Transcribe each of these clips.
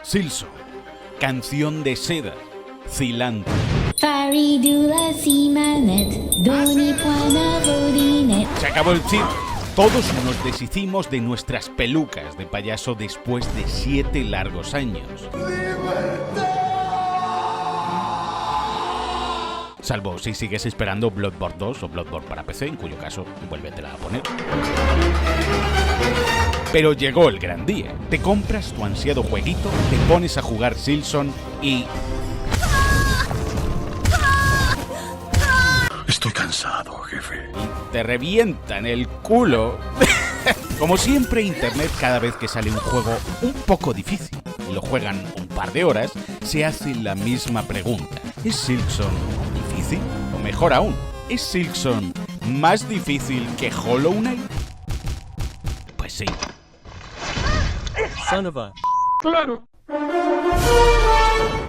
Silson, canción de seda, cilantro. Se acabó el circo. Todos nos deshicimos de nuestras pelucas de payaso después de 7 largos años. Salvo si sigues esperando Bloodborne 2 o Bloodborne para PC, en cuyo caso, vuélvetela a poner. Pero llegó el gran día. Te compras tu ansiado jueguito, te pones a jugar Silson y... Estoy cansado, jefe. Y te revientan el culo. Como siempre, Internet, cada vez que sale un juego un poco difícil y lo juegan un par de horas, se hace la misma pregunta. ¿Es Silson difícil? O mejor aún, ¿es Silson más difícil que Hollow Knight? Pues sí. Son of a... Claro.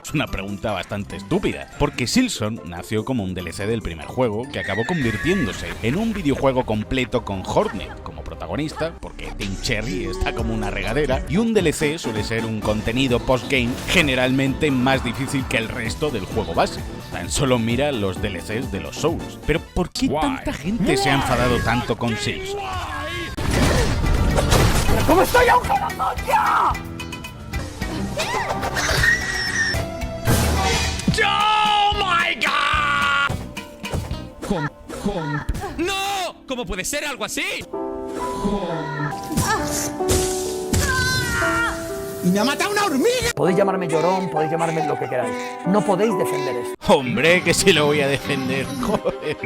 Es una pregunta bastante estúpida, porque Silson nació como un DLC del primer juego que acabó convirtiéndose en un videojuego completo con Hornet como protagonista, porque Team Cherry está como una regadera, y un DLC suele ser un contenido postgame generalmente más difícil que el resto del juego base. Tan solo mira los DLCs de los Souls. Pero ¿por qué tanta gente se ha enfadado tanto con Silson? ¿Cómo estoy a un corazón ya? ¡Oh my God! ¡No! ¿Cómo puede ser algo así? ¡Y me ha matado una hormiga! Podéis llamarme llorón, podéis llamarme lo que queráis. No podéis defender esto. Hombre, que sí lo voy a defender, joder.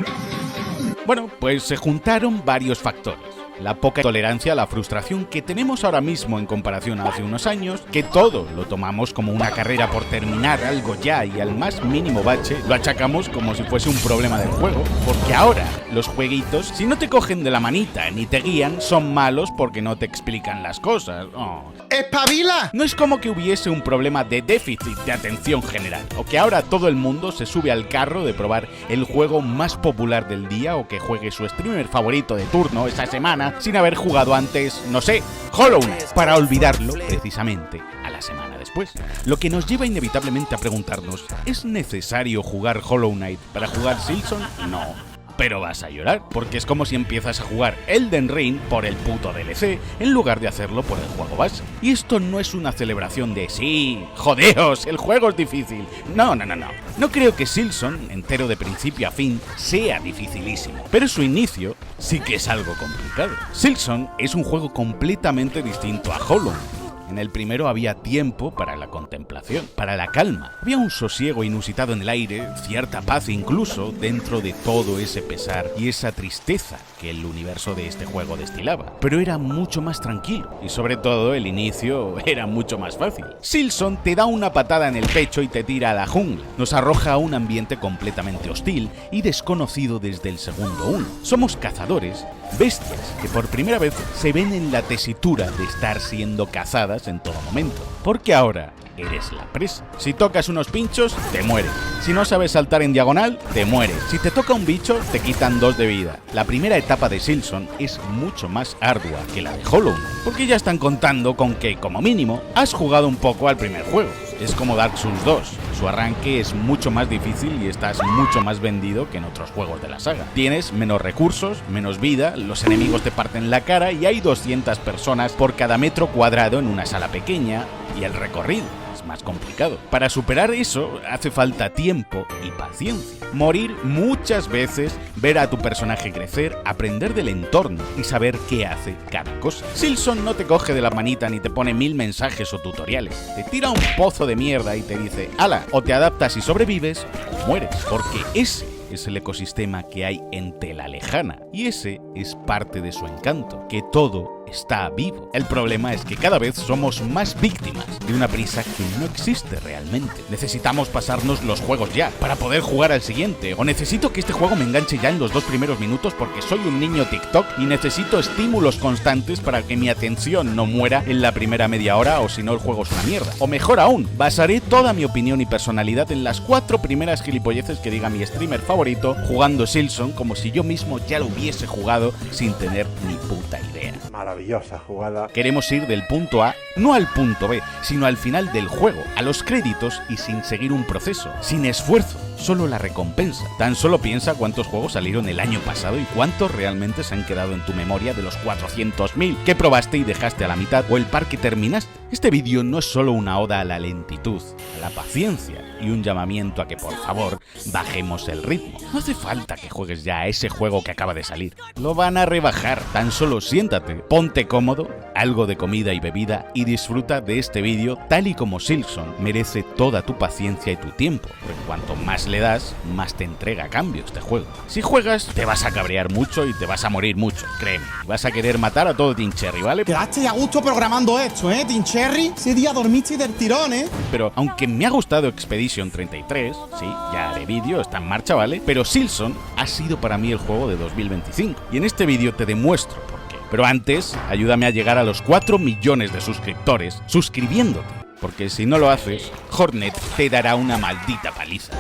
Bueno, pues se juntaron varios factores. La poca tolerancia a la frustración que tenemos ahora mismo en comparación a hace unos años, que todo lo tomamos como una carrera por terminar algo ya y al más mínimo bache lo achacamos como si fuese un problema del juego, porque ahora los jueguitos, si no te cogen de la manita ni te guían, son malos porque no te explican las cosas. Oh. ¡Espabila! No es como que hubiese un problema de déficit de atención general, o que ahora todo el mundo se sube al carro de probar el juego más popular del día, o que juegue su streamer favorito de turno esa semana sin haber jugado antes, no sé, Hollow Knight, para olvidarlo precisamente a la semana después. Lo que nos lleva inevitablemente a preguntarnos, ¿es necesario jugar Hollow Knight para jugar Silson? No. Pero vas a llorar, porque es como si empiezas a jugar Elden Ring por el puto DLC, en lugar de hacerlo por el juego base. Y esto no es una celebración de sí, jodeos, el juego es difícil. No. No creo que Silson, entero de principio a fin, sea dificilísimo, pero su inicio sí que es algo complicado. Silson es un juego completamente distinto a Hollow Knight. En el primero había tiempo para la contemplación, para la calma. Había un sosiego inusitado en el aire, cierta paz incluso dentro de todo ese pesar y esa tristeza que el universo de este juego destilaba. Pero era mucho más tranquilo y sobre todo el inicio era mucho más fácil. Silson te da una patada en el pecho y te tira a la jungla. Nos arroja a un ambiente completamente hostil y desconocido desde el segundo uno. Somos cazadores, bestias que por primera vez se ven en la tesitura de estar siendo cazadas en todo momento, porque ahora eres la presa. Si tocas unos pinchos, te mueres. Si no sabes saltar en diagonal, te mueres. Si te toca un bicho, te quitan 2 de vida. La primera etapa de Silson es mucho más ardua que la de Hollow Knight, porque ya están contando con que, como mínimo, has jugado un poco al primer juego. Es como Dark Souls 2. Su arranque es mucho más difícil y estás mucho más vendido que en otros juegos de la saga. Tienes menos recursos, menos vida, los enemigos te parten la cara y hay 200 personas por cada metro cuadrado en una sala pequeña, y el recorrido es más complicado. Para superar eso hace falta tiempo y paciencia. Morir muchas veces, ver a tu personaje crecer, aprender del entorno y saber qué hace cada cosa. Silson no te coge de la manita ni te pone 1000 mensajes o tutoriales. Te tira un pozo de mierda y te dice, ¡hala! O te adaptas y sobrevives o mueres, porque ese es el ecosistema que hay en Tela Lejana, y ese es parte de su encanto, que todo está vivo. El problema es que cada vez somos más víctimas de una prisa que no existe realmente. Necesitamos pasarnos los juegos ya, para poder jugar al siguiente, o necesito que este juego me enganche ya en los 2 primeros minutos porque soy un niño TikTok y necesito estímulos constantes para que mi atención no muera en la primera media hora, o si no el juego es una mierda. O mejor aún, basaré toda mi opinión y personalidad en las 4 primeras gilipolleces que diga mi streamer favorito jugando Silson, como si yo mismo ya lo hubiese jugado sin tener ni puta idea. Maravilloso. maravillosa jugada. Queremos ir del punto A, no al punto B, sino al final del juego, a los créditos y sin seguir un proceso, sin esfuerzo, solo la recompensa. Tan solo piensa cuántos juegos salieron el año pasado y cuántos realmente se han quedado en tu memoria de los 400.000 que probaste y dejaste a la mitad, o el par que terminaste. Este vídeo no es solo una oda a la lentitud, a la paciencia y un llamamiento a que por favor bajemos el ritmo. No hace falta que juegues ya a ese juego que acaba de salir. Lo van a rebajar. Tan solo siéntate, ponte cómodo, algo de comida y bebida y disfruta de este vídeo tal y como Silksong merece toda tu paciencia y tu tiempo, porque cuanto más le das, más te entrega a cambio este juego. Si juegas, te vas a cabrear mucho y te vas a morir mucho, créeme. Vas a querer matar a todo Team Cherry, ¿vale? Quedaste a gusto programando esto, Team Cherry. Ese día dormiste del tirón, Pero aunque me ha gustado Expedition 33, sí, ya haré vídeo, está en marcha, ¿vale? Pero Silksong ha sido para mí el juego de 2025. Y en este vídeo te demuestro por qué. Pero antes, ayúdame a llegar a los 4 millones de suscriptores suscribiéndote. Porque si no lo haces, Hornet te dará una maldita paliza.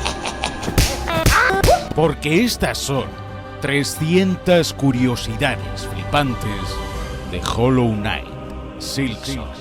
Porque estas son 300 curiosidades flipantes de Hollow Knight Silksong.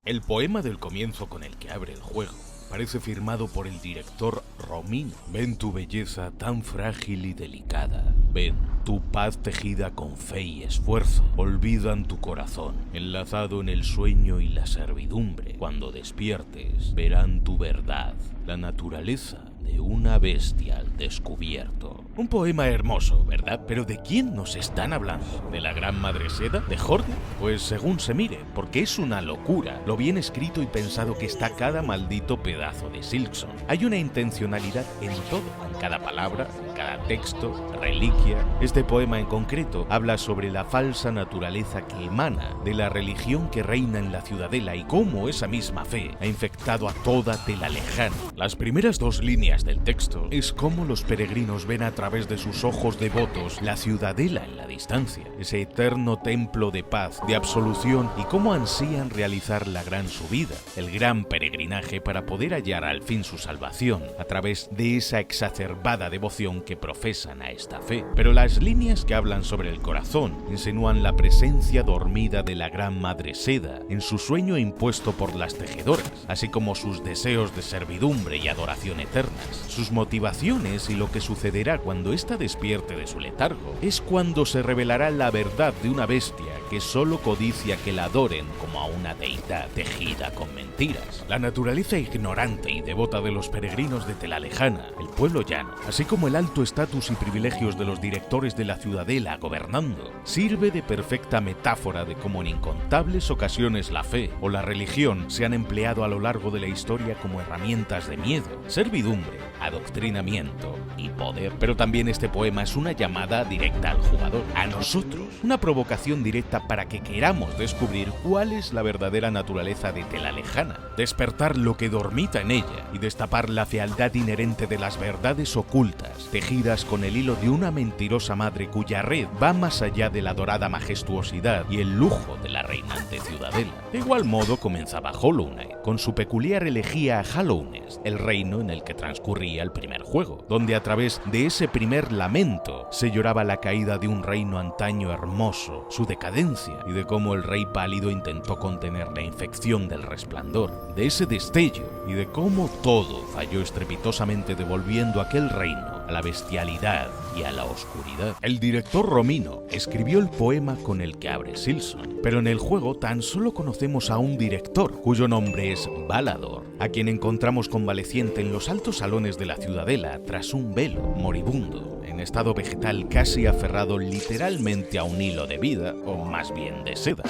El poema del comienzo con el que abre el juego parece firmado por el director Romino. Ven tu belleza tan frágil y delicada. Ven tu paz tejida con fe y esfuerzo. Olvidan tu corazón, enlazado en el sueño y la servidumbre. Cuando despiertes, verán tu verdad, la naturaleza de una bestia al descubierto. Un poema hermoso, ¿verdad? Pero ¿de quién nos están hablando? ¿De la gran madre Seda? ¿De Hornet? Pues según se mire, porque es una locura lo bien escrito y pensado que está cada maldito pedazo de Silksong. Hay una intencionalidad en todo, en cada palabra, en cada texto, reliquia. Este poema en concreto habla sobre la falsa naturaleza que emana de la religión que reina en la ciudadela y cómo esa misma fe ha infectado a toda Telalejana. Las primeras 2 líneas del texto es cómo los peregrinos ven a través de sus ojos devotos la ciudadela en la distancia, ese eterno templo de paz, de absolución, y cómo ansían realizar la gran subida, el gran peregrinaje para poder hallar al fin su salvación a través de esa exacerbada devoción que profesan a esta fe. Pero las líneas que hablan sobre el corazón insinúan la presencia dormida de la gran madre Seda en su sueño impuesto por las tejedoras, así como sus deseos de servidumbre y adoración eternas, sus motivaciones y lo que sucederá cuando ésta despierte de su letargo. Es cuando se revelará la verdad de una bestia que solo codicia que la adoren como a una deidad tejida con mentiras. La naturaleza ignorante y devota de los peregrinos de Telalejana, el pueblo llano, así como el alto estatus y privilegios de los directores de la ciudadela gobernando, sirve de perfecta metáfora de cómo en incontables ocasiones la fe o la religión se han empleado a lo largo de la historia como herramientas de miedo, servidumbre, adoctrinamiento y poder. Pero también este poema es una llamada directa al jugador, a nosotros, una provocación directa para que queramos descubrir cuál es la verdadera naturaleza de Telalejana, despertar lo que dormita en ella y destapar la fealdad inherente de las verdades ocultas, tejidas con el hilo de una mentirosa madre cuya red va más allá de la dorada majestuosidad y el lujo de la reinante ciudadela. De igual modo comenzaba Hollow Knight, con su peculiar elegía a Hallownest, el reino en el que transcurría el primer juego, donde a través de ese primer lamento se lloraba la caída de un reino antaño hermoso, su decadencia y de cómo el rey pálido intentó contener la infección del resplandor, de ese destello y de cómo todo falló estrepitosamente devolviendo aquel reino a la bestialidad y a la oscuridad. El director Romino escribió el poema con el que abre Silksong, pero en el juego tan solo conocemos a un director, cuyo nombre es Balador, a quien encontramos convaleciente en los altos salones de la ciudadela tras un velo, moribundo, en estado vegetal casi aferrado literalmente a un hilo de vida, o más bien de seda.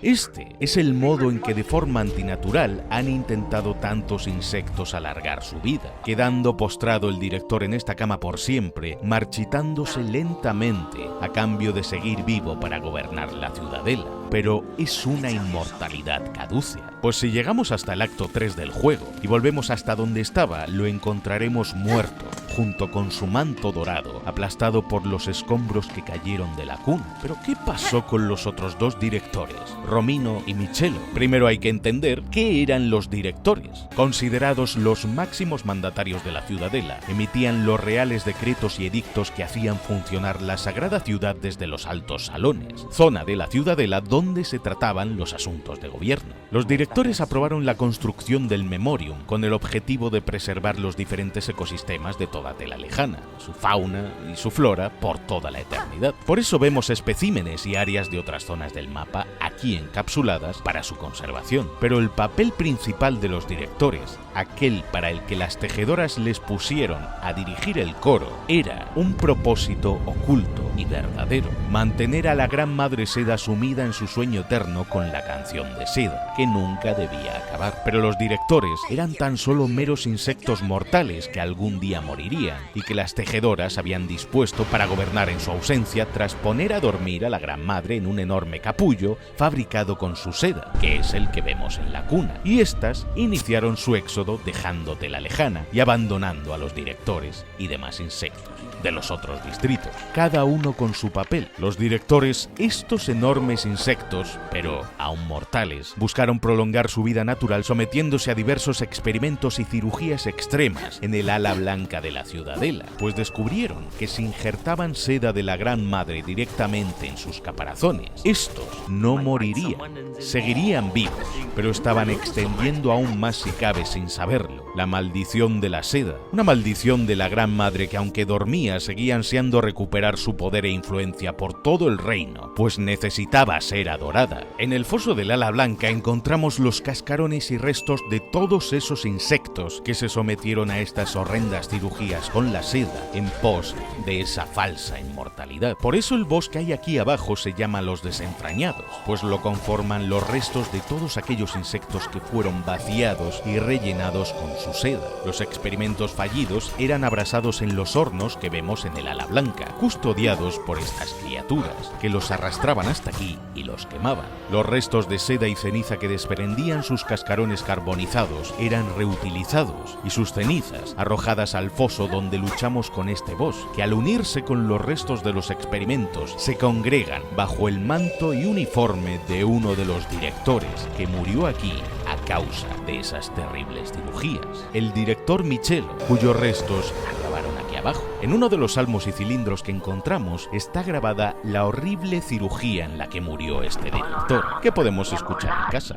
Este es el modo en que de forma antinatural han intentado tantos insectos alargar su vida, quedando postrado el director en esta cama por siempre, marchitándose lentamente a cambio de seguir vivo para gobernar la ciudadela. pero es una inmortalidad caducia. Pues si llegamos hasta el acto 3 del juego y volvemos hasta donde estaba, lo encontraremos muerto, junto con su manto dorado, aplastado por los escombros que cayeron de la cuna. ¿Pero qué pasó con los otros dos directores, Romino y Michello? Primero hay que entender qué eran los directores. Considerados los máximos mandatarios de la ciudadela, emitían los reales decretos y edictos que hacían funcionar la sagrada ciudad desde los altos salones, zona de la ciudadela donde se trataban los asuntos de gobierno. Los directores aprobaron la construcción del Memorium con el objetivo de preservar los diferentes ecosistemas de toda Tela Lejana, su fauna y su flora por toda la eternidad. Por eso vemos especímenes y áreas de otras zonas del mapa aquí encapsuladas para su conservación. Pero el papel principal de los directores, aquel para el que las tejedoras les pusieron a dirigir el coro, era un propósito oculto y verdadero: mantener a la Gran Madre Seda sumida en su sueño eterno con la canción de seda, que nunca debía acabar. Pero los directores eran tan solo meros insectos mortales que algún día morirían, y que las tejedoras habían dispuesto para gobernar en su ausencia tras poner a dormir a la Gran Madre en un enorme capullo fabricado con su seda, que es el que vemos en la cuna. Y estas iniciaron su éxodo dejando Tela Lejana y abandonando a los directores y demás insectos de los otros distritos, cada uno con su papel. Los directores, estos enormes insectos, pero aún mortales, buscaron prolongar su vida natural sometiéndose a diversos experimentos y cirugías extremas en el ala blanca de la ciudadela, pues descubrieron que si injertaban seda de la Gran Madre directamente en sus caparazones, estos no morirían, seguirían vivos, pero estaban extendiendo aún más, si cabe sin saberlo, la maldición de la seda, una maldición de la Gran Madre que, aunque dormía, seguía ansiando recuperar su poder e influencia por todo el reino, pues necesitaba ser adorada. En el foso del ala blanca encontramos los cascarones y restos de todos esos insectos que se sometieron a estas horrendas cirugías con la seda en pos de esa falsa inmortalidad. Por eso el bosque que hay aquí abajo se llama Los Desentrañados, pues lo conforman los restos de todos aquellos insectos que fueron vaciados y rellenados con su seda. Los experimentos fallidos eran abrasados en los hornos que vemos en el ala blanca, custodiados por estas criaturas, que los arrastraban hasta aquí y los quemaban. Los restos de seda y ceniza que desprendían sus cascarones carbonizados eran reutilizados, y sus cenizas arrojadas al foso donde luchamos con este boss, que al unirse con los restos de los experimentos se congregan bajo el manto y uniforme de uno de los directores que murió aquí a causa de esas terribles cirugías, el director Michello, cuyos restos acabaron aquí abajo. En uno de los salmos y cilindros que encontramos está grabada la horrible cirugía en la que murió este director, que podemos escuchar en casa.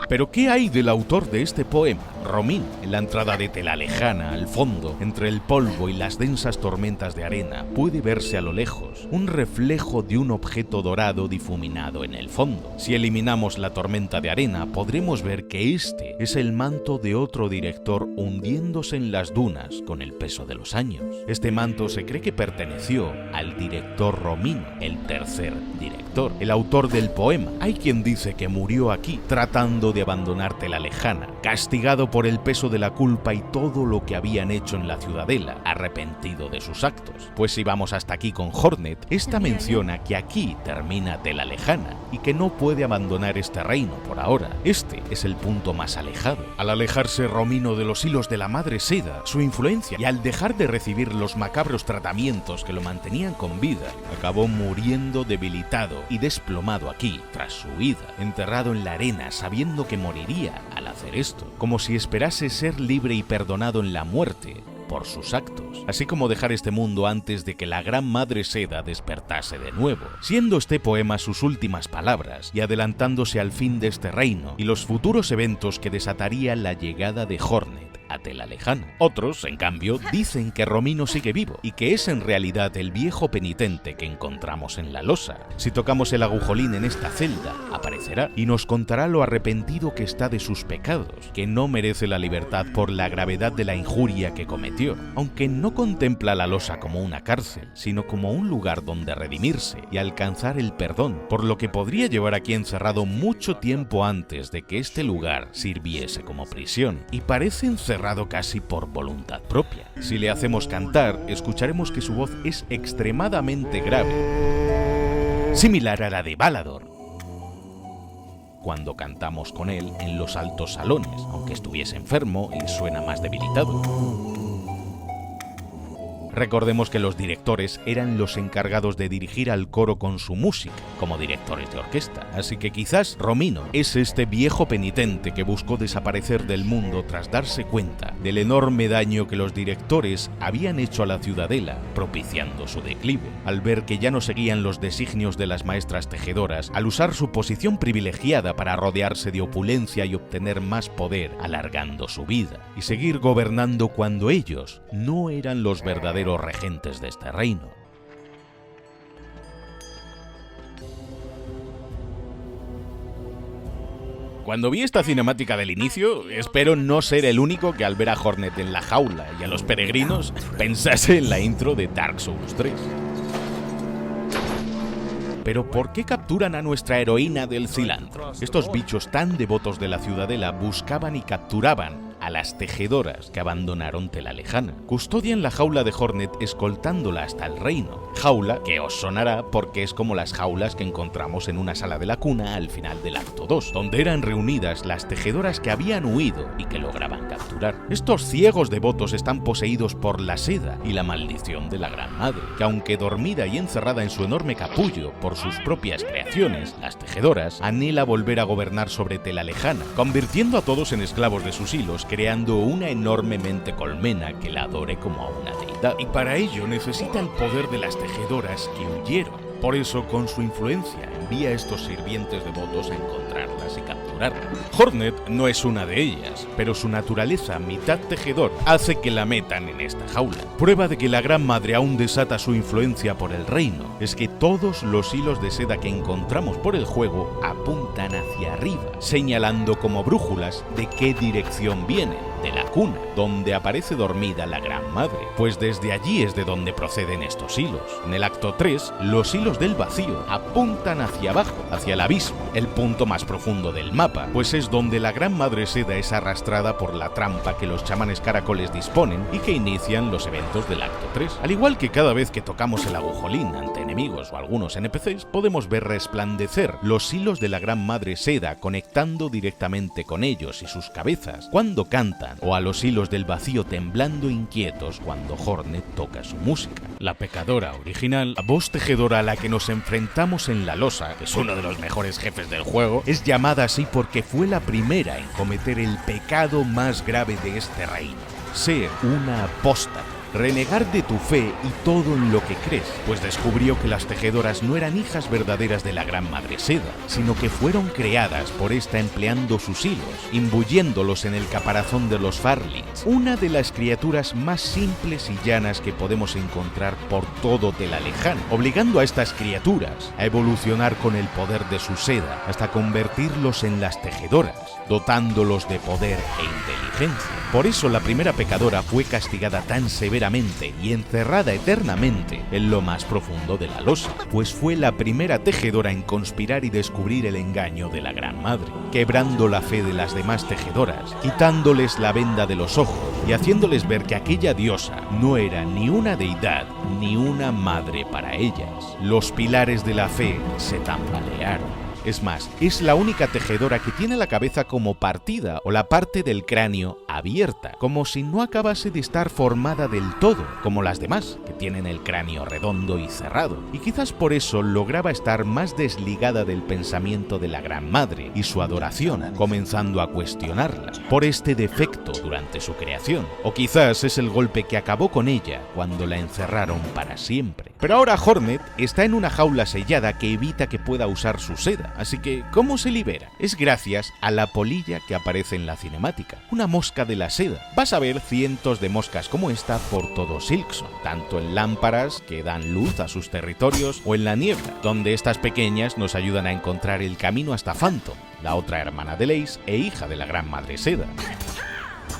¿Pero qué hay del autor de este poema, Romino? En la entrada de Tela Lejana, al fondo, entre el polvo y las densas tormentas de arena, puede verse a lo lejos un reflejo de un objeto dorado difuminado en el fondo. Si eliminamos la tormenta de arena, podremos ver que este es el manto de otro director hundiéndose en las dunas con el peso de los años. Este manto se cree que perteneció al director Romino, el tercer director, el autor del poema. Hay quien dice que murió aquí, tratando de abandonar Tela Lejana, castigado por el peso de la culpa y todo lo que habían hecho en la ciudadela, arrepentido de sus actos. Pues si vamos hasta aquí con Hornet, esta menciona que aquí termina Tela Lejana y que no puede abandonar este reino por ahora. Este es el punto más alejado. Al alejarse Romino de los hilos de la Madre Seda, su influencia, y al dejar de recibir los macabros tratamientos que lo mantenían con vida, acabó muriendo debilitado y desplomado aquí, tras su huida, enterrado en la arena, sabiendo que moriría al hacer esto, como si esperase ser libre y perdonado en la muerte por sus actos, así como dejar este mundo antes de que la Gran Madre Seda despertase de nuevo, siendo este poema sus últimas palabras y adelantándose al fin de este reino y los futuros eventos que desataría la llegada de Hornet a tela lejana. Otros, en cambio, dicen que Romino sigue vivo y que es en realidad el viejo penitente que encontramos en la losa. Si tocamos el agujolín en esta celda, aparecerá y nos contará lo arrepentido que está de sus pecados, que no merece la libertad por la gravedad de la injuria que cometió, aunque no contempla la losa como una cárcel, sino como un lugar donde redimirse y alcanzar el perdón, por lo que podría llevar aquí encerrado mucho tiempo antes de que este lugar sirviese como prisión, y parece encerrado casi por voluntad propia. Si le hacemos cantar, escucharemos que su voz es extremadamente grave, similar a la de Balador cuando cantamos con él en los altos salones, aunque estuviese enfermo y suena más debilitado. Recordemos que los directores eran los encargados de dirigir al coro con su música, como directores de orquesta, así que quizás Romino es este viejo penitente que buscó desaparecer del mundo tras darse cuenta del enorme daño que los directores habían hecho a la ciudadela, propiciando su declive, al ver que ya no seguían los designios de las maestras tejedoras, al usar su posición privilegiada para rodearse de opulencia y obtener más poder, alargando su vida, y seguir gobernando cuando ellos no eran los verdaderos regentes de este reino. Cuando vi esta cinemática del inicio, espero no ser el único que al ver a Hornet en la jaula y a los peregrinos pensase en la intro de Dark Souls 3. Pero ¿por qué capturan a nuestra heroína del cilantro? Estos bichos tan devotos de la ciudadela buscaban y capturaban a las tejedoras que abandonaron Tela Lejana. Custodian la jaula de Hornet escoltándola hasta el reino. Jaula que os sonará porque es como las jaulas que encontramos en una sala de la cuna al final del acto 2, donde eran reunidas las tejedoras que habían huido y que lograban capturar. Estos ciegos devotos están poseídos por la seda y la maldición de la Gran Madre, que aunque dormida y encerrada en su enorme capullo por sus propias creaciones, las tejedoras, anhela volver a gobernar sobre Tela Lejana, convirtiendo a todos en esclavos de sus hilos, creando una enorme mente colmena que la adore como a una deidad. Y para ello necesita el poder de las tejedoras que huyeron. Por eso, con su influencia, envía a estos sirvientes devotos a encontrarlas y capturarlas. Hornet no es una de ellas, pero su naturaleza mitad tejedor hace que la metan en esta jaula. Prueba de que la Gran Madre aún desata su influencia por el reino es que todos los hilos de seda que encontramos por el juego apuntan hacia arriba, señalando como brújulas de qué dirección vienen. De la cuna, donde aparece dormida la Gran Madre, pues desde allí es de donde proceden estos hilos. En el acto 3, los hilos del vacío apuntan hacia abajo, hacia el abismo, el punto más profundo del mapa, pues es donde la Gran Madre Seda es arrastrada por la trampa que los chamanes caracoles disponen y que inician los eventos del acto 3. Al igual que cada vez que tocamos el agujolín ante enemigos o algunos NPCs, podemos ver resplandecer los hilos de la Gran Madre Seda conectando directamente con ellos y sus cabezas cuando cantan, o a los hilos del vacío temblando inquietos cuando Hornet toca su música. La pecadora original, la voz tejedora a la que nos enfrentamos en la losa, que es uno de los mejores jefes del juego, es llamada así porque fue la primera en cometer el pecado más grave de este reino: ser una apóstata. Renegar de tu fe y todo en lo que crees, pues descubrió que las tejedoras no eran hijas verdaderas de la Gran Madre Seda, sino que fueron creadas por esta empleando sus hilos, imbuyéndolos en el caparazón de los Farlings, una de las criaturas más simples y llanas que podemos encontrar por todo Tela Lejana, obligando a estas criaturas a evolucionar con el poder de su seda hasta convertirlos en las tejedoras, dotándolos de poder e inteligencia. Por eso la primera pecadora fue castigada tan severamente y encerrada eternamente en lo más profundo de la losa, pues fue la primera tejedora en conspirar y descubrir el engaño de la Gran Madre, quebrando la fe de las demás tejedoras, quitándoles la venda de los ojos y haciéndoles ver que aquella diosa no era ni una deidad ni una madre para ellas. Los pilares de la fe se tambalearon. Es más, es la única tejedora que tiene la cabeza como partida o la parte del cráneo abierta, como si no acabase de estar formada del todo, como las demás, que tienen el cráneo redondo y cerrado. Y quizás por eso lograba estar más desligada del pensamiento de la Gran Madre y su adoración, comenzando a cuestionarla por este defecto durante su creación. O quizás es el golpe que acabó con ella cuando la encerraron para siempre. Pero ahora Hornet está en una jaula sellada que evita que pueda usar su seda, así que ¿cómo se libera? Es gracias a la polilla que aparece en la cinemática, una mosca de la seda. Vas a ver cientos de moscas como esta por todo Silksong, tanto en lámparas que dan luz a sus territorios o en la niebla, donde estas pequeñas nos ayudan a encontrar el camino hasta Phantom, la otra hermana de Lace e hija de la Gran Madre Seda.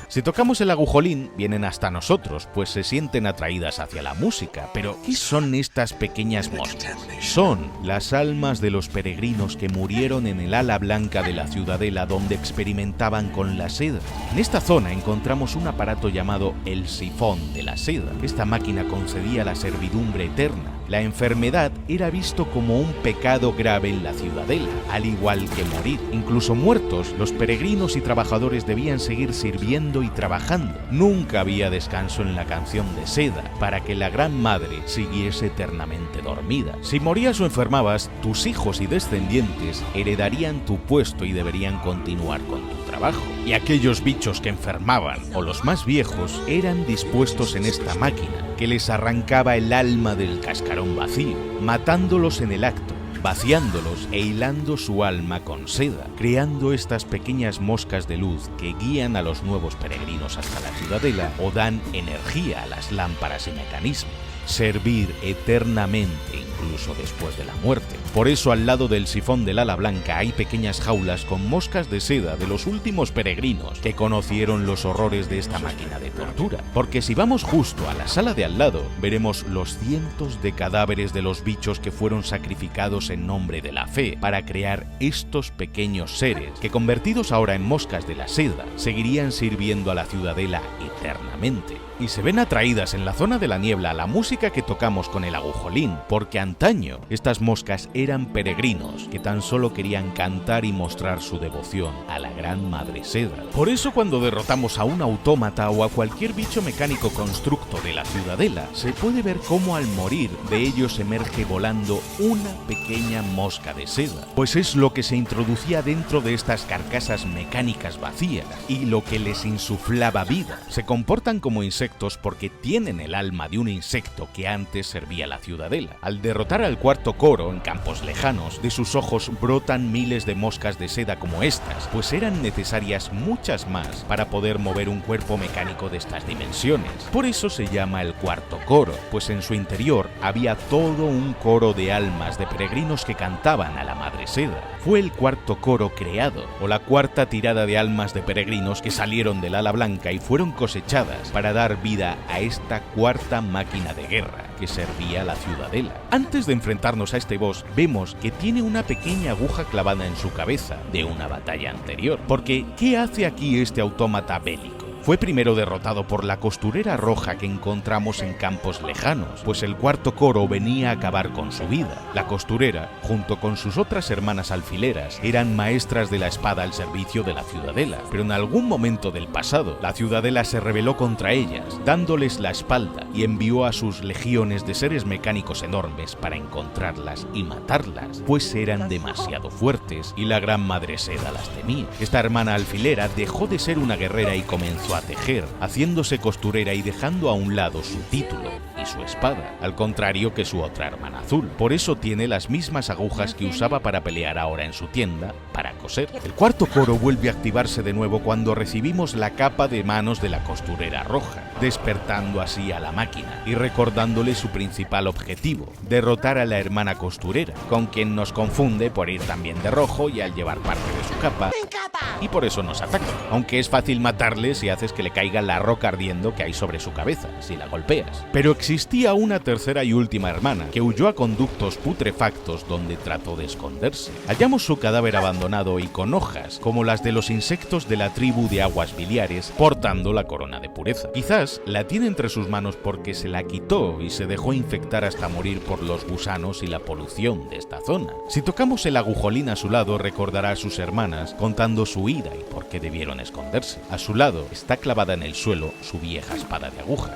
Si tocamos el agujolín, vienen hasta nosotros, pues se sienten atraídas hacia la música. Pero, ¿qué son estas pequeñas moscas? Son las almas de los peregrinos que murieron en el ala blanca de la ciudadela donde experimentaban con la seda. En esta zona encontramos un aparato llamado el sifón de la seda. Esta máquina concedía la servidumbre eterna. La enfermedad era visto como un pecado grave en la ciudadela, al igual que morir. Incluso muertos, los peregrinos y trabajadores debían seguir sirviendo y trabajando. Nunca había descanso en la canción de seda para que la Gran Madre siguiese eternamente dormida. Si morías o enfermabas, tus hijos y descendientes heredarían tu puesto y deberían continuar con tu trabajo. Y aquellos bichos que enfermaban, o los más viejos, eran dispuestos en esta máquina, que les arrancaba el alma del cascarón vacío, matándolos en el acto, vaciándolos e hilando su alma con seda, creando estas pequeñas moscas de luz que guían a los nuevos peregrinos hasta la ciudadela o dan energía a las lámparas y mecanismos. Servir eternamente incluso después de la muerte. Por eso al lado del sifón del ala blanca hay pequeñas jaulas con moscas de seda de los últimos peregrinos que conocieron los horrores de esta máquina de tortura. Porque si vamos justo a la sala de al lado, veremos los cientos de cadáveres de los bichos que fueron sacrificados en nombre de la fe para crear estos pequeños seres que, convertidos ahora en moscas de la seda, seguirían sirviendo a la ciudadela eternamente. Y se ven atraídas en la zona de la niebla a la música que tocamos con el agujolín, porque antaño estas moscas eran peregrinos que tan solo querían cantar y mostrar su devoción a la Gran Madre Seda. Por eso cuando derrotamos a un autómata o a cualquier bicho mecánico constructo de la ciudadela, se puede ver cómo al morir de ellos emerge volando una pequeña mosca de seda, pues es lo que se introducía dentro de estas carcasas mecánicas vacías y lo que les insuflaba vida. Se comportan como insectos porque tienen el alma de un insecto que antes servía a la ciudadela. Al derrotar al cuarto coro en campos lejanos, de sus ojos brotan miles de moscas de seda como estas, pues eran necesarias muchas más para poder mover un cuerpo mecánico de estas dimensiones. Por eso se llama el cuarto coro, pues en su interior había todo un coro de almas de peregrinos que cantaban a la Madre Seda. Fue el cuarto coro creado, o la cuarta tirada de almas de peregrinos que salieron del ala blanca y fueron cosechadas para dar vida a esta cuarta máquina de guerra que servía a la ciudadela. Antes de enfrentarnos a este boss, vemos que tiene una pequeña aguja clavada en su cabeza de una batalla anterior. Porque, ¿qué hace aquí este autómata bélico? Fue primero derrotado por la costurera roja que encontramos en campos lejanos, pues el cuarto coro venía a acabar con su vida. La costurera, junto con sus otras hermanas alfileras, eran maestras de la espada al servicio de la ciudadela, pero en algún momento del pasado, la ciudadela se rebeló contra ellas, dándoles la espalda, y envió a sus legiones de seres mecánicos enormes para encontrarlas y matarlas, pues eran demasiado fuertes y la Gran Madre Seda las temía. Esta hermana alfilera dejó de ser una guerrera y comenzó a tejer, haciéndose costurera y dejando a un lado su título y su espada, al contrario que su otra hermana azul. Por eso tiene las mismas agujas que usaba para pelear ahora en su tienda, para coser. El cuarto coro vuelve a activarse de nuevo cuando recibimos la capa de manos de la costurera roja, despertando así a la máquina y recordándole su principal objetivo, derrotar a la hermana costurera, con quien nos confunde por ir también de rojo y al llevar parte de su capa, y por eso nos ataca, aunque es fácil matarle si haces que le caiga la roca ardiendo que hay sobre su cabeza, si la golpeas. Pero existía una tercera y última hermana, que huyó a conductos putrefactos donde trató de esconderse. Hallamos su cadáver abandonado y con hojas, como las de los insectos de la tribu de aguas biliares, portando la corona de pureza. Quizás la tiene entre sus manos porque se la quitó y se dejó infectar hasta morir por los gusanos y la polución de esta zona. Si tocamos el agujolín a su lado, recordará a sus hermanas contando su ida y por qué debieron esconderse. A su lado está clavada en el suelo su vieja espada de aguja.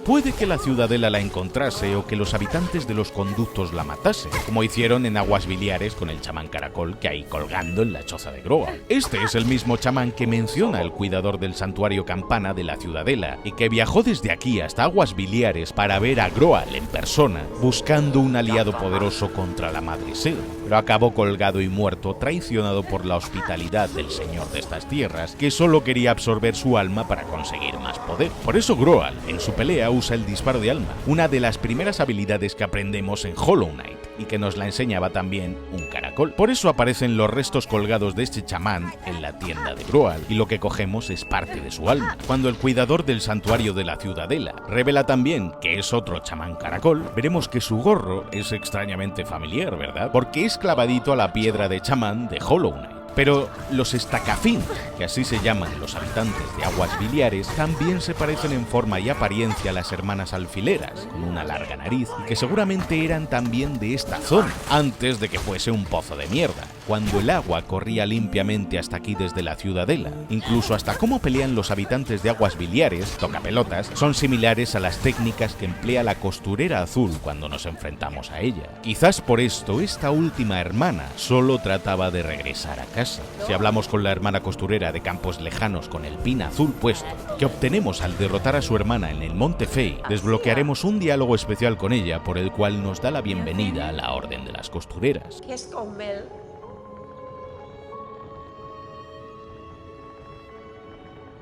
Puede que la ciudadela la encontrase o que los habitantes de los conductos la matasen, como hicieron en Aguas Biliares con el chamán caracol que hay colgando en la choza de Groal. Este es el mismo chamán que menciona el cuidador del santuario campana de la ciudadela y que viajó desde aquí hasta Aguas Biliares para ver a Groal en persona, buscando un aliado poderoso contra la Madre Seda, pero acabó colgado y muerto, traicionado por la hospitalidad del señor de estas tierras, que solo quería absorber su alma para conseguir más poder. Por eso Groal, en su pelea, usa el disparo de alma, una de las primeras habilidades que aprendemos en Hollow Knight, y que nos la enseñaba también un caracol. Por eso aparecen los restos colgados de este chamán en la tienda de Groal, y lo que cogemos es parte de su alma. Cuando el cuidador del santuario de la ciudadela revela también que es otro chamán caracol, veremos que su gorro es extrañamente familiar, ¿verdad? Porque es clavadito a la piedra de chamán de Hollow Knight. Pero los Stacafin, que así se llaman los habitantes de Aguas Biliares, también se parecen en forma y apariencia a las hermanas alfileras, con una larga nariz, y que seguramente eran también de esta zona, antes de que fuese un pozo de mierda, cuando el agua corría limpiamente hasta aquí desde la ciudadela. Incluso hasta cómo pelean los habitantes de Aguas Biliares, tocapelotas, son similares a las técnicas que emplea la costurera azul cuando nos enfrentamos a ella. Quizás por esto esta última hermana solo trataba de regresar a casa. Si hablamos con la hermana costurera de campos lejanos con el pin azul puesto, que obtenemos al derrotar a su hermana en el Monte Fey, desbloquearemos un diálogo especial con ella por el cual nos da la bienvenida a la Orden de las Costureras. ¿Qué es con Mel?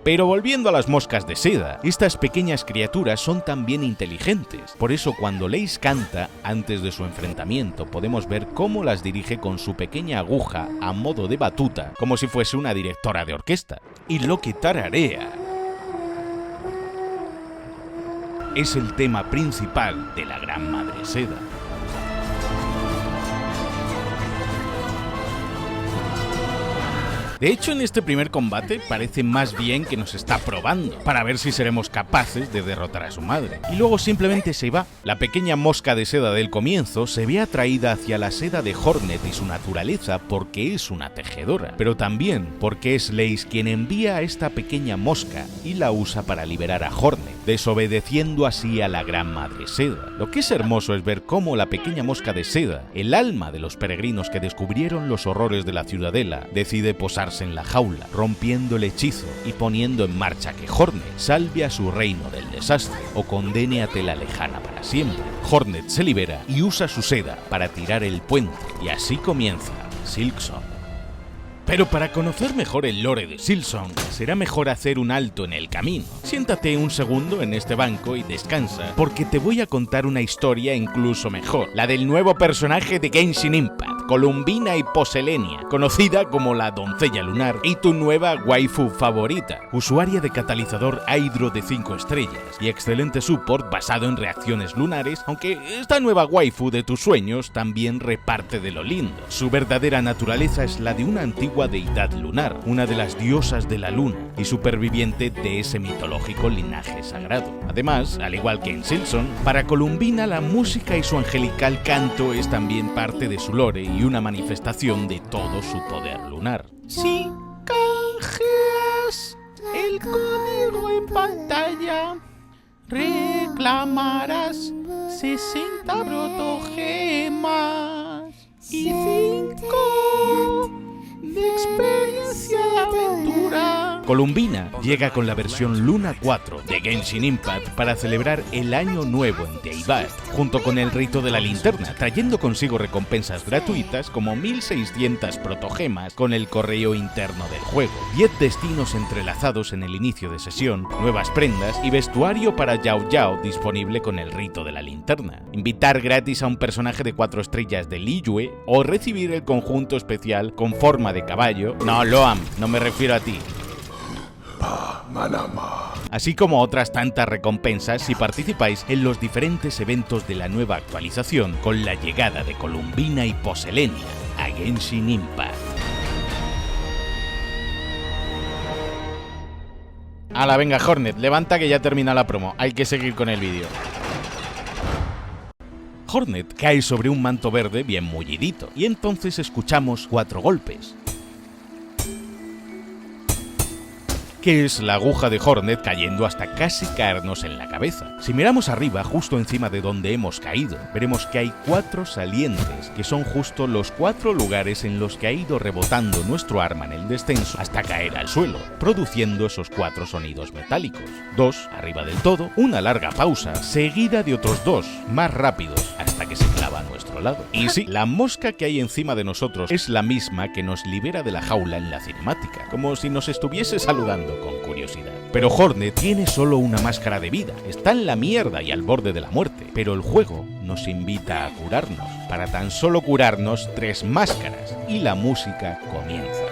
Pero volviendo a las moscas de seda, estas pequeñas criaturas son también inteligentes. Por eso cuando Lace canta, antes de su enfrentamiento, podemos ver cómo las dirige con su pequeña aguja a modo de batuta, como si fuese una directora de orquesta. Y lo que tararea es el tema principal de la Gran Madre Seda. De hecho, en este primer combate parece más bien que nos está probando, para ver si seremos capaces de derrotar a su madre. Y luego simplemente se va. La pequeña mosca de seda del comienzo se ve atraída hacia la seda de Hornet y su naturaleza porque es una tejedora, pero también porque es Lace quien envía a esta pequeña mosca y la usa para liberar a Hornet, desobedeciendo así a la Gran Madre Seda. Lo que es hermoso es ver cómo la pequeña mosca de seda, el alma de los peregrinos que descubrieron los horrores de la ciudadela, decide posar en la jaula, rompiendo el hechizo y poniendo en marcha que Hornet salve a su reino del desastre o condene a Tela Lejana para siempre. Hornet se libera y usa su seda para tirar el puente, y así comienza Silksong. Pero para conocer mejor el lore de Silksong, será mejor hacer un alto en el camino. Siéntate un segundo en este banco y descansa, porque te voy a contar una historia incluso mejor, la del nuevo personaje de Genshin Impact, Columbina Hyposelenia, conocida como la Doncella Lunar y tu nueva waifu favorita, usuaria de catalizador Hydro de 5 estrellas y excelente support basado en reacciones lunares, aunque esta nueva waifu de tus sueños también reparte de lo lindo. Su verdadera naturaleza es la de una antigua deidad lunar, una de las diosas de la luna y superviviente de ese mitológico linaje sagrado. Además, al igual que en Silksong, para Columbina la música y su angelical canto es también parte de su lore y una manifestación de todo su poder lunar. Si canjeas el código en pantalla, reclamarás 60 protogemas y 5 de experiencia de aventura. Columbina llega con la versión Luna 4 de Genshin Impact para celebrar el año nuevo en Deibat, junto con el rito de la linterna, trayendo consigo recompensas gratuitas como 1600 protogemas con el correo interno del juego, 10 destinos entrelazados en el inicio de sesión, nuevas prendas y vestuario para Yao Yao disponible con el rito de la linterna, invitar gratis a un personaje de 4 estrellas de Liyue o recibir el conjunto especial con forma de caballo. No, Loam, no me refiero a ti. Así como otras tantas recompensas si participáis en los diferentes eventos de la nueva actualización con la llegada de Columbina Hyposelenia a Genshin Impact. Ala, venga Hornet, levanta que ya termina la promo, hay que seguir con el vídeo. Hornet cae sobre un manto verde bien mullidito y entonces escuchamos 4 golpes. que es la aguja de Hornet cayendo hasta casi caernos en la cabeza. Si miramos arriba, justo encima de donde hemos caído, veremos que hay 4 salientes, que son justo los 4 lugares en los que ha ido rebotando nuestro arma en el descenso hasta caer al suelo, produciendo esos 4 sonidos metálicos. 2 arriba del todo, una larga pausa, seguida de otros 2 más rápidos, hasta que se clava a nuestro lado. Y sí, la mosca que hay encima de nosotros es la misma que nos libera de la jaula en la cinemática, como si nos estuviese saludando con curiosidad. Pero Hornet tiene solo una máscara de vida, está en la mierda y al borde de la muerte, pero el juego nos invita a curarnos, para tan solo curarnos 3 máscaras, y la música comienza.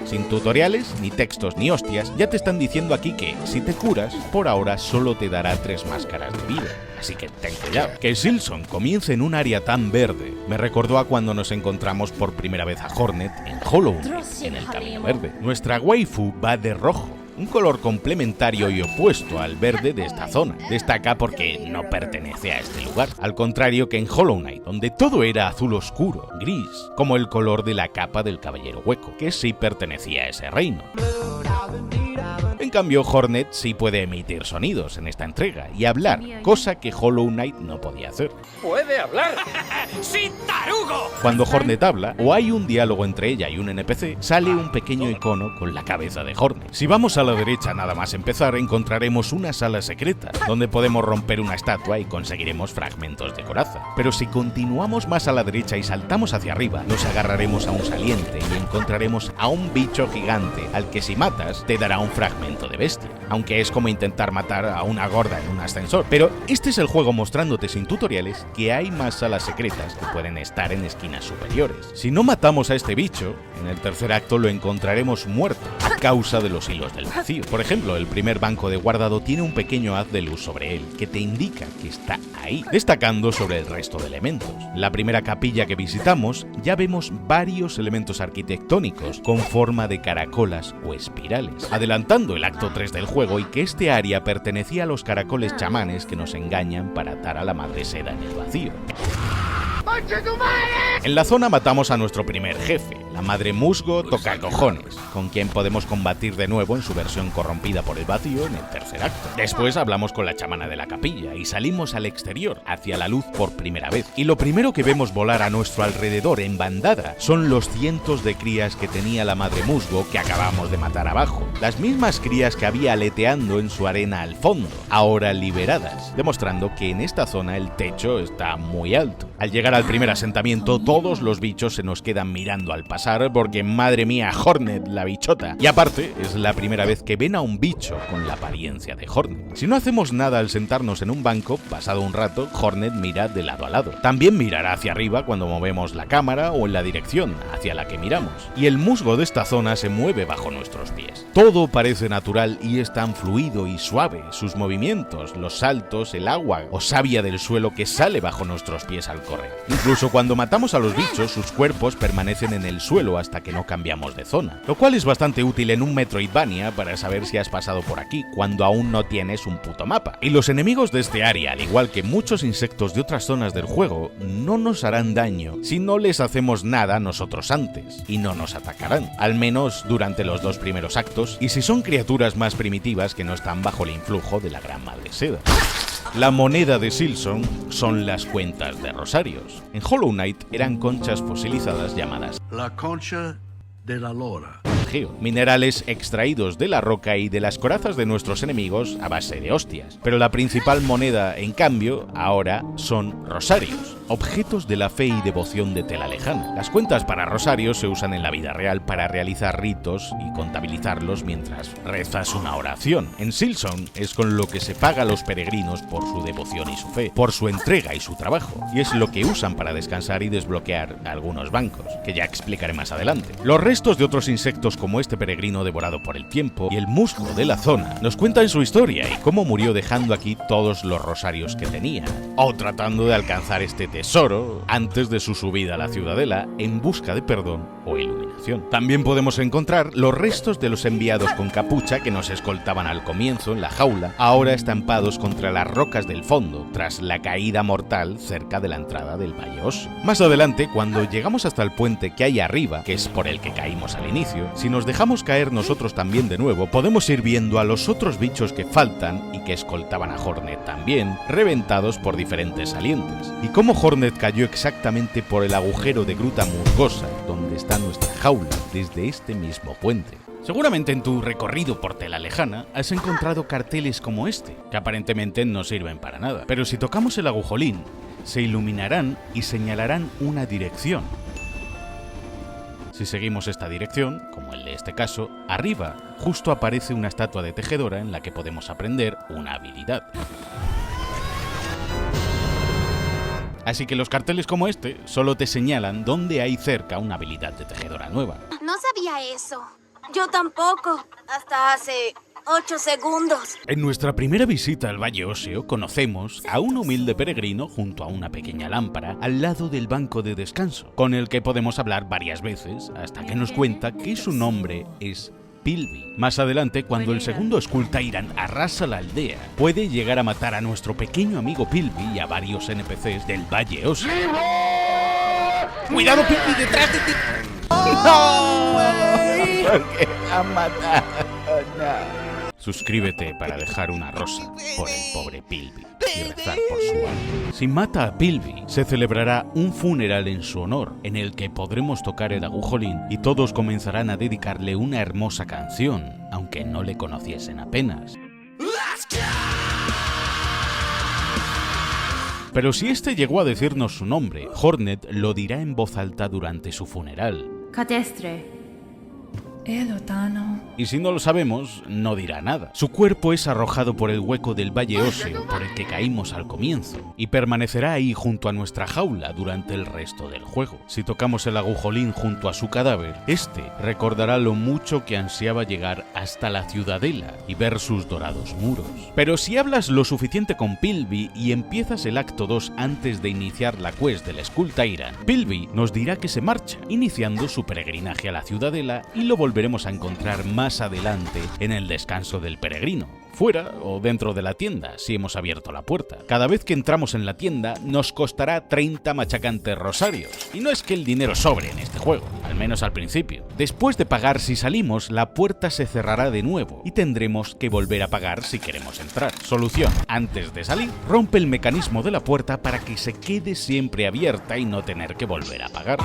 Sin tutoriales, ni textos, ni hostias, ya te están diciendo aquí que, si te curas, por ahora solo te dará 3 máscaras de vida. Así que ten cuidado. Que Silson comience en un área tan verde me recordó a cuando nos encontramos por primera vez a Hornet en Hollow Knight, en el Camino Verde. Nuestra waifu va de rojo, un color complementario y opuesto al verde de esta zona. Destaca porque no pertenece a este lugar, al contrario que en Hollow Knight, donde todo era azul oscuro, gris, como el color de la capa del Caballero Hueco, que sí pertenecía a ese reino. En cambio, Hornet sí puede emitir sonidos en esta entrega y hablar, cosa que Hollow Knight no podía hacer. ¡Puede hablar! ¡Sí, tarugo! Cuando Hornet habla, o hay un diálogo entre ella y un NPC, sale un pequeño icono con la cabeza de Hornet. Si vamos a la derecha nada más empezar, encontraremos una sala secreta, donde podemos romper una estatua y conseguiremos fragmentos de coraza. Pero si continuamos más a la derecha y saltamos hacia arriba, nos agarraremos a un saliente y encontraremos a un bicho gigante, al que si matas, te dará un fragmento de bestia, aunque es como intentar matar a una gorda en un ascensor. Pero este es el juego mostrándote sin tutoriales que hay más salas secretas que pueden estar en esquinas superiores. Si no matamos a este bicho, en el tercer acto lo encontraremos muerto a causa de los hilos del vacío. Por ejemplo, el primer banco de guardado tiene un pequeño haz de luz sobre él que te indica que está ahí, destacando sobre el resto de elementos. La primera capilla que visitamos ya vemos varios elementos arquitectónicos con forma de caracolas o espirales, adelantando el acto 3 del juego y que este área pertenecía a los caracoles chamanes que nos engañan para atar a la madre seda en el vacío. En la zona matamos a nuestro primer jefe, la madre musgo tocacojones, con quien podemos combatir de nuevo en su versión corrompida por el vacío en el tercer acto. Después hablamos con la chamana de la capilla y salimos al exterior, hacia la luz por primera vez. Y lo primero que vemos volar a nuestro alrededor en bandada son los cientos de crías que tenía la madre musgo que acabamos de matar abajo. Las mismas crías que había aleteando en su arena al fondo, ahora liberadas, demostrando que en esta zona el techo está muy alto. Al llegar al primer asentamiento, todos los bichos se nos quedan mirando al pasar porque, madre mía, Hornet, la bichota. Y aparte, es la primera vez que ven a un bicho con la apariencia de Hornet. Si no hacemos nada al sentarnos en un banco, pasado un rato, Hornet mira de lado a lado. También mirará hacia arriba cuando movemos la cámara o en la dirección hacia la que miramos. Y el musgo de esta zona se mueve bajo nuestros pies. Todo parece natural y es tan fluido y suave, sus movimientos, los saltos, el agua o savia del suelo que sale bajo nuestros pies al correr. Incluso cuando matamos a los bichos, sus cuerpos permanecen en el suelo hasta que no cambiamos de zona, lo cual es bastante útil en un Metroidvania para saber si has pasado por aquí cuando aún no tienes un puto mapa. Y los enemigos de este área, al igual que muchos insectos de otras zonas del juego, no nos harán daño si no les hacemos nada nosotros antes, y no nos atacarán, al menos durante los 2 primeros actos, y si son criaturas más primitivas que no están bajo el influjo de la gran madre seda. La moneda de Silson son las cuentas de rosarios. En Hollow Knight eran conchas fosilizadas llamadas La concha de la lora. minerales extraídos de la roca y de las corazas de nuestros enemigos a base de hostias. Pero la principal moneda, en cambio, ahora son rosarios, objetos de la fe y devoción de tela lejana. Las cuentas para rosarios se usan en la vida real para realizar ritos y contabilizarlos mientras rezas una oración. En Silson es con lo que se paga a los peregrinos por su devoción y su fe, por su entrega y su trabajo, y es lo que usan para descansar y desbloquear algunos bancos, que ya explicaré más adelante. Los restos de otros insectos como este peregrino devorado por el tiempo y el musgo de la zona nos cuentan su historia y cómo murió dejando aquí todos los rosarios que tenía, o tratando de alcanzar este tesoro antes de su subida a la ciudadela en busca de perdón o iluminación. También podemos encontrar los restos de los enviados con capucha que nos escoltaban al comienzo en la jaula, ahora estampados contra las rocas del fondo, tras la caída mortal cerca de la entrada del Valle Óseo. Más adelante, cuando llegamos hasta el puente que hay arriba, que es por el que caímos al inicio, si nos dejamos caer nosotros también de nuevo, podemos ir viendo a los otros bichos que faltan y que escoltaban a Hornet también, reventados por diferentes salientes. Y cómo Hornet cayó exactamente por el agujero de Gruta Musgosa, donde está nuestra jaula, desde este mismo puente. Seguramente en tu recorrido por Tela Lejana has encontrado carteles como este, que aparentemente no sirven para nada. Pero si tocamos el agujolín, se iluminarán y señalarán una dirección. Si seguimos esta dirección, como el de este caso, arriba justo aparece una estatua de tejedora en la que podemos aprender una habilidad. Así que los carteles como este solo te señalan dónde hay cerca una habilidad de tejedora nueva. No sabía eso. Yo tampoco. Hasta hace 8 segundos. En nuestra primera visita al Valle Óseo conocemos a un humilde peregrino junto a una pequeña lámpara al lado del banco de descanso, con el que podemos hablar varias veces hasta que nos cuenta que su nombre es Pilby. Más adelante, cuando el segundo Skull Tyrant arrasa la aldea, puede llegar a matar a nuestro pequeño amigo Pilby y a varios NPCs del Valle Óseo. ¡Cuidado, Pilby, detrás de ti! ¡No! ¿Por qué la han matado? No. Suscríbete para dejar una rosa por el pobre Pilby y rezar por su alma. Si mata a Pilby, se celebrará un funeral en su honor, en el que podremos tocar el agujolín y todos comenzarán a dedicarle una hermosa canción, aunque no le conociesen apenas. Pero si este llegó a decirnos su nombre, Hornet lo dirá en voz alta durante su funeral. Cadestre. Y si no lo sabemos, no dirá nada. Su cuerpo es arrojado por el hueco del Valle Óseo por el que caímos al comienzo, y permanecerá ahí junto a nuestra jaula durante el resto del juego. Si tocamos el agujolín junto a su cadáver, este recordará lo mucho que ansiaba llegar hasta la ciudadela y ver sus dorados muros. Pero si hablas lo suficiente con Pilby y empiezas el acto 2 antes de iniciar la quest del Skull Tyrant, Pilby nos dirá que se marcha, iniciando su peregrinaje a la ciudadela, y lo volveremos a encontrar más adelante en el descanso del peregrino, fuera o dentro de la tienda, si hemos abierto la puerta. Cada vez que entramos en la tienda nos costará 30 machacantes rosarios, y no es que el dinero sobre en este juego, al menos al principio. Después de pagar si salimos, la puerta se cerrará de nuevo y tendremos que volver a pagar si queremos entrar. Solución: antes de salir, rompe el mecanismo de la puerta para que se quede siempre abierta y no tener que volver a pagar.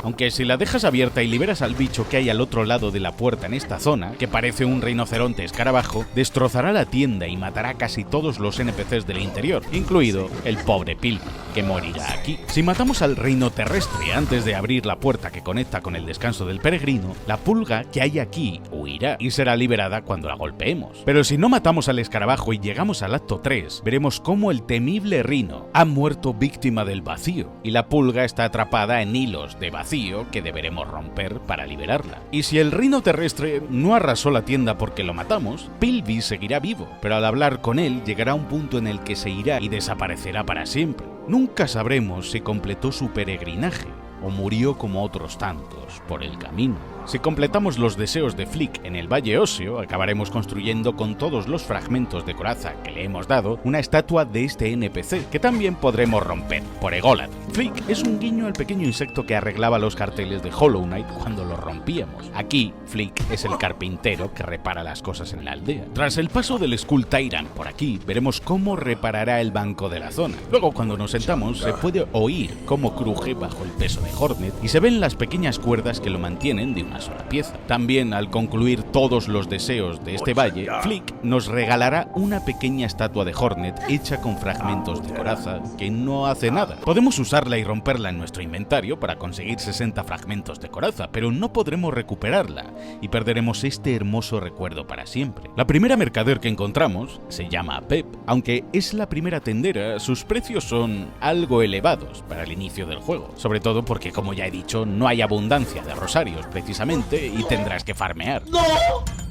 Aunque si la dejas abierta y liberas al bicho que hay al otro lado de la puerta en esta zona, que parece un rinoceronte escarabajo, destrozará la tienda y matará a casi todos los NPCs del interior, incluido el pobre Pilby, que morirá aquí. Si matamos al reino terrestre antes de abrir la puerta que conecta con el descanso del peregrino, la pulga que hay aquí huirá y será liberada cuando la golpeemos. Pero si no matamos al escarabajo y llegamos al acto 3, veremos cómo el temible rino ha muerto víctima del vacío, y la pulga está atrapada en hilos de vacío que deberemos romper para liberarla. Y si el rino terrestre no arrasó la tienda porque lo matamos, Pilby seguirá vivo, pero al hablar con él llegará un punto en el que se irá y desaparecerá para siempre. Nunca sabremos si completó su peregrinaje o murió como otros tantos por el camino. Si completamos los deseos de Flick en el Valle Óseo, acabaremos construyendo con todos los fragmentos de coraza que le hemos dado una estatua de este NPC, que también podremos romper, por Egolad. Flick es un guiño al pequeño insecto que arreglaba los carteles de Hollow Knight cuando los rompíamos. Aquí, Flick es el carpintero que repara las cosas en la aldea. Tras el paso del Skull Tyrant por aquí, veremos cómo reparará el banco de la zona. Luego, cuando nos sentamos, se puede oír cómo cruje bajo el peso de Hornet y se ven las pequeñas cuerdas que lo mantienen de una sola pieza. También, al concluir todos los deseos de este valle, Flick nos regalará una pequeña estatua de Hornet hecha con fragmentos de coraza que no hace nada. Podemos usarla y romperla en nuestro inventario para conseguir 60 fragmentos de coraza, pero no podremos recuperarla y perderemos este hermoso recuerdo para siempre. La primera mercader que encontramos se llama Pep. Aunque es la primera tendera, sus precios son algo elevados para el inicio del juego, sobre todo porque, como ya he dicho, no hay abundancia de rosarios precisamente y tendrás que farmear.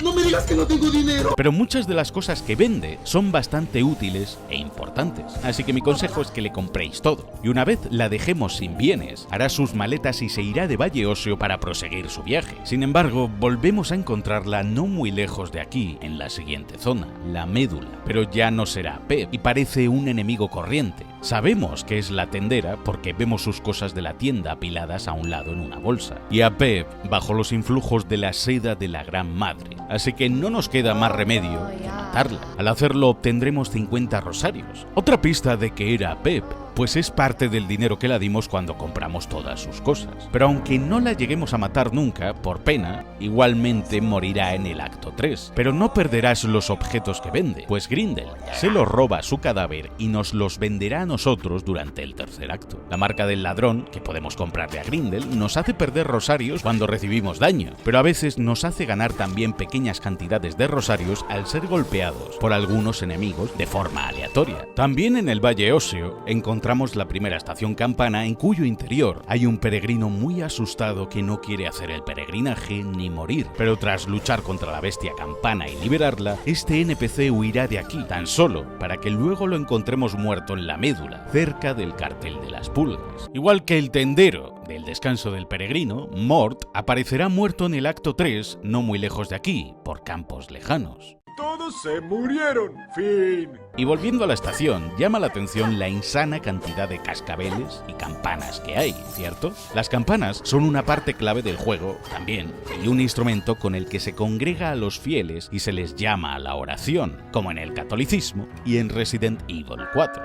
No me digas que no tengo dinero. Pero muchas de las cosas que vende son bastante útiles e importantes. Así que mi consejo es que le compréis todo. Y una vez la dejemos sin bienes, hará sus maletas y se irá de Valle Óseo para proseguir su viaje. Sin embargo, volvemos a encontrarla no muy lejos de aquí, en la siguiente zona, la Médula. Pero ya no será Pep y parece un enemigo corriente. Sabemos que es la tendera porque vemos sus cosas de la tienda apiladas a un lado en una bolsa. Y a Pep bajo los influjos de la seda de la Gran Madre. Así que no nos queda más remedio que matarla. Al hacerlo obtendremos 50 rosarios. Otra pista de que era Pep, pues es parte del dinero que la dimos cuando compramos todas sus cosas. Pero aunque no la lleguemos a matar nunca, por pena, igualmente morirá en el acto 3. Pero no perderás los objetos que vende, pues Grindel se los roba su cadáver y nos los venderá a nosotros durante el tercer acto. La marca del ladrón, que podemos comprarle a Grindel, nos hace perder rosarios cuando recibimos daño, pero a veces nos hace ganar también pequeñas cantidades de rosarios al ser golpeados por algunos enemigos de forma aleatoria. También en el Valle Óseo encontramos la primera estación Campana, en cuyo interior hay un peregrino muy asustado que no quiere hacer el peregrinaje ni morir, pero tras luchar contra la bestia Campana y liberarla, este NPC huirá de aquí, tan solo para que luego lo encontremos muerto en la Médula, cerca del cartel de las pulgas. Igual que el tendero del descanso del peregrino, Mort aparecerá muerto en el acto 3, no muy lejos de aquí, por campos lejanos. Todos se murieron. Fin. Y volviendo a la estación, llama la atención la insana cantidad de cascabeles y campanas que hay, ¿cierto? Las campanas son una parte clave del juego, también, y un instrumento con el que se congrega a los fieles y se les llama a la oración, como en el catolicismo y en Resident Evil 4.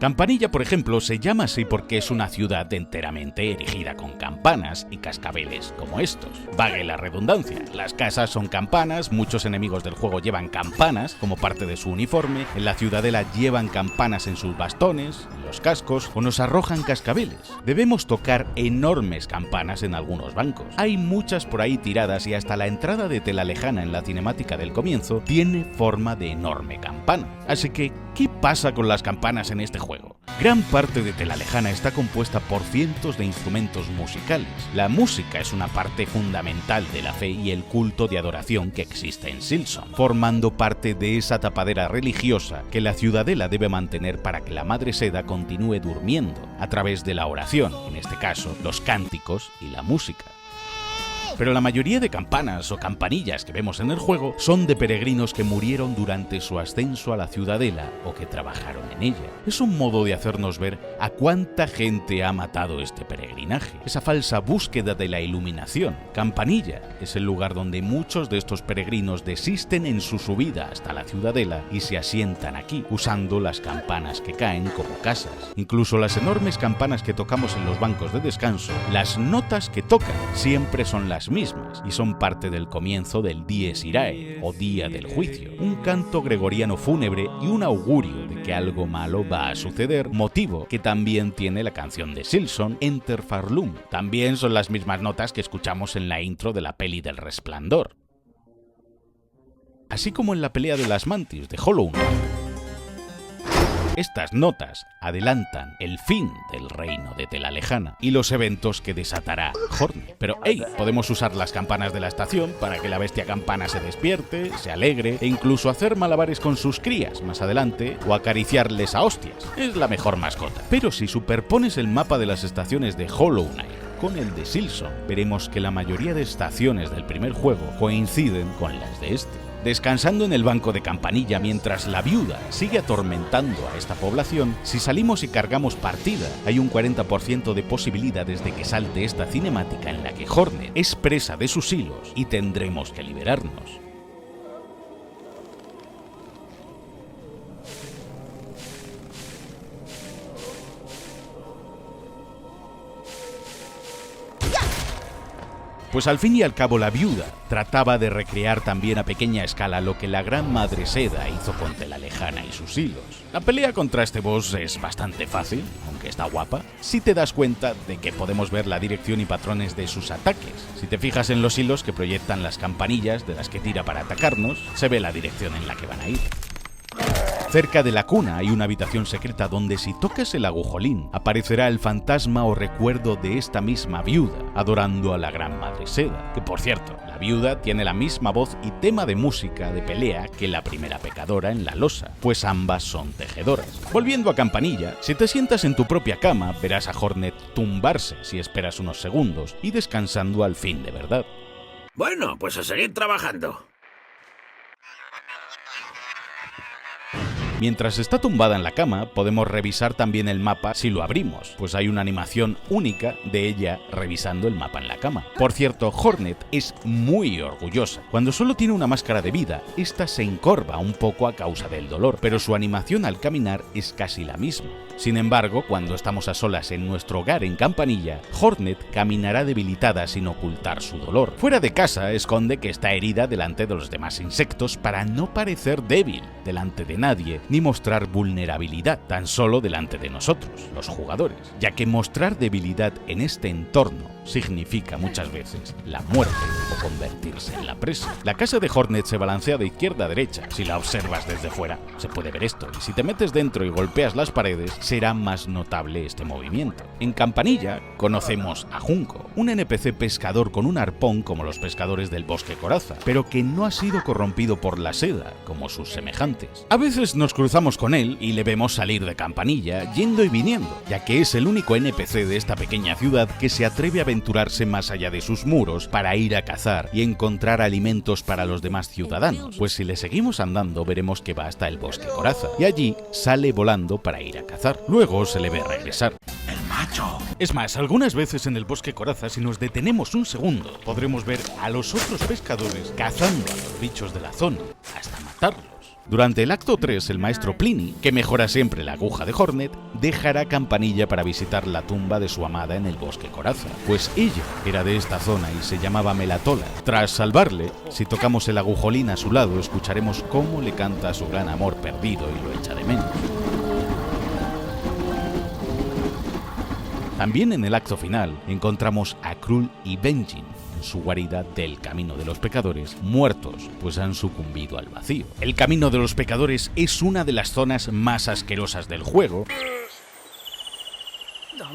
Campanilla, por ejemplo, se llama así porque es una ciudad enteramente erigida con campanas y cascabeles como estos. Vague la redundancia, las casas son campanas, muchos enemigos del juego llevan campanas como parte de su uniforme, en la ciudadela llevan campanas en sus bastones, en los cascos o nos arrojan cascabeles. Debemos tocar enormes campanas en algunos bancos. Hay muchas por ahí tiradas y hasta la entrada de Tela Lejana en la cinemática del comienzo tiene forma de enorme campana. Así que, ¿qué pasa con las campanas en este juego? Gran parte de Tela Lejana está compuesta por cientos de instrumentos musicales. La música es una parte fundamental de la fe y el culto de adoración que existe en Silson, formando parte de esa tapadera religiosa que la ciudadela debe mantener para que la Madre Seda continúe durmiendo, a través de la oración, en este caso, los cánticos y la música. Pero la mayoría de campanas o campanillas que vemos en el juego son de peregrinos que murieron durante su ascenso a la ciudadela o que trabajaron en ella. Es un modo de hacernos ver a cuánta gente ha matado este peregrinaje, esa falsa búsqueda de la iluminación. Campanilla es el lugar donde muchos de estos peregrinos desisten en su subida hasta la ciudadela y se asientan aquí, usando las campanas que caen como casas. Incluso las enormes campanas que tocamos en los bancos de descanso, las notas que tocan siempre son las mismas y son parte del comienzo del Dies Irae o Día del Juicio, un canto gregoriano fúnebre y un augurio de que algo malo va a suceder, motivo que también tiene la canción de Silson, Enter Farlum. También son las mismas notas que escuchamos en la intro de la peli del Resplandor, así como en la pelea de las mantis de Hollow Knight. Estas notas adelantan el fin del reino de Tela Lejana y los eventos que desatará Hornet. Pero hey, podemos usar las campanas de la estación para que la bestia campana se despierte, se alegre e incluso hacer malabares con sus crías más adelante o acariciarles a hostias. Es la mejor mascota. Pero si superpones el mapa de las estaciones de Hollow Knight con el de Silson, veremos que la mayoría de estaciones del primer juego coinciden con las de este. Descansando en el banco de Campanilla mientras la viuda sigue atormentando a esta población, si salimos y cargamos partida, hay un 40% de posibilidades de que salte esta cinemática en la que Hornet es presa de sus hilos y tendremos que liberarnos. Pues al fin y al cabo la viuda trataba de recrear también a pequeña escala lo que la Gran Madre Seda hizo con Tela Lejana y sus hilos. La pelea contra este boss es bastante fácil, aunque está guapa, si te das cuenta de que podemos ver la dirección y patrones de sus ataques. Si te fijas en los hilos que proyectan las campanillas de las que tira para atacarnos, se ve la dirección en la que van a ir. Cerca de la cuna hay una habitación secreta donde si tocas el agujolín aparecerá el fantasma o recuerdo de esta misma viuda adorando a la Gran Madre Seda, que por cierto, la viuda tiene la misma voz y tema de música de pelea que la primera pecadora en la losa, pues ambas son tejedoras. Volviendo a Campanilla, si te sientas en tu propia cama verás a Hornet tumbarse si esperas unos segundos y descansando al fin de verdad. Bueno, pues a seguir trabajando. Mientras está tumbada en la cama, podemos revisar también el mapa si lo abrimos, pues hay una animación única de ella revisando el mapa en la cama. Por cierto, Hornet es muy orgullosa. Cuando solo tiene una máscara de vida, esta se encorva un poco a causa del dolor, pero su animación al caminar es casi la misma. Sin embargo, cuando estamos a solas en nuestro hogar en Campanilla, Hornet caminará debilitada sin ocultar su dolor. Fuera de casa, esconde que está herida delante de los demás insectos para no parecer débil delante de nadie, ni mostrar vulnerabilidad, tan solo delante de nosotros, los jugadores, ya que mostrar debilidad en este entorno significa muchas veces la muerte o convertirse en la presa. La casa de Hornet se balancea de izquierda a derecha. Si la observas desde fuera, se puede ver esto, y si te metes dentro y golpeas las paredes, será más notable este movimiento. En Campanilla conocemos a Junco, un NPC pescador con un arpón como los pescadores del Bosque Coraza, pero que no ha sido corrompido por la seda, como sus semejantes. A veces nos cruzamos con él y le vemos salir de Campanilla yendo y viniendo, ya que es el único NPC de esta pequeña ciudad que se atreve a aventurarse más allá de sus muros para ir a cazar y encontrar alimentos para los demás ciudadanos, pues si le seguimos andando veremos que va hasta el Bosque Coraza y allí sale volando para ir a cazar. Luego se le ve regresar. El macho. Es más, algunas veces en el Bosque Coraza, si nos detenemos un segundo, podremos ver a los otros pescadores cazando a los bichos de la zona, hasta matarlos. Durante el acto 3, el maestro Pliny, que mejora siempre la aguja de Hornet, dejará Campanilla para visitar la tumba de su amada en el Bosque Coraza, pues ella era de esta zona y se llamaba Melatola. Tras salvarle, si tocamos el agujolín a su lado, escucharemos cómo le canta a su gran amor perdido y lo echa de menos. También en el acto final encontramos a Krull y Benjin, su guarida del Camino de los Pecadores, muertos, pues han sucumbido al vacío. El Camino de los Pecadores es una de las zonas más asquerosas del juego,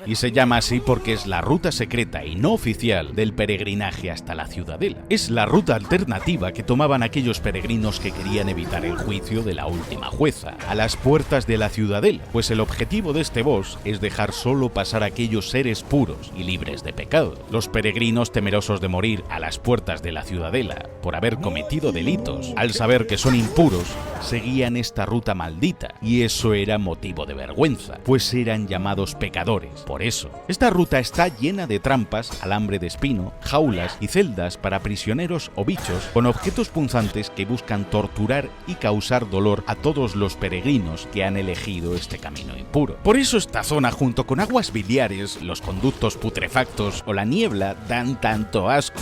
y se llama así porque es la ruta secreta y no oficial del peregrinaje hasta la Ciudadela. Es la ruta alternativa que tomaban aquellos peregrinos que querían evitar el juicio de la última jueza, a las puertas de la Ciudadela, pues el objetivo de este boss es dejar solo pasar a aquellos seres puros y libres de pecado. Los peregrinos, temerosos de morir a las puertas de la Ciudadela por haber cometido delitos, al saber que son impuros, seguían esta ruta maldita, y eso era motivo de vergüenza, pues eran llamados pecadores. Por eso, esta ruta está llena de trampas, alambre de espino, jaulas y celdas para prisioneros o bichos con objetos punzantes que buscan torturar y causar dolor a todos los peregrinos que han elegido este camino impuro. Por eso esta zona, junto con aguas biliares, los conductos putrefactos o la niebla, dan tanto asco,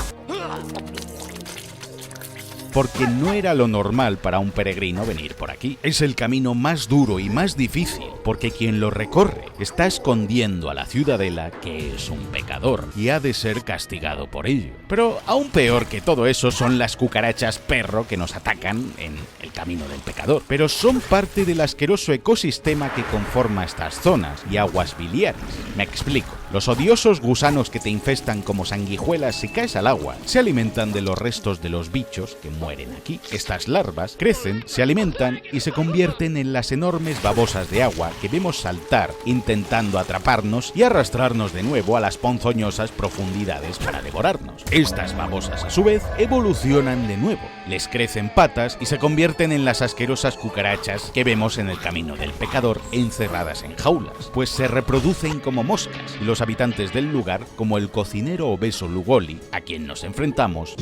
porque no era lo normal para un peregrino venir por aquí. Es el camino más duro y más difícil, porque quien lo recorre está escondiendo a la Ciudadela que es un pecador y ha de ser castigado por ello. Pero aún peor que todo eso son las cucarachas perro que nos atacan en el camino del pecador, pero son parte del asqueroso ecosistema que conforma estas zonas y aguas biliares. Me explico. Los odiosos gusanos que te infestan como sanguijuelas si caes al agua se alimentan de los restos de los bichos que mueren aquí. Estas larvas crecen, se alimentan y se convierten en las enormes babosas de agua que vemos saltar intentando atraparnos y arrastrarnos de nuevo a las ponzoñosas profundidades para devorarnos. Estas babosas a su vez evolucionan de nuevo, les crecen patas y se convierten en las asquerosas cucarachas que vemos en el camino del pecador encerradas en jaulas, pues se reproducen como moscas y los habitantes del lugar, como el cocinero obeso Lugoli, a quien nos enfrentamos,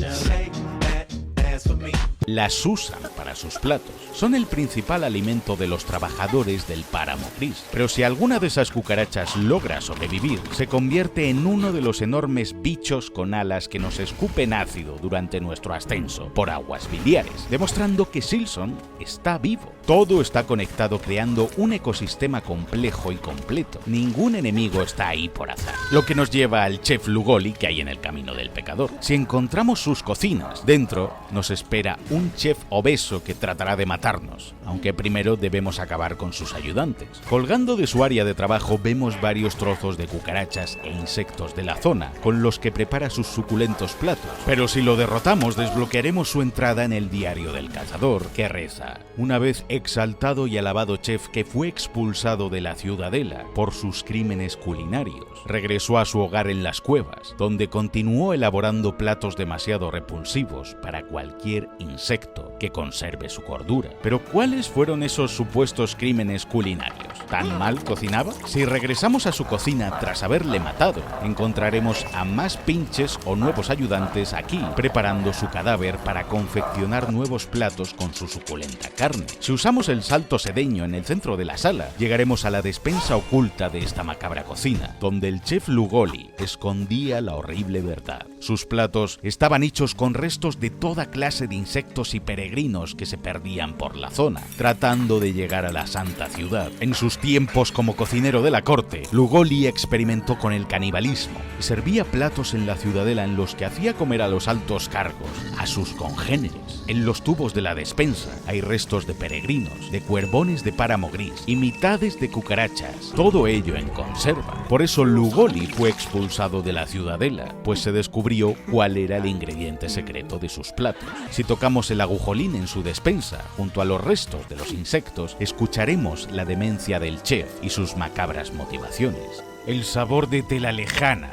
las usan para sus platos. Son el principal alimento de los trabajadores del páramo gris. Pero si alguna de esas cucarachas logra sobrevivir, se convierte en uno de los enormes bichos con alas que nos escupen ácido durante nuestro ascenso por aguas biliares, demostrando que Silson está vivo. Todo está conectado, creando un ecosistema complejo y completo. Ningún enemigo está ahí por azar. Lo que nos lleva al chef Lugoli que hay en el camino del pecador. Si encontramos sus cocinas, dentro nos espera un chef obeso que tratará de matarnos, aunque primero debemos acabar con sus ayudantes. Colgando de su área de trabajo vemos varios trozos de cucarachas e insectos de la zona, con los que prepara sus suculentos platos. Pero si lo derrotamos, desbloquearemos su entrada en el diario del cazador, que reza: una vez exaltado y alabado chef que fue expulsado de la ciudadela por sus crímenes culinarios, regresó a su hogar en las cuevas, donde continuó elaborando platos demasiado repulsivos para cualquier insecto que conserve su cordura. Pero ¿cuáles fueron esos supuestos crímenes culinarios? ¿Tan mal cocinaba? Si regresamos a su cocina tras haberle matado, encontraremos a más pinches o nuevos ayudantes aquí, preparando su cadáver para confeccionar nuevos platos con su suculenta carne. Si usamos el salto sedeño en el centro de la sala, llegaremos a la despensa oculta de esta macabra cocina, donde el chef Lugoli escondía la horrible verdad. Sus platos estaban hechos con restos de toda clase de insectos y peregrinos que se perdían por la zona, tratando de llegar a la santa ciudad. En sus tiempos como cocinero de la corte, Lugoli experimentó con el canibalismo y servía platos en la ciudadela en los que hacía comer a los altos cargos, a sus congéneres. En los tubos de la despensa hay restos de peregrinos, de cuervones de páramo gris y mitades de cucarachas, todo ello en conserva. Por eso Lugoli fue expulsado de la ciudadela, pues se descubrió cuál era el ingrediente secreto de sus platos. Si tocamos el agujolín en su despensa, junto a los restos de los insectos, escucharemos la demencia del chef y sus macabras motivaciones. El sabor de tela lejana,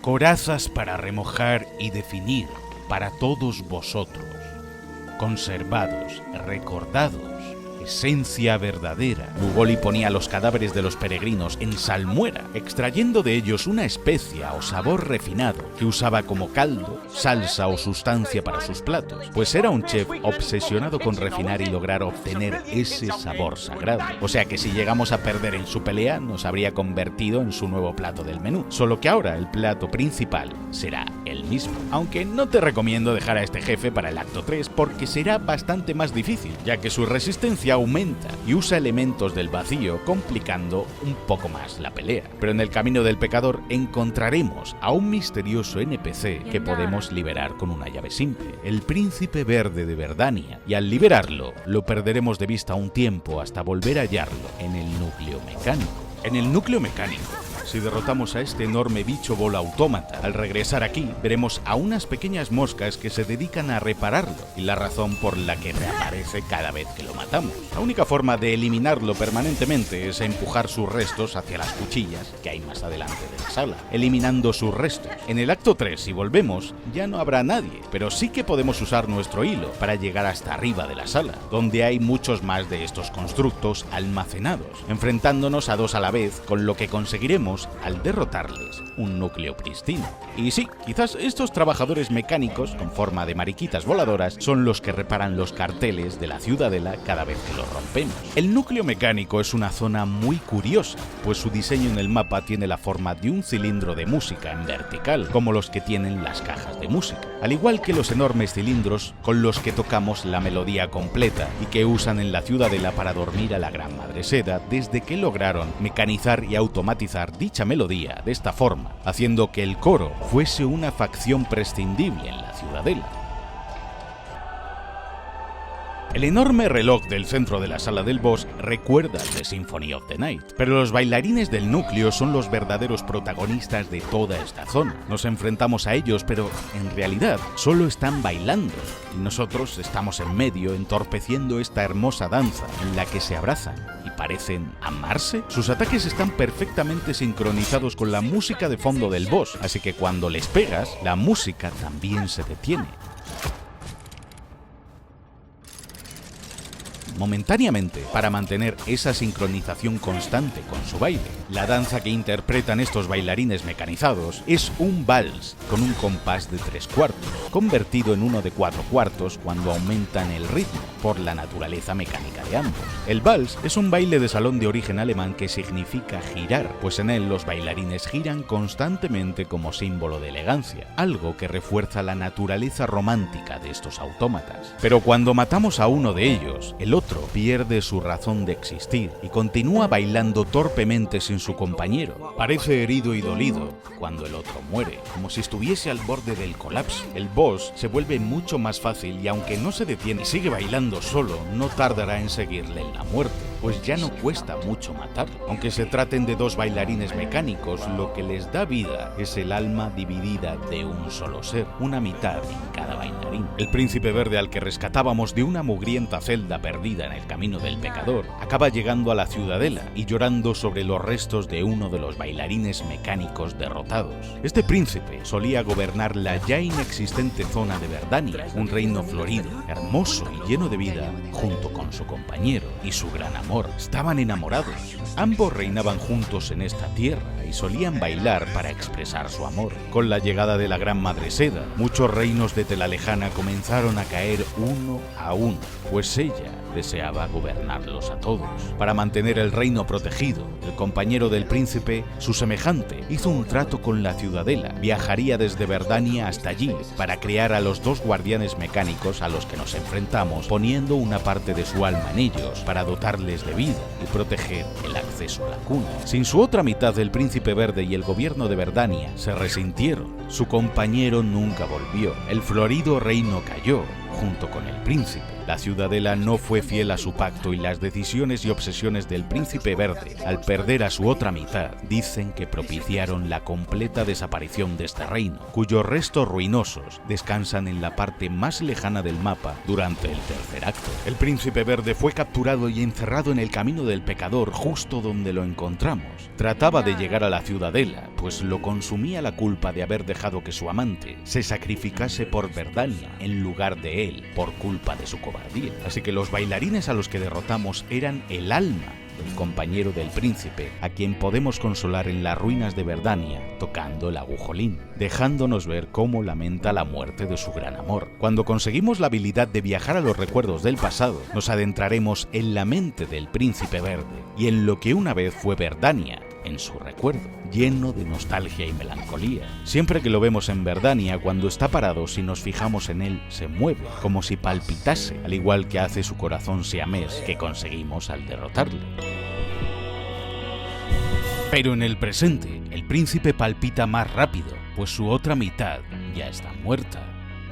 corazas para remojar y definir para todos vosotros, conservados, recordados, esencia verdadera. Lugoli ponía los cadáveres de los peregrinos en salmuera, extrayendo de ellos una especia o sabor refinado que usaba como caldo, salsa o sustancia para sus platos, pues era un chef obsesionado con refinar y lograr obtener ese sabor sagrado. O sea que si llegamos a perder en su pelea, nos habría convertido en su nuevo plato del menú, solo que ahora el plato principal será el mismo. Aunque no te recomiendo dejar a este jefe para el acto 3 porque será bastante más difícil, ya que su resistencia aumenta y usa elementos del vacío, complicando un poco más la pelea. Pero en el camino del pecador encontraremos a un misterioso NPC que podemos liberar con una llave simple, el príncipe verde de Verdania, y al liberarlo lo perderemos de vista un tiempo hasta volver a hallarlo en el núcleo mecánico. En el núcleo mecánico, si derrotamos a este enorme bicho bola autómata, al regresar aquí veremos a unas pequeñas moscas que se dedican a repararlo y la razón por la que reaparece cada vez que lo matamos. La única forma de eliminarlo permanentemente es empujar sus restos hacia las cuchillas que hay más adelante de la sala, eliminando sus restos. En el acto 3, si volvemos, ya no habrá nadie, pero sí que podemos usar nuestro hilo para llegar hasta arriba de la sala, donde hay muchos más de estos constructos almacenados, enfrentándonos a dos a la vez, con lo que conseguiremos al derrotarles un núcleo pristino. Y sí, quizás estos trabajadores mecánicos con forma de mariquitas voladoras son los que reparan los carteles de la ciudadela cada vez que los rompemos. El núcleo mecánico es una zona muy curiosa, pues su diseño en el mapa tiene la forma de un cilindro de música en vertical, como los que tienen las cajas de música, al igual que los enormes cilindros con los que tocamos la melodía completa y que usan en la ciudadela para dormir a la Gran Madre Seda desde que lograron mecanizar y automatizar dicha melodía de esta forma, haciendo que el coro fuese una facción prescindible en la ciudadela. El enorme reloj del centro de la sala del boss recuerda al de Symphony of the Night, pero los bailarines del núcleo son los verdaderos protagonistas de toda esta zona. Nos enfrentamos a ellos, pero en realidad solo están bailando, y nosotros estamos en medio entorpeciendo esta hermosa danza en la que se abrazan y parecen amarse. Sus ataques están perfectamente sincronizados con la música de fondo del boss, así que cuando les pegas, la música también se detiene. Momentáneamente, para mantener esa sincronización constante con su baile. La danza que interpretan estos bailarines mecanizados es un vals con un compás de 3/4, convertido en uno de 4/4 cuando aumentan el ritmo, por la naturaleza mecánica de ambos. El vals es un baile de salón de origen alemán que significa girar, pues en él los bailarines giran constantemente como símbolo de elegancia, algo que refuerza la naturaleza romántica de estos autómatas. Pero cuando matamos a uno de ellos, el otro otro pierde su razón de existir y continúa bailando torpemente sin su compañero. Parece herido y dolido cuando el otro muere, como si estuviese al borde del colapso. El boss se vuelve mucho más fácil y aunque no se detiene y sigue bailando solo, no tardará en seguirle en la muerte, pues ya no cuesta mucho matarlo. Aunque se traten de dos bailarines mecánicos, lo que les da vida es el alma dividida de un solo ser, una mitad en cada bailarín. El príncipe verde al que rescatábamos de una mugrienta celda perdida en el camino del pecador, acaba llegando a la ciudadela y llorando sobre los restos de uno de los bailarines mecánicos derrotados. Este príncipe solía gobernar la ya inexistente zona de Verdania, un reino florido, hermoso y lleno de vida, junto con su compañero y su gran amor. Estaban enamorados. Ambos reinaban juntos en esta tierra y solían bailar para expresar su amor. Con la llegada de la Gran Madre Seda, muchos reinos de Tela Lejana comenzaron a caer uno a uno, pues ella deseaba gobernarlos a todos. Para mantener el reino protegido, el compañero del príncipe, su semejante, hizo un trato con la ciudadela. Viajaría desde Verdania hasta allí para crear a los dos guardianes mecánicos a los que nos enfrentamos, poniendo una parte de su alma en ellos para dotarles de vida y proteger el acceso a la cuna. Sin su otra mitad, el príncipe verde y el gobierno de Verdania se resintieron. Su compañero nunca volvió. El florido reino cayó junto con el príncipe. La ciudadela no fue fiel a su pacto y las decisiones y obsesiones del príncipe verde, al perder a su otra mitad, dicen que propiciaron la completa desaparición de este reino, cuyos restos ruinosos descansan en la parte más lejana del mapa durante el tercer acto. El príncipe verde fue capturado y encerrado en el camino del pecador justo donde lo encontramos. Trataba de llegar a la ciudadela, pues lo consumía la culpa de haber dejado que su amante se sacrificase por Verdania en lugar de él, por culpa de su cobardía. Así que los bailarines a los que derrotamos eran el alma del compañero del príncipe, a quien podemos consolar en las ruinas de Verdania tocando el agujolín, dejándonos ver cómo lamenta la muerte de su gran amor. Cuando conseguimos la habilidad de viajar a los recuerdos del pasado, nos adentraremos en la mente del príncipe verde y en lo que una vez fue Verdania, en su recuerdo, lleno de nostalgia y melancolía. Siempre que lo vemos en Verdania, cuando está parado, si nos fijamos en él, se mueve, como si palpitase, al igual que hace su corazón siamés que conseguimos al derrotarle. Pero en el presente, el príncipe palpita más rápido, pues su otra mitad ya está muerta.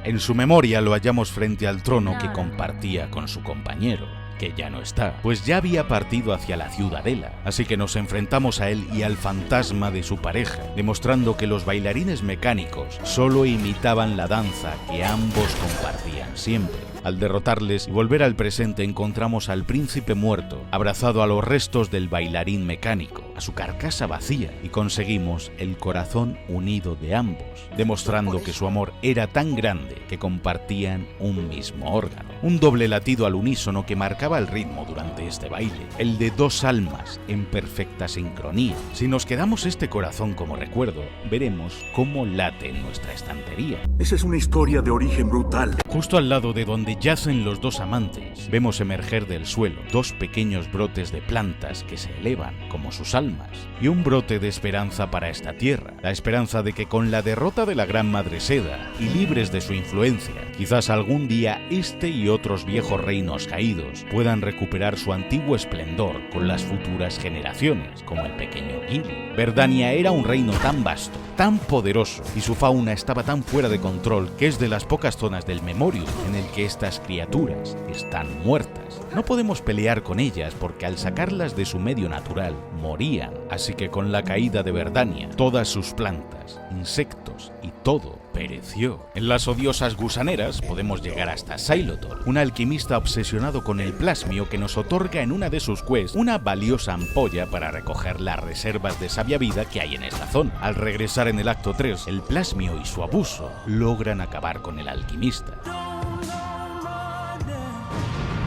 En su memoria lo hallamos frente al trono que compartía con su compañero, que ya no está, pues ya había partido hacia la ciudadela, así que nos enfrentamos a él y al fantasma de su pareja, demostrando que los bailarines mecánicos solo imitaban la danza que ambos compartían siempre. Al derrotarles y volver al presente, encontramos al príncipe muerto, abrazado a los restos del bailarín mecánico, a su carcasa vacía, y conseguimos el corazón unido de ambos, demostrando que su amor era tan grande que compartían un mismo órgano. Un doble latido al unísono que marcaba el ritmo durante este baile, el de dos almas en perfecta sincronía. Si nos quedamos este corazón como recuerdo, veremos cómo late en nuestra estantería. Esa es una historia de origen brutal. Justo al lado de donde yacen los dos amantes, vemos emerger del suelo dos pequeños brotes de plantas que se elevan como sus almas, y un brote de esperanza para esta tierra, la esperanza de que con la derrota de la Gran Madre Seda y libres de su influencia, quizás algún día este y otros viejos reinos caídos puedan recuperar su antiguo esplendor con las futuras generaciones, como el pequeño Gili. Verdania era un reino tan vasto, tan poderoso, y su fauna estaba tan fuera de control que es de las pocas zonas del Memorium en el que estas criaturas están muertas. No podemos pelear con ellas porque al sacarlas de su medio natural morían, así que con la caída de Verdania, todas sus plantas, insectos y todo pereció. En las odiosas gusaneras podemos llegar hasta Xylotl, un alquimista obsesionado con el plasmio que nos otorga en una de sus quests una valiosa ampolla para recoger las reservas de sabia vida que hay en esta zona. Al regresar en el acto 3, el plasmio y su abuso logran acabar con el alquimista,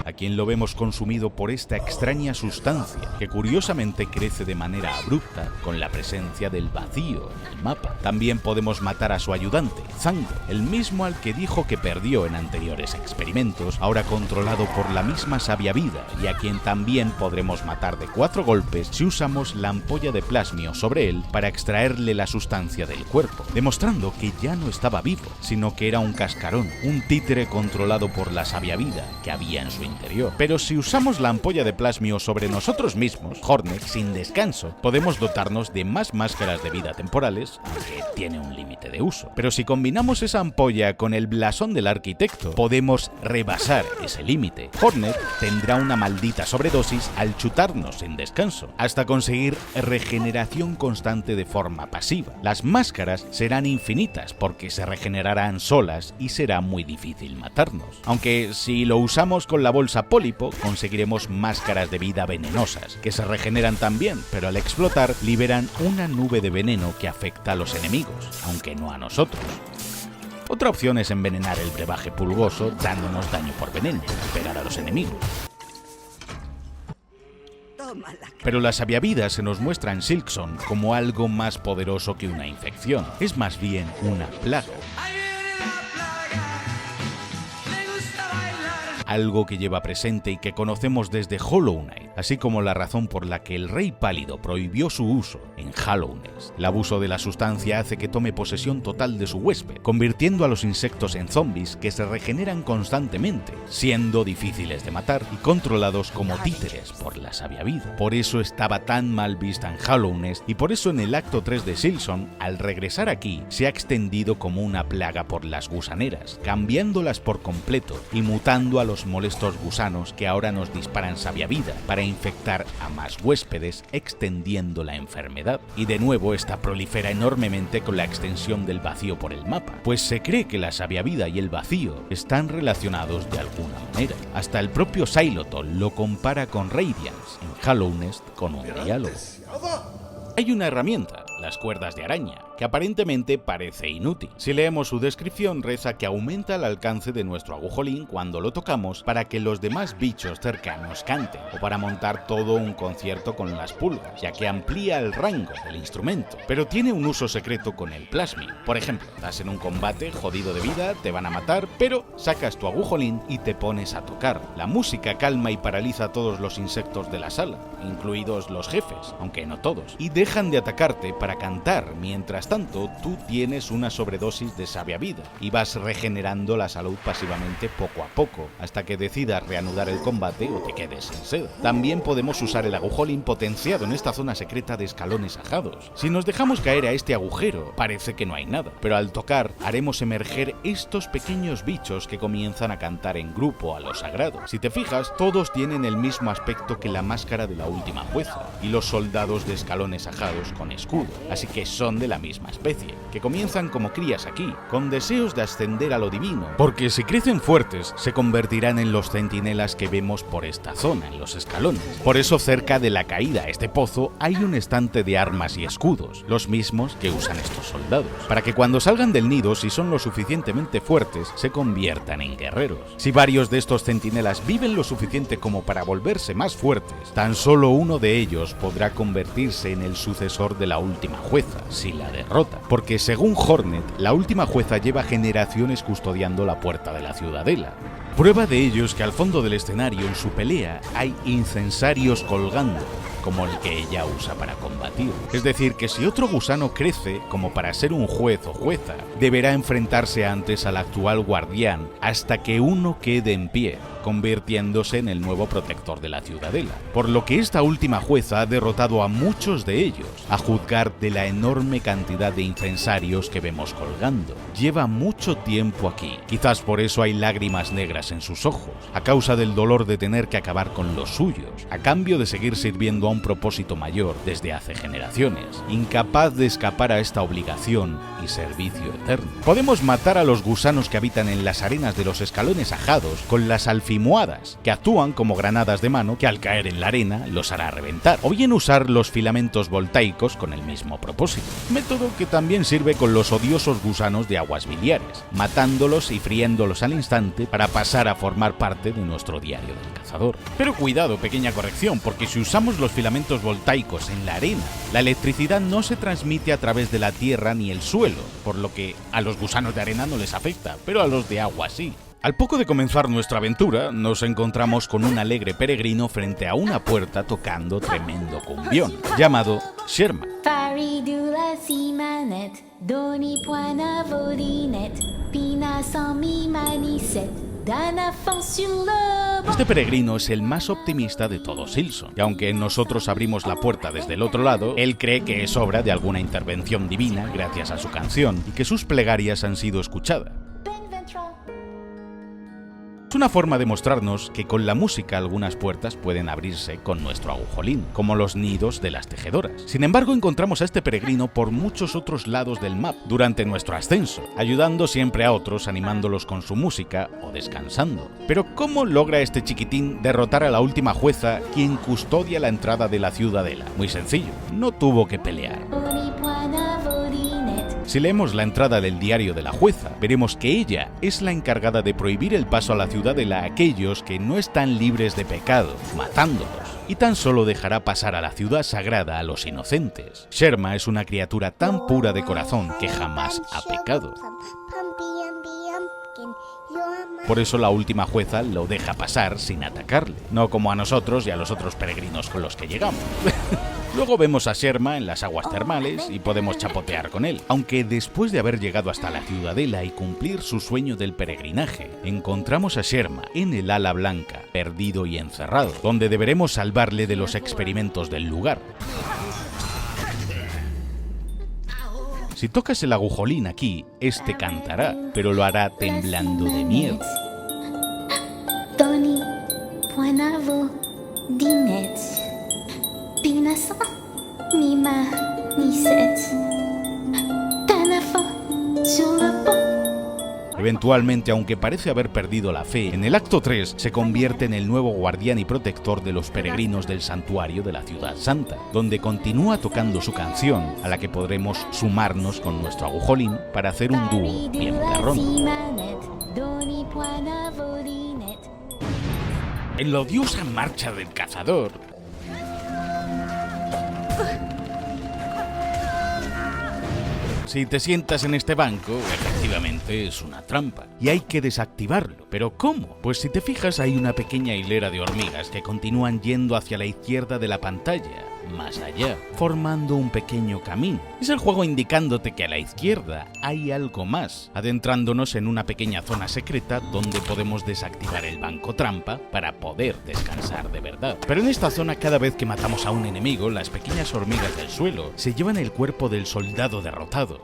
a quien lo vemos consumido por esta extraña sustancia que curiosamente crece de manera abrupta con la presencia del vacío en el mapa. También podemos matar a su ayudante, Zango, el mismo al que dijo que perdió en anteriores experimentos, ahora controlado por la misma sabia vida, y a quien también podremos matar de 4 golpes si usamos la ampolla de plasmio sobre él para extraerle la sustancia del cuerpo, demostrando que ya no estaba vivo, sino que era un cascarón, un títere controlado por la sabia vida que había en su interior. interior. Pero si usamos la ampolla de plasmio sobre nosotros mismos, Hornet, sin descanso, podemos dotarnos de más máscaras de vida temporales, aunque tiene un límite de uso. Pero si combinamos esa ampolla con el blasón del arquitecto, podemos rebasar ese límite. Hornet tendrá una maldita sobredosis al chutarnos sin descanso, hasta conseguir regeneración constante de forma pasiva. Las máscaras serán infinitas porque se regenerarán solas y será muy difícil matarnos. Aunque si lo usamos con la bolsa pólipo, conseguiremos máscaras de vida venenosas, que se regeneran también, pero al explotar liberan una nube de veneno que afecta a los enemigos, aunque no a nosotros. Otra opción es envenenar el brebaje pulgoso dándonos daño por veneno y pegar a los enemigos. Pero la sabiavida se nos muestra en Silksong como algo más poderoso que una infección. Es más bien una plaga. Algo que lleva presente y que conocemos desde Hollow Knight, así como la razón por la que el Rey Pálido prohibió su uso en Hallownest. El abuso de la sustancia hace que tome posesión total de su huésped, convirtiendo a los insectos en zombies que se regeneran constantemente, siendo difíciles de matar y controlados como títeres por la sabiavida. Por eso estaba tan mal vista en Hallownest y por eso en el acto 3 de Silksong, al regresar aquí, se ha extendido como una plaga por las gusaneras, cambiándolas por completo y mutando a los molestos gusanos que ahora nos disparan sabiavida para infectar a más huéspedes, extendiendo la enfermedad. Y de nuevo esta prolifera enormemente con la extensión del vacío por el mapa, pues se cree que la sabiavida y el vacío están relacionados de alguna manera. Hasta el propio Xylotl lo compara con Radiance en Hallownest con un diálogo. Hay una herramienta, las cuerdas de araña, que aparentemente parece inútil. Si leemos su descripción, reza que aumenta el alcance de nuestro agujolín cuando lo tocamos para que los demás bichos cercanos canten, o para montar todo un concierto con las pulgas, ya que amplía el rango del instrumento. Pero tiene un uso secreto con el plasmio. Por ejemplo, estás en un combate jodido de vida, te van a matar, pero sacas tu agujolín y te pones a tocar. La música calma y paraliza a todos los insectos de la sala, incluidos los jefes, aunque no todos, y dejan de atacarte para cantar. Mientras tanto, tú tienes una sobredosis de sabiavida y vas regenerando la salud pasivamente poco a poco, hasta que decidas reanudar el combate o te quedes sin sed. También podemos usar el agujolín potenciado en esta zona secreta de escalones ajados. Si nos dejamos caer a este agujero, parece que no hay nada, pero al tocar haremos emerger estos pequeños bichos que comienzan a cantar en grupo a lo sagrado. Si te fijas, todos tienen el mismo aspecto que la máscara de la última jueza y los soldados de escalones ajados con escudo, así que son de la misma especie, que comienzan como crías aquí, con deseos de ascender a lo divino, porque si crecen fuertes, se convertirán en los centinelas que vemos por esta zona, en los escalones. Por eso cerca de la caída a este pozo hay un estante de armas y escudos, los mismos que usan estos soldados, para que cuando salgan del nido, si son lo suficientemente fuertes, se conviertan en guerreros. Si varios de estos centinelas viven lo suficiente como para volverse más fuertes, tan solo uno de ellos podrá convertirse en el sucesor de la última jueza, si la derrota, porque según Hornet, la última jueza lleva generaciones custodiando la puerta de la ciudadela. Prueba de ello es que al fondo del escenario en su pelea hay incensarios colgando, como el que ella usa para combatir. Es decir, que si otro gusano crece como para ser un juez o jueza, deberá enfrentarse antes al actual guardián hasta que uno quede en pie, convirtiéndose en el nuevo protector de la ciudadela. Por lo que esta última jueza ha derrotado a muchos de ellos, a juzgar de la enorme cantidad de incensarios que vemos colgando. Lleva mucho tiempo aquí, quizás por eso hay lágrimas negras en sus ojos, a causa del dolor de tener que acabar con los suyos, a cambio de seguir sirviendo a un propósito mayor desde hace generaciones, incapaz de escapar a esta obligación y servicio eterno. Podemos matar a los gusanos que habitan en las arenas de los escalones ajados con las alfimohadas, que actúan como granadas de mano que al caer en la arena los hará reventar, o bien usar los filamentos voltaicos con el mismo propósito, método que también sirve con los odiosos gusanos de aguas biliares, matándolos y friéndolos al instante para pasar a formar parte de nuestro diario del cazador. Pero cuidado, pequeña corrección, porque si usamos los filamentos voltaicos en la arena, la electricidad no se transmite a través de la tierra ni el suelo, por lo que a los gusanos de arena no les afecta, pero a los de agua sí. Al poco de comenzar nuestra aventura, nos encontramos con un alegre peregrino frente a una puerta tocando tremendo cumbión, llamado Sherman. Este peregrino es el más optimista de todo Silson, y aunque nosotros abrimos la puerta desde el otro lado, él cree que es obra de alguna intervención divina gracias a su canción y que sus plegarias han sido escuchadas. Es una forma de mostrarnos que con la música algunas puertas pueden abrirse con nuestro agujolín, como los nidos de las tejedoras. Sin embargo, encontramos a este peregrino por muchos otros lados del mapa durante nuestro ascenso, ayudando siempre a otros, animándolos con su música o descansando. Pero ¿cómo logra este chiquitín derrotar a la última jueza, quien custodia la entrada de la ciudadela? Muy sencillo, no tuvo que pelear. Si leemos la entrada del diario de la jueza, veremos que ella es la encargada de prohibir el paso a la ciudadela a aquellos que no están libres de pecado, matándolos, y tan solo dejará pasar a la ciudad sagrada a los inocentes. Sherma es una criatura tan pura de corazón que jamás ha pecado. Por eso la última jueza lo deja pasar sin atacarle, no como a nosotros y a los otros peregrinos con los que llegamos. Luego vemos a Sherma en las aguas termales y podemos chapotear con él, aunque después de haber llegado hasta la ciudadela y cumplir su sueño del peregrinaje, encontramos a Sherma en el ala blanca, perdido y encerrado, donde deberemos salvarle de los experimentos del lugar. Si tocas el agujolín aquí, este cantará, pero lo hará temblando de miedo. Eventualmente, aunque parece haber perdido la fe, en el acto 3 se convierte en el nuevo guardián y protector de los peregrinos del santuario de la Ciudad Santa, donde continúa tocando su canción, a la que podremos sumarnos con nuestro agujolín para hacer un dúo bien perrón. En la odiosa marcha del cazador, si te sientas en este banco, efectivamente es una trampa, y hay que desactivarlo. ¿Pero cómo? Pues si te fijas, hay una pequeña hilera de hormigas que continúan yendo hacia la izquierda de la pantalla, más allá, formando un pequeño camino. Es el juego indicándote que a la izquierda hay algo más, adentrándonos en una pequeña zona secreta donde podemos desactivar el banco trampa para poder descansar de verdad. Pero en esta zona, cada vez que matamos a un enemigo, las pequeñas hormigas del suelo se llevan el cuerpo del soldado derrotado,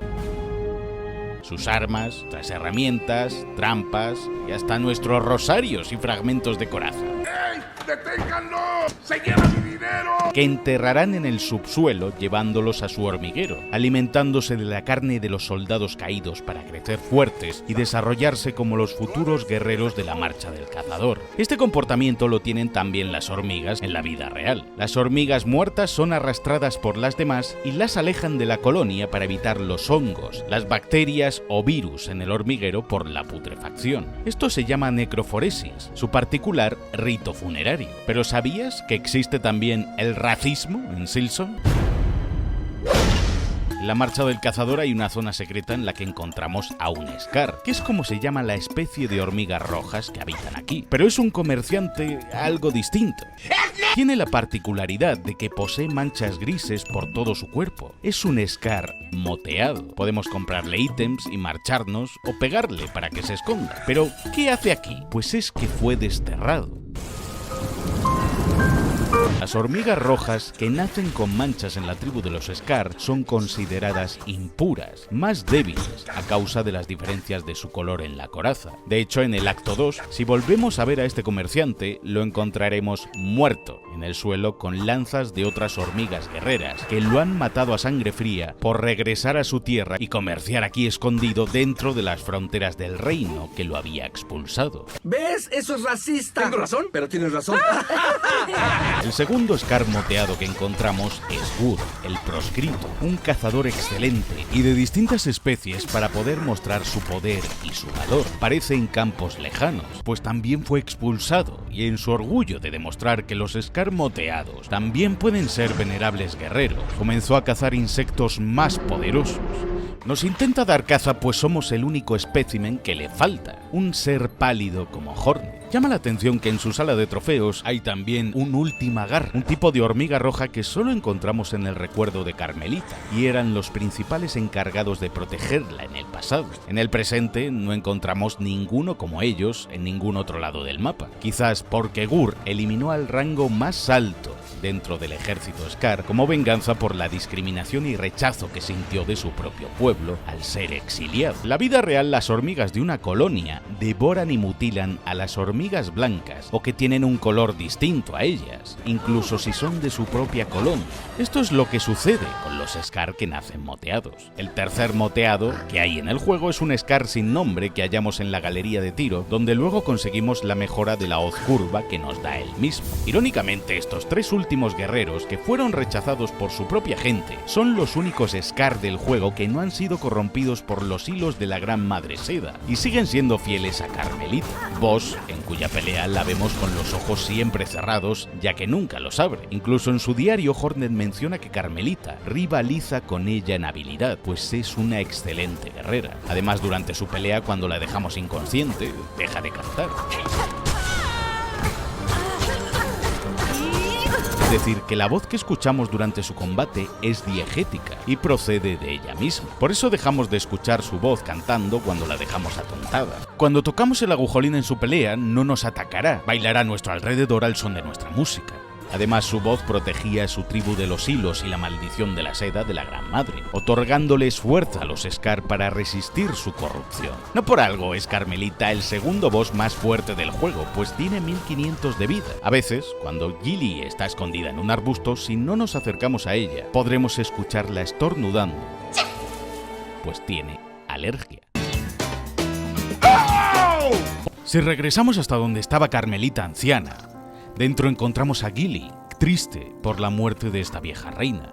sus armas, las herramientas, trampas y hasta nuestros rosarios y fragmentos de coraza. ¡Ey! ¡Deténganlo! ¡Se lleva mi dinero! Que enterrarán en el subsuelo llevándolos a su hormiguero, alimentándose de la carne de los soldados caídos para crecer fuertes y desarrollarse como los futuros guerreros de la marcha del cazador. Este comportamiento lo tienen también las hormigas en la vida real. Las hormigas muertas son arrastradas por las demás y las alejan de la colonia para evitar los hongos, las bacterias o virus en el hormiguero por la putrefacción. Esto se llama necroforesis, su particular rito funerario. ¿Pero sabías que existe también el racismo en Silson? En la marcha del cazador hay una zona secreta en la que encontramos a un Scar, que es como se llama la especie de hormigas rojas que habitan aquí. Pero es un comerciante algo distinto. Tiene la particularidad de que posee manchas grises por todo su cuerpo. Es un Scar moteado. Podemos comprarle ítems y marcharnos o pegarle para que se esconda. Pero, ¿qué hace aquí? Pues es que fue desterrado. Las hormigas rojas que nacen con manchas en la tribu de los Scar son consideradas impuras, más débiles, a causa de las diferencias de su color en la coraza. De hecho, en el acto 2, si volvemos a ver a este comerciante, lo encontraremos muerto en el suelo con lanzas de otras hormigas guerreras que lo han matado a sangre fría por regresar a su tierra y comerciar aquí escondido dentro de las fronteras del reino que lo había expulsado. ¿Ves? Eso es racista. Tengo razón, pero tienes razón. El segundo Scar moteado que encontramos es Wood, el proscrito, un cazador excelente y de distintas especies para poder mostrar su poder y su valor. Parece en campos lejanos, pues también fue expulsado, y en su orgullo de demostrar que los Scar moteados también pueden ser venerables guerreros, comenzó a cazar insectos más poderosos. Nos intenta dar caza pues somos el único espécimen que le falta, un ser pálido como Hornet. Llama la atención que en su sala de trofeos hay también un Ultimagar, un tipo de hormiga roja que solo encontramos en el recuerdo de Carmelita, y eran los principales encargados de protegerla en el pasado. En el presente no encontramos ninguno como ellos en ningún otro lado del mapa, quizás porque Gur eliminó al rango más alto dentro del ejército Scar como venganza por la discriminación y rechazo que sintió de su propio pueblo al ser exiliado. En la vida real, las hormigas de una colonia devoran y mutilan a las hormigas blancas o que tienen un color distinto a ellas, incluso si son de su propia colonia. Esto es lo que sucede con los Scar que nacen moteados. El tercer moteado que hay en el juego es un Scar sin nombre que hallamos en la galería de tiro, donde luego conseguimos la mejora de la hoz curva que nos da él mismo. Irónicamente, estos tres últimos guerreros que fueron rechazados por su propia gente son los únicos Scar del juego que no han sido corrompidos por los hilos de la Gran Madre Seda y siguen siendo fieles a Carmelita, boss en cuya pelea la vemos con los ojos siempre cerrados ya que nunca los abre. Incluso en su diario Hornet menciona que Carmelita rivaliza con ella en habilidad, pues es una excelente guerrera. Además, durante su pelea, cuando la dejamos inconsciente, deja de cantar. Es decir, que la voz que escuchamos durante su combate es diegética y procede de ella misma. Por eso dejamos de escuchar su voz cantando cuando la dejamos atontada. Cuando tocamos el agujolín en su pelea, no nos atacará, bailará a nuestro alrededor al son de nuestra música. Además, su voz protegía a su tribu de los hilos y la maldición de la seda de la Gran Madre, otorgándoles fuerza a los Scar para resistir su corrupción. No por algo es Carmelita el segundo boss más fuerte del juego, pues tiene 1500 de vida. A veces, cuando Gilly está escondida en un arbusto, si no nos acercamos a ella, podremos escucharla estornudando, pues tiene alergia. Si regresamos hasta donde estaba Carmelita anciana, dentro encontramos a Gilly, triste por la muerte de esta vieja reina.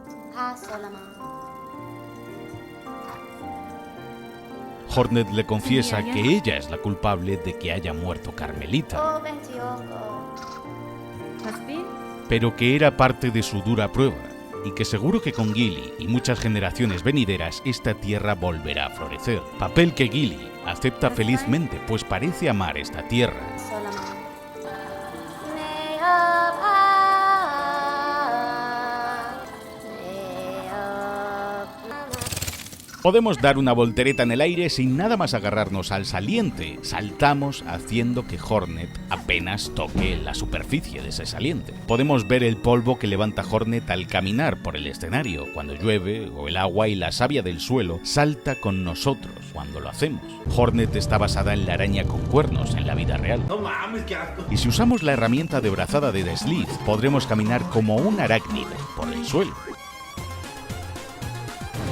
Hornet le confiesa que ella es la culpable de que haya muerto Carmelita, pero que era parte de su dura prueba, y que seguro que con Gilly y muchas generaciones venideras esta tierra volverá a florecer. Papel que Gilly acepta felizmente, pues parece amar esta tierra. Podemos dar una voltereta en el aire sin nada más agarrarnos al saliente. Saltamos haciendo que Hornet apenas toque la superficie de ese saliente. Podemos ver el polvo que levanta Hornet al caminar por el escenario cuando llueve, o el agua y la savia del suelo salta con nosotros cuando lo hacemos. Hornet está basada en la araña con cuernos en la vida real. ¡No mames, qué asco! Y si usamos la herramienta de brazada de The Slith, podremos caminar como un arácnido por el suelo.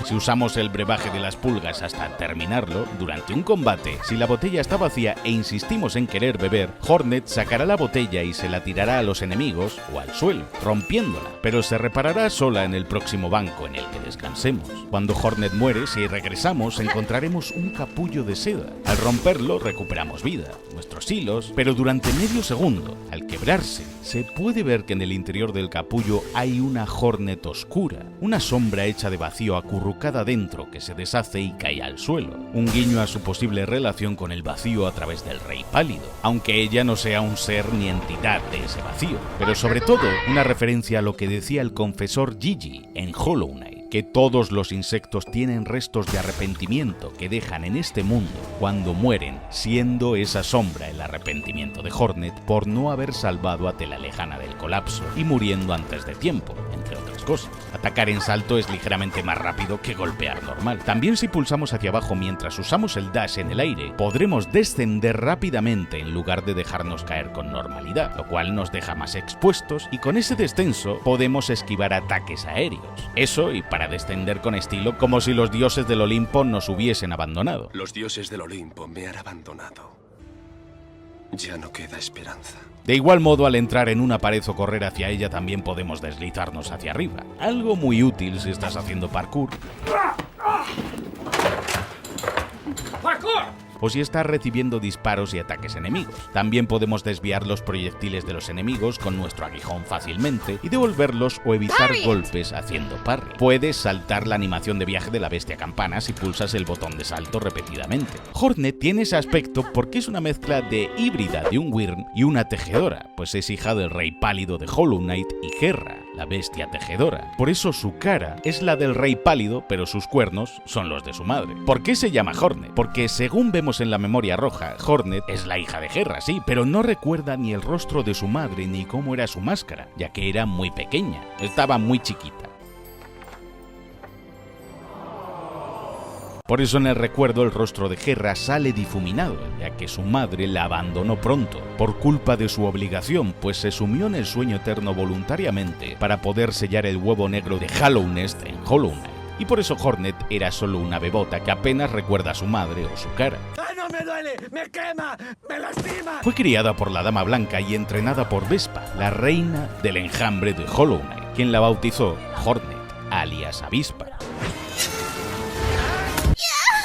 Si usamos el brebaje de las pulgas hasta terminarlo, durante un combate, si la botella está vacía e insistimos en querer beber, Hornet sacará la botella y se la tirará a los enemigos o al suelo, rompiéndola, pero se reparará sola en el próximo banco en el que descansemos. Cuando Hornet muere, si regresamos, encontraremos un capullo de seda. Al romperlo, recuperamos vida, nuestros hilos, pero durante medio segundo, al quebrarse, se puede ver que en el interior del capullo hay una Hornet oscura, una sombra hecha de vacío acurrucada dentro que se deshace y cae al suelo, un guiño a su posible relación con el vacío a través del Rey Pálido, aunque ella no sea un ser ni entidad de ese vacío, pero sobre todo una referencia a lo que decía el confesor Gigi en Hollow Knight, que todos los insectos tienen restos de arrepentimiento que dejan en este mundo cuando mueren, siendo esa sombra el arrepentimiento de Hornet por no haber salvado a Tela Lejana del colapso y muriendo antes de tiempo, entre otras cosas. Atacar en salto es ligeramente más rápido que golpear normal. También si pulsamos hacia abajo mientras usamos el dash en el aire, podremos descender rápidamente en lugar de dejarnos caer con normalidad, lo cual nos deja más expuestos y con ese descenso podemos esquivar ataques aéreos. Eso y para descender con estilo, como si los dioses del Olimpo nos hubiesen abandonado. Los dioses del Olimpo me han abandonado. Ya no queda esperanza. De igual modo, al entrar en una pared o correr hacia ella, también podemos deslizarnos hacia arriba. Algo muy útil si estás haciendo parkour. ¡Parkour! o si está recibiendo disparos y ataques enemigos. También podemos desviar los proyectiles de los enemigos con nuestro aguijón fácilmente y devolverlos o evitar golpes haciendo parry. Puedes saltar la animación de viaje de la bestia campana si pulsas el botón de salto repetidamente. Hornet tiene ese aspecto porque es una mezcla de híbrida de un Wyrm y una tejedora, pues es hija del rey pálido de Hollow Knight y Gerra, la bestia tejedora. Por eso su cara es la del rey pálido, pero sus cuernos son los de su madre. ¿Por qué se llama Hornet? Porque según vemos en la memoria roja, Hornet es la hija de Gerra, sí, pero no recuerda ni el rostro de su madre ni cómo era su máscara, ya que era muy pequeña, estaba muy chiquita. Por eso en el recuerdo el rostro de Gerra sale difuminado, ya que su madre la abandonó pronto, por culpa de su obligación, pues se sumió en el sueño eterno voluntariamente para poder sellar el huevo negro de Hallownest en Hollow Knight. Y por eso Hornet era solo una bebota que apenas recuerda a su madre o su cara. ¡Ay, no me duele! ¡Me quema! ¡Me lastima! Fue criada por la Dama Blanca y entrenada por Vespa, la reina del enjambre de Hollow Knight, quien la bautizó Hornet, alias Avispa.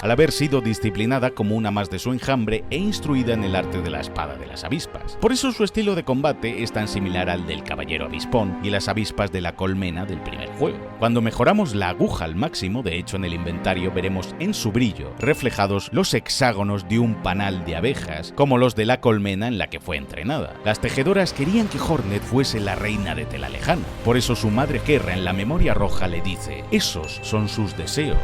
Al haber sido disciplinada como una más de su enjambre e instruida en el arte de la espada de las avispas. Por eso su estilo de combate es tan similar al del caballero avispón y las avispas de la colmena del primer juego. Cuando mejoramos la aguja al máximo, de hecho en el inventario veremos en su brillo reflejados los hexágonos de un panal de abejas, como los de la colmena en la que fue entrenada. Las tejedoras querían que Hornet fuese la reina de Tela Lejana, por eso su madre Gerra en la memoria roja le dice: esos son sus deseos,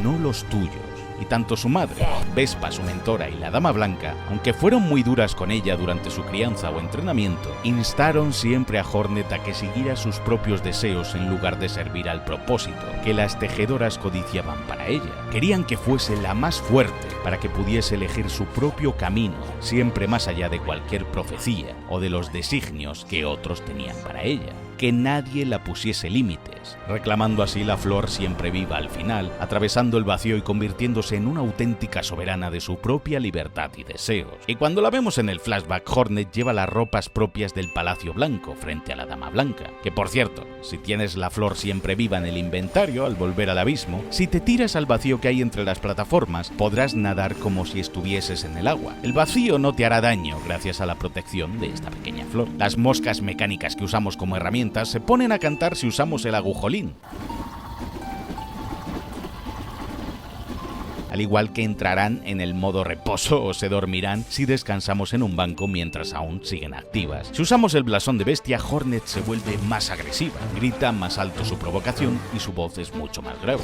no los tuyos. Y tanto su madre, Vespa, su mentora, y la Dama Blanca, aunque fueron muy duras con ella durante su crianza o entrenamiento, instaron siempre a Hornet a que siguiera sus propios deseos en lugar de servir al propósito que las tejedoras codiciaban para ella. Querían que fuese la más fuerte para que pudiese elegir su propio camino, siempre más allá de cualquier profecía o de los designios que otros tenían para ella. Que nadie la pusiese límites, reclamando así la flor siempre viva al final, atravesando el vacío y convirtiéndose en una auténtica soberana de su propia libertad y deseos. Y cuando la vemos en el flashback, Hornet lleva las ropas propias del Palacio Blanco frente a la Dama Blanca, que por cierto, si tienes la flor siempre viva en el inventario al volver al abismo, si te tiras al vacío que hay entre las plataformas, podrás nadar como si estuvieses en el agua. El vacío no te hará daño gracias a la protección de esta pequeña flor. Las moscas mecánicas que usamos como herramienta se ponen a cantar si usamos el agujolín. Al igual que entrarán en el modo reposo o se dormirán si descansamos en un banco mientras aún siguen activas. Si usamos el blasón de bestia, Hornet se vuelve más agresiva, grita más alto su provocación y su voz es mucho más grave.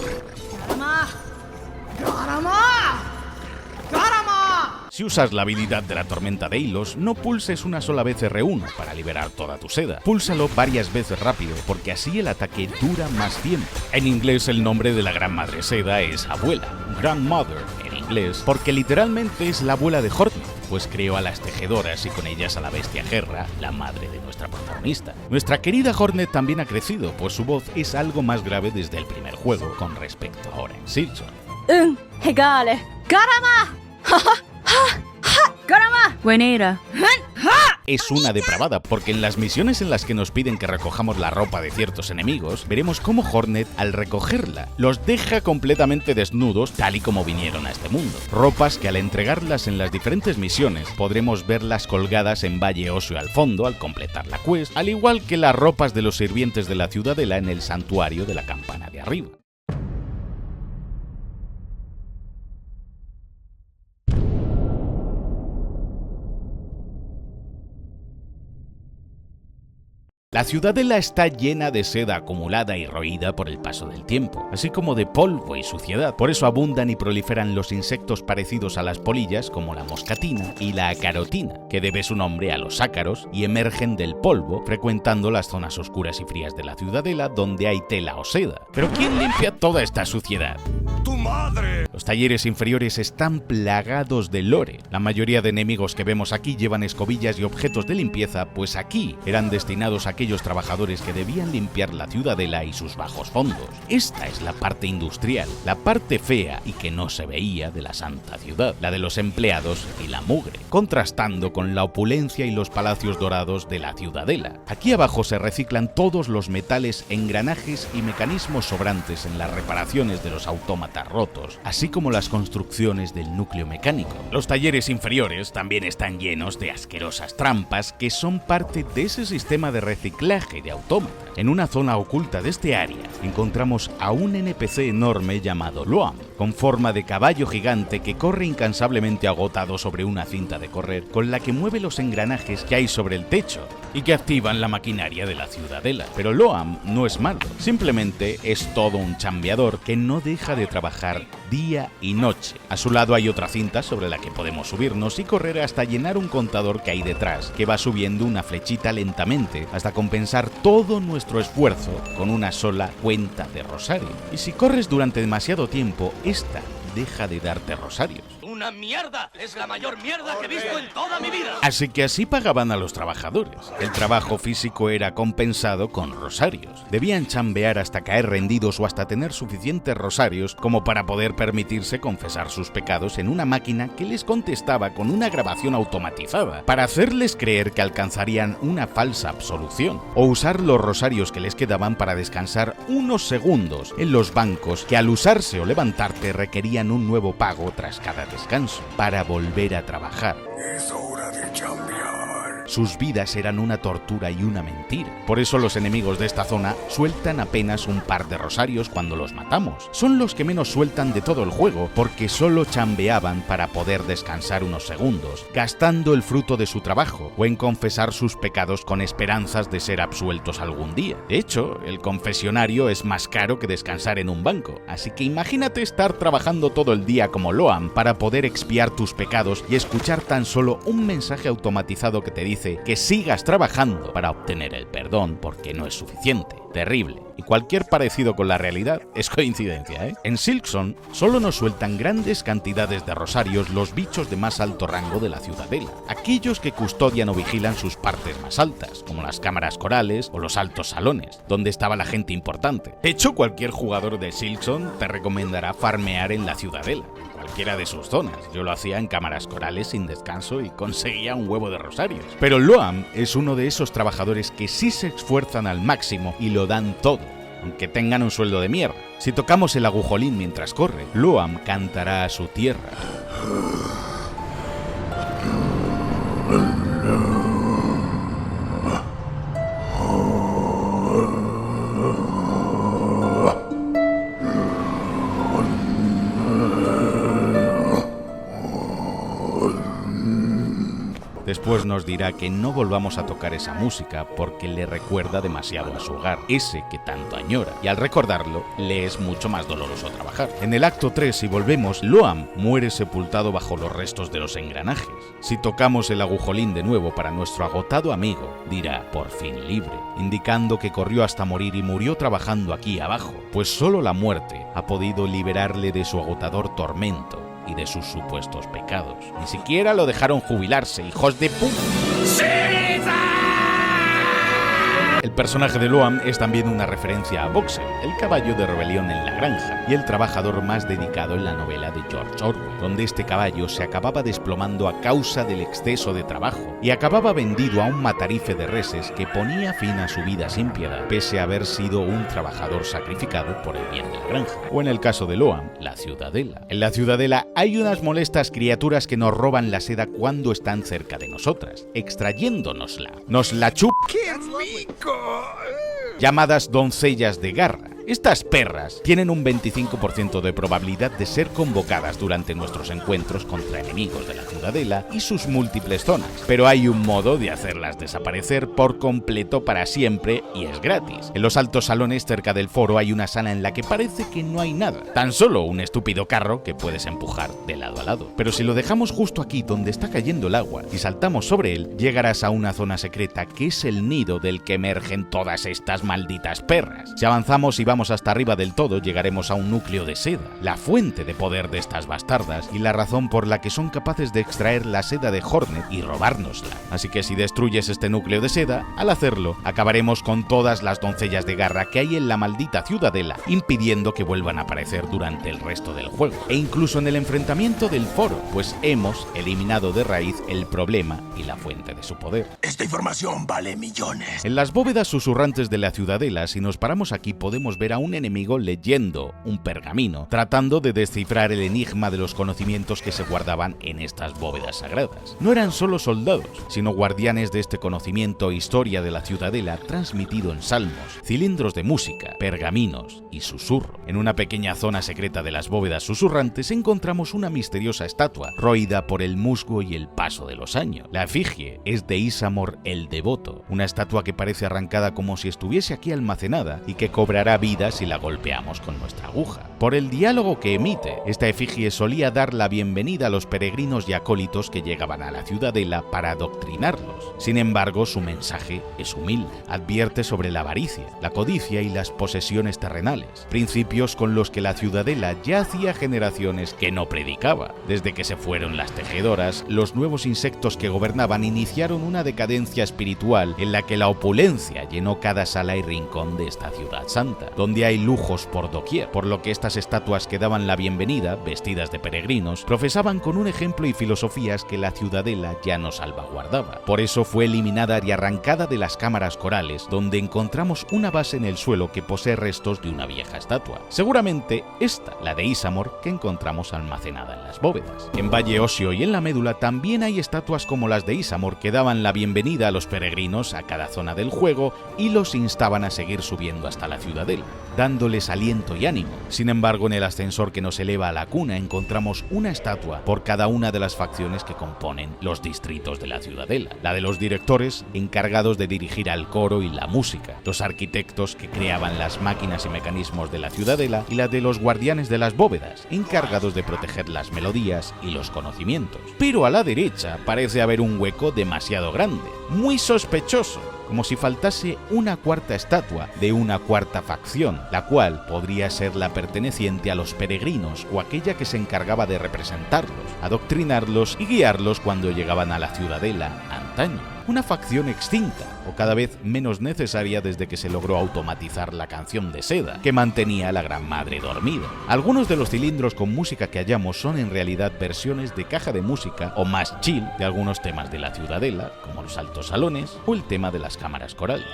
Si usas la habilidad de la tormenta de hilos, no pulses una sola vez R1 para liberar toda tu seda. Púlsalo varias veces rápido, porque así el ataque dura más tiempo. En inglés el nombre de la Gran Madre Seda es Abuela, Grandmother en inglés, porque literalmente es la abuela de Hornet, pues creó a las tejedoras y con ellas a la bestia Gerra, la madre de nuestra protagonista. Nuestra querida Hornet también ha crecido, pues su voz es algo más grave desde el primer juego con respecto a Oren Silson. Hegale. Garama. Buenera. Es una depravada, porque en las misiones en las que nos piden que recojamos la ropa de ciertos enemigos, veremos cómo Hornet, al recogerla, los deja completamente desnudos tal y como vinieron a este mundo. Ropas que al entregarlas en las diferentes misiones, podremos verlas colgadas en Valle Óseo al fondo al completar la quest, al igual que las ropas de los sirvientes de la Ciudadela en el santuario de la campana de arriba. La Ciudadela está llena de seda acumulada y roída por el paso del tiempo, así como de polvo y suciedad. Por eso abundan y proliferan los insectos parecidos a las polillas, como la moscatina y la acarotina, que debe su nombre a los ácaros y emergen del polvo, frecuentando las zonas oscuras y frías de la Ciudadela donde hay tela o seda. ¿Pero quién limpia toda esta suciedad? ¡Tu madre! Los talleres inferiores están plagados de lore. La mayoría de enemigos que vemos aquí llevan escobillas y objetos de limpieza, pues aquí eran destinados a aquellos trabajadores que debían limpiar la Ciudadela y sus bajos fondos. Esta es la parte industrial, la parte fea y que no se veía de la santa ciudad, la de los empleados y la mugre, contrastando con la opulencia y los palacios dorados de la Ciudadela. Aquí abajo se reciclan todos los metales, engranajes y mecanismos sobrantes en las reparaciones de los autómatas rotos, así así como las construcciones del núcleo mecánico. Los talleres inferiores también están llenos de asquerosas trampas que son parte de ese sistema de reciclaje de autómatas. En una zona oculta de este área encontramos a un NPC enorme llamado Loam, con forma de caballo gigante que corre incansablemente agotado sobre una cinta de correr con la que mueve los engranajes que hay sobre el techo y que activan la maquinaria de la ciudadela. Pero Loam no es malo, simplemente es todo un chambeador que no deja de trabajar día y noche. A su lado hay otra cinta sobre la que podemos subirnos y correr hasta llenar un contador que hay detrás, que va subiendo una flechita lentamente hasta compensar todo nuestro esfuerzo con una sola cuenta de rosario. Y si corres durante demasiado tiempo, esta deja de darte rosarios. ¡Una mierda! ¡Es la mayor mierda que he visto en toda mi vida! Así que así pagaban a los trabajadores. El trabajo físico era compensado con rosarios. Debían chambear hasta caer rendidos o hasta tener suficientes rosarios como para poder permitirse confesar sus pecados en una máquina que les contestaba con una grabación automatizada para hacerles creer que alcanzarían una falsa absolución, o usar los rosarios que les quedaban para descansar unos segundos en los bancos que al usarse o levantarte requerían un nuevo pago tras cada descanso para volver a trabajar. Es hora de cambiar. Sus vidas eran una tortura y una mentira. Por eso los enemigos de esta zona sueltan apenas un par de rosarios cuando los matamos. Son los que menos sueltan de todo el juego, porque solo chambeaban para poder descansar unos segundos, gastando el fruto de su trabajo, o en confesar sus pecados con esperanzas de ser absueltos algún día. De hecho, el confesionario es más caro que descansar en un banco, así que imagínate estar trabajando todo el día como Loam para poder expiar tus pecados y escuchar tan solo un mensaje automatizado que te dice que sigas trabajando para obtener el perdón porque no es suficiente. Terrible. Y cualquier parecido con la realidad es coincidencia, ¿eh? En Silksong solo nos sueltan grandes cantidades de rosarios los bichos de más alto rango de la ciudadela, aquellos que custodian o vigilan sus partes más altas, como las cámaras corales o los altos salones, donde estaba la gente importante. De hecho, cualquier jugador de Silksong te recomendará farmear en la ciudadela, cualquiera de sus zonas. Yo lo hacía en cámaras corales sin descanso y conseguía un huevo de rosarios. Pero Loam es uno de esos trabajadores que sí se esfuerzan al máximo y lo dan todo, aunque tengan un sueldo de mierda. Si tocamos el agujolín mientras corre, Loam cantará a su tierra. Después nos dirá que no volvamos a tocar esa música porque le recuerda demasiado a su hogar, ese que tanto añora, y al recordarlo, le es mucho más doloroso trabajar. En el acto 3, si volvemos, Loam muere sepultado bajo los restos de los engranajes. Si tocamos el agujolín de nuevo para nuestro agotado amigo, dirá, por fin libre, indicando que corrió hasta morir y murió trabajando aquí abajo, pues solo la muerte ha podido liberarle de su agotador tormento y de sus supuestos pecados. Ni siquiera lo dejaron jubilarse, hijos de puta. El personaje de Loam es también una referencia a Boxer, el caballo de rebelión en la granja, y el trabajador más dedicado en la novela de George Orwell, donde este caballo se acababa desplomando a causa del exceso de trabajo, y acababa vendido a un matarife de reses que ponía fin a su vida sin piedad, pese a haber sido un trabajador sacrificado por el bien de la granja. O en el caso de Loam, la ciudadela. En la ciudadela hay unas molestas criaturas que nos roban la seda cuando están cerca de nosotras, extrayéndonosla. Nos la chupan. Llamadas doncellas de garra. Estas perras tienen un 25% de probabilidad de ser convocadas durante nuestros encuentros contra enemigos de la ciudadela y sus múltiples zonas, pero hay un modo de hacerlas desaparecer por completo para siempre y es gratis. En los altos salones cerca del foro hay una sala en la que parece que no hay nada, tan solo un estúpido carro que puedes empujar de lado a lado. Pero si lo dejamos justo aquí donde está cayendo el agua y saltamos sobre él, llegarás a una zona secreta que es el nido del que emergen todas estas malditas perras. Si avanzamos y vamos hasta arriba del todo, llegaremos a un núcleo de seda, la fuente de poder de estas bastardas y la razón por la que son capaces de extraer la seda de Hornet y robárnosla. Así que si destruyes este núcleo de seda, al hacerlo, acabaremos con todas las doncellas de garra que hay en la maldita ciudadela, impidiendo que vuelvan a aparecer durante el resto del juego, e incluso en el enfrentamiento del foro, pues hemos eliminado de raíz el problema y la fuente de su poder. Esta información vale millones. En las bóvedas susurrantes de la ciudadela, si nos paramos aquí, podemos ver ver a un enemigo leyendo un pergamino, tratando de descifrar el enigma de los conocimientos que se guardaban en estas bóvedas sagradas. No eran solo soldados, sino guardianes de este conocimiento e historia de la ciudadela transmitido en salmos, cilindros de música, pergaminos y susurro. En una pequeña zona secreta de las bóvedas susurrantes encontramos una misteriosa estatua, roída por el musgo y el paso de los años. La efigie es de Ísamor el Devoto, una estatua que parece arrancada como si estuviese aquí almacenada y que cobrará vida si la golpeamos con nuestra aguja. Por el diálogo que emite, esta efigie solía dar la bienvenida a los peregrinos y acólitos que llegaban a la ciudadela para adoctrinarlos. Sin embargo, su mensaje es humilde. Advierte sobre la avaricia, la codicia y las posesiones terrenales, principios con los que la ciudadela ya hacía generaciones que no predicaba. Desde que se fueron las tejedoras, los nuevos insectos que gobernaban iniciaron una decadencia espiritual en la que la opulencia llenó cada sala y rincón de esta ciudad santa, donde hay lujos por doquier, por lo que estas estatuas que daban la bienvenida, vestidas de peregrinos, profesaban con un ejemplo y filosofías que la ciudadela ya no salvaguardaba. Por eso fue eliminada y arrancada de las cámaras corales, donde encontramos una base en el suelo que posee restos de una vieja estatua. Seguramente esta, la de Ísamor, que encontramos almacenada en las bóvedas. En Valle Osio y en la Médula también hay estatuas como las de Ísamor que daban la bienvenida a los peregrinos a cada zona del juego y los instaban a seguir subiendo hasta la ciudadela, dándoles aliento y ánimo. Sin embargo, en el ascensor que nos eleva a la cuna encontramos una estatua por cada una de las facciones que componen los distritos de la ciudadela. La de los directores, encargados de dirigir al coro y la música, los arquitectos que creaban las máquinas y mecanismos de la ciudadela, y la de los guardianes de las bóvedas, encargados de proteger las melodías y los conocimientos. Pero a la derecha parece haber un hueco demasiado grande, muy sospechoso, como si faltase una cuarta estatua de una cuarta facción, la cual podría ser la perteneciente a los peregrinos o aquella que se encargaba de representarlos, adoctrinarlos y guiarlos cuando llegaban a la ciudadela antaño. Una facción extinta, o cada vez menos necesaria desde que se logró automatizar la canción de seda, que mantenía a la Gran Madre dormida. Algunos de los cilindros con música que hallamos son en realidad versiones de caja de música o más chill de algunos temas de la ciudadela, como los altos salones o el tema de las cámaras corales.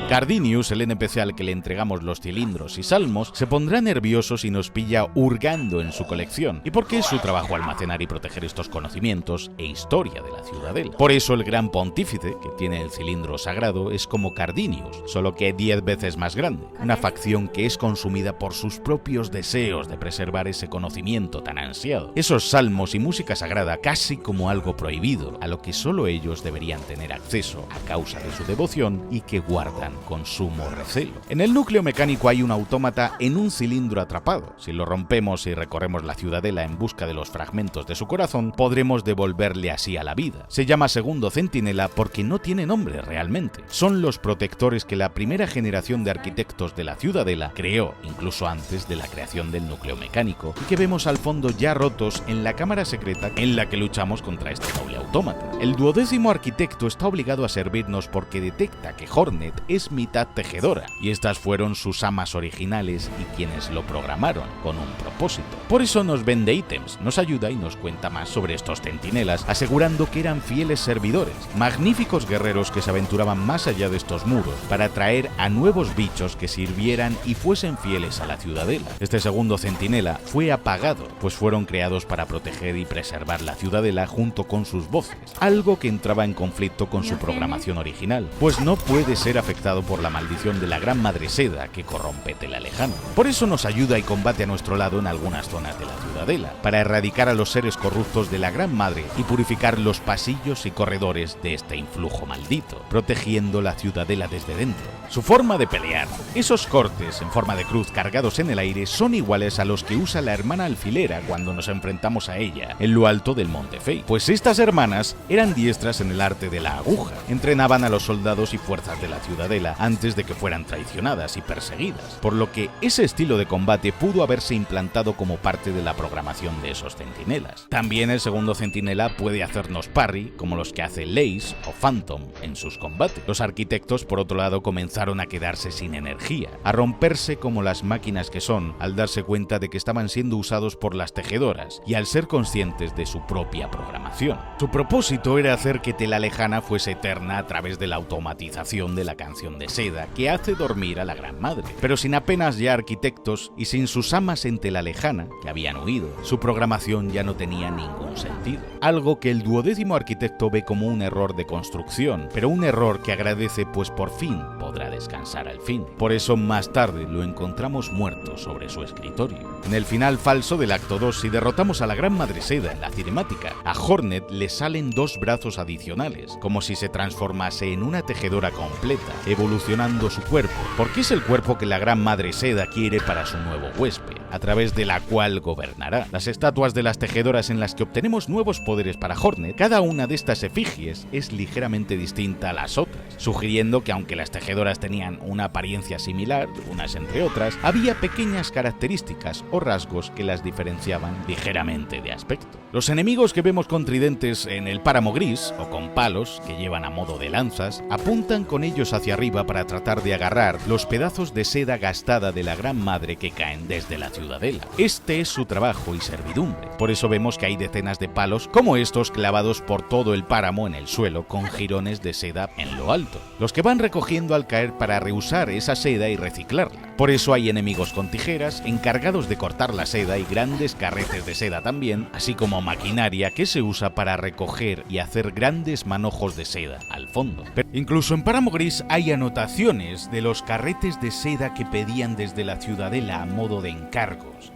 Gardinius, el NPC al que le entregamos los cilindros y salmos, se pondrá nervioso si nos pilla hurgando en su colección, y porque es su trabajo almacenar y proteger estos conocimientos e historia de la ciudadela. Por eso el gran pontífice, que tiene el cilindro sagrado, es como Gardinius, solo que 10 veces más grande, una facción que es consumida por sus propios deseos de preservar ese conocimiento tan ansiado, esos salmos y música sagrada casi como algo prohibido, a lo que solo ellos deberían tener acceso a causa de su devoción y que guardan con sumo recelo. En el núcleo mecánico hay un autómata en un cilindro atrapado. Si lo rompemos y recorremos la ciudadela en busca de los fragmentos de su corazón, podremos devolverle así a la vida. Se llama Segundo Centinela porque no tiene nombre realmente. Son los protectores que la primera generación de arquitectos de la ciudadela creó, incluso antes de la creación del núcleo mecánico, y que vemos al fondo ya rotos en la cámara secreta en la que luchamos contra este noble autómata. El 12º arquitecto está obligado a servirnos porque detecta que Hornet es mitad tejedora, y estas fueron sus amas originales y quienes lo programaron con un propósito. Por eso nos vende ítems, nos ayuda y nos cuenta más sobre estos centinelas, asegurando que eran fieles servidores, magníficos guerreros que se aventuraban más allá de estos muros para traer a nuevos bichos que sirvieran y fuesen fieles a la ciudadela. Este segundo centinela fue apagado, pues fueron creados para proteger y preservar la ciudadela junto con sus voces, algo que entraba en conflicto con su programación original, pues no puede ser afectado por la maldición de la Gran Madre Seda que corrompe Tela Lejana. Por eso nos ayuda y combate a nuestro lado en algunas zonas de la ciudadela, para erradicar a los seres corruptos de la Gran Madre y purificar los pasillos y corredores de este influjo maldito, protegiendo la ciudadela desde dentro. Su forma de pelear, esos cortes en forma de cruz cargados en el aire, son iguales a los que usa la hermana alfilera cuando nos enfrentamos a ella en lo alto del Monte Fey, pues estas hermanas eran diestras en el arte de la aguja, entrenaban a los soldados y fuerzas de la ciudadela centinela antes de que fueran traicionadas y perseguidas, por lo que ese estilo de combate pudo haberse implantado como parte de la programación de esos centinelas. También el segundo centinela puede hacernos parry, como los que hace Lace o Phantom en sus combates. Los arquitectos, por otro lado, comenzaron a quedarse sin energía, a romperse como las máquinas que son, al darse cuenta de que estaban siendo usados por las tejedoras y al ser conscientes de su propia programación. Su propósito era hacer que Tela Lejana fuese eterna a través de la automatización de la canción de seda que hace dormir a la Gran Madre. Pero sin apenas ya arquitectos y sin sus amas en Tela Lejana, que habían huido, su programación ya no tenía ningún sentido. Algo que el 12º arquitecto ve como un error de construcción, pero un error que agradece, pues por fin podrá descansar al fin. Por eso más tarde lo encontramos muerto sobre su escritorio. En el final falso del acto 2, si derrotamos a la Gran Madre Seda en la cinemática, a Hornet le salen 2 brazos adicionales, como si se transformase en una tejedora completa, evolucionando su cuerpo, porque es el cuerpo que la Gran Madre Seda quiere para su nuevo huésped, a través de la cual gobernará. Las estatuas de las tejedoras en las que obtenemos nuevos poderes para Hornet, cada una de estas efigies es ligeramente distinta a las otras, sugiriendo que aunque las tejedoras tenían una apariencia similar, unas entre otras, había pequeñas características o rasgos que las diferenciaban ligeramente de aspecto. Los enemigos que vemos con tridentes en el páramo gris, o con palos que llevan a modo de lanzas, apuntan con ellos hacia arriba para tratar de agarrar los pedazos de seda gastada de la Gran Madre que caen desde la ciudadela. Este es su trabajo y servidumbre. Por eso vemos que hay decenas de palos como estos clavados por todo el páramo en el suelo, con jirones de seda en lo alto, los que van recogiendo al caer para reusar esa seda y reciclarla. Por eso hay enemigos con tijeras encargados de cortar la seda y grandes carretes de seda también, así como maquinaria que se usa para recoger y hacer grandes manojos de seda al fondo. Pero incluso en Páramo Gris hay anotaciones de los carretes de seda que pedían desde la ciudadela a modo de encargos.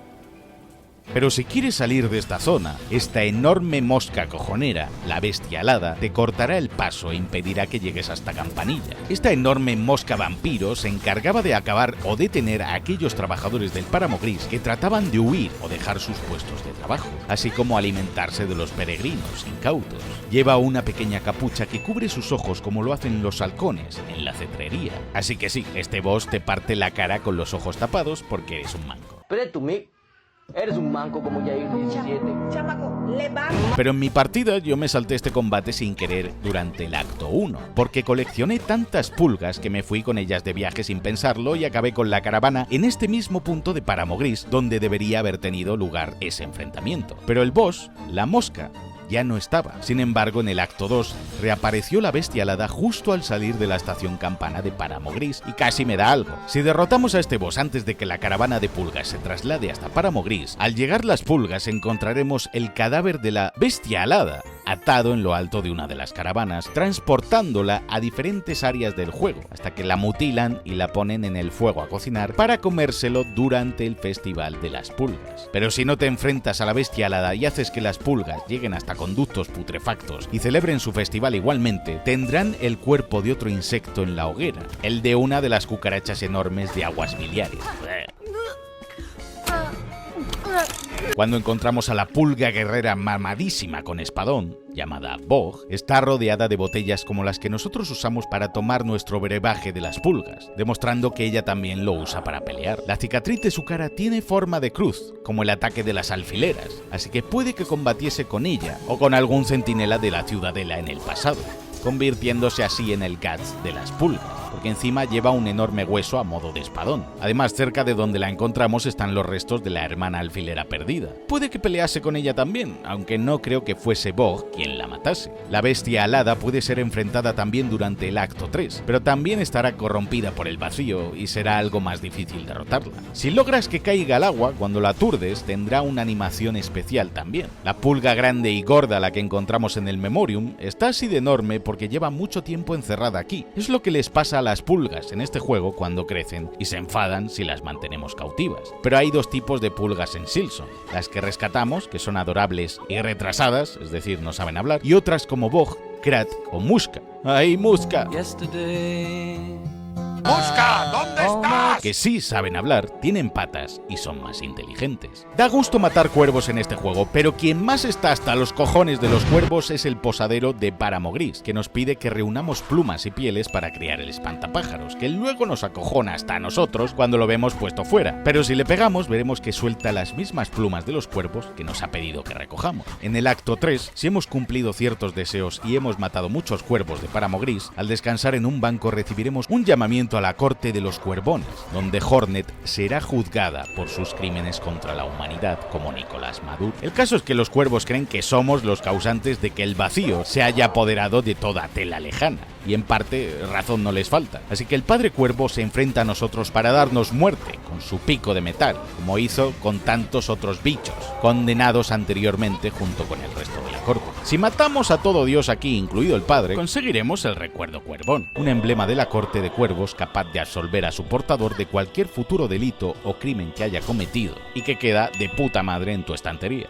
Pero si quieres salir de esta zona, esta enorme mosca cojonera, la bestia alada, te cortará el paso e impedirá que llegues hasta Campanilla. Esta enorme mosca vampiro se encargaba de acabar o detener a aquellos trabajadores del Páramo Gris que trataban de huir o dejar sus puestos de trabajo, así como alimentarse de los peregrinos incautos. Lleva una pequeña capucha que cubre sus ojos como lo hacen los halcones en la cetrería. Así que sí, este boss te parte la cara con los ojos tapados porque eres un manco. Eres un manco como Jair 17. Pero en mi partida yo me salté este combate sin querer durante el acto 1, porque coleccioné tantas pulgas que me fui con ellas de viaje sin pensarlo y acabé con la caravana en este mismo punto de Páramo Gris donde debería haber tenido lugar ese enfrentamiento. Pero el boss, la mosca, ya no estaba. Sin embargo, en el acto 2 reapareció la bestia alada justo al salir de la estación Campana de Páramo Gris y casi me da algo. Si derrotamos a este boss antes de que la caravana de pulgas se traslade hasta Páramo Gris, al llegar las pulgas encontraremos el cadáver de la bestia alada atado en lo alto de una de las caravanas, transportándola a diferentes áreas del juego, hasta que la mutilan y la ponen en el fuego a cocinar para comérselo durante el Festival de las Pulgas. Pero si no te enfrentas a la bestia alada y haces que las pulgas lleguen hasta conductos putrefactos y celebren su festival igualmente, tendrán el cuerpo de otro insecto en la hoguera, el de una de las cucarachas enormes de aguas biliares. Cuando encontramos a la pulga guerrera mamadísima con espadón, llamada Bog, está rodeada de botellas como las que nosotros usamos para tomar nuestro brebaje de las pulgas, demostrando que ella también lo usa para pelear. La cicatriz de su cara tiene forma de cruz, como el ataque de las alfileras, así que puede que combatiese con ella o con algún centinela de la ciudadela en el pasado, convirtiéndose así en el Guts de las pulgas, porque encima lleva un enorme hueso a modo de espadón. Además, cerca de donde la encontramos están los restos de la hermana alfilera perdida. Puede que pelease con ella también, aunque no creo que fuese Bog quien la matase. La bestia alada puede ser enfrentada también durante el acto 3, pero también estará corrompida por el vacío y será algo más difícil derrotarla. Si logras que caiga al agua, cuando la aturdes, tendrá una animación especial también. La pulga grande y gorda, la que encontramos en el Memorium, está así de enorme porque lleva mucho tiempo encerrada aquí. Es lo que les pasa a las pulgas en este juego cuando crecen y se enfadan si las mantenemos cautivas. Pero hay dos tipos de pulgas en Silson: las que rescatamos, que son adorables y retrasadas, es decir, no saben hablar, y otras como Bog, Krat o Muska. ¡Ay, Muska! ¡Busca! ¿Dónde estás? Que sí saben hablar, tienen patas y son más inteligentes. Da gusto matar cuervos en este juego, pero quien más está hasta los cojones de los cuervos es el posadero de Páramo Gris, que nos pide que reunamos plumas y pieles para crear el espantapájaros, que luego nos acojona hasta a nosotros cuando lo vemos puesto fuera. Pero si le pegamos, veremos que suelta las mismas plumas de los cuervos que nos ha pedido que recojamos. En el acto 3, si hemos cumplido ciertos deseos y hemos matado muchos cuervos de Páramo Gris, al descansar en un banco recibiremos un llamamiento a la corte de los cuervones, donde Hornet será juzgada por sus crímenes contra la humanidad, como Nicolás Maduro. El caso es que los cuervos creen que somos los causantes de que el vacío se haya apoderado de toda Tela Lejana, y en parte razón no les falta. Así que el padre cuervo se enfrenta a nosotros para darnos muerte con su pico de metal, como hizo con tantos otros bichos, condenados anteriormente junto con el resto de la corte. Si matamos a todo Dios aquí, incluido el padre, conseguiremos el recuerdo cuervón, un emblema de la corte de cuervos capaz de absolver a su portador de cualquier futuro delito o crimen que haya cometido, y que queda de puta madre en tu estantería.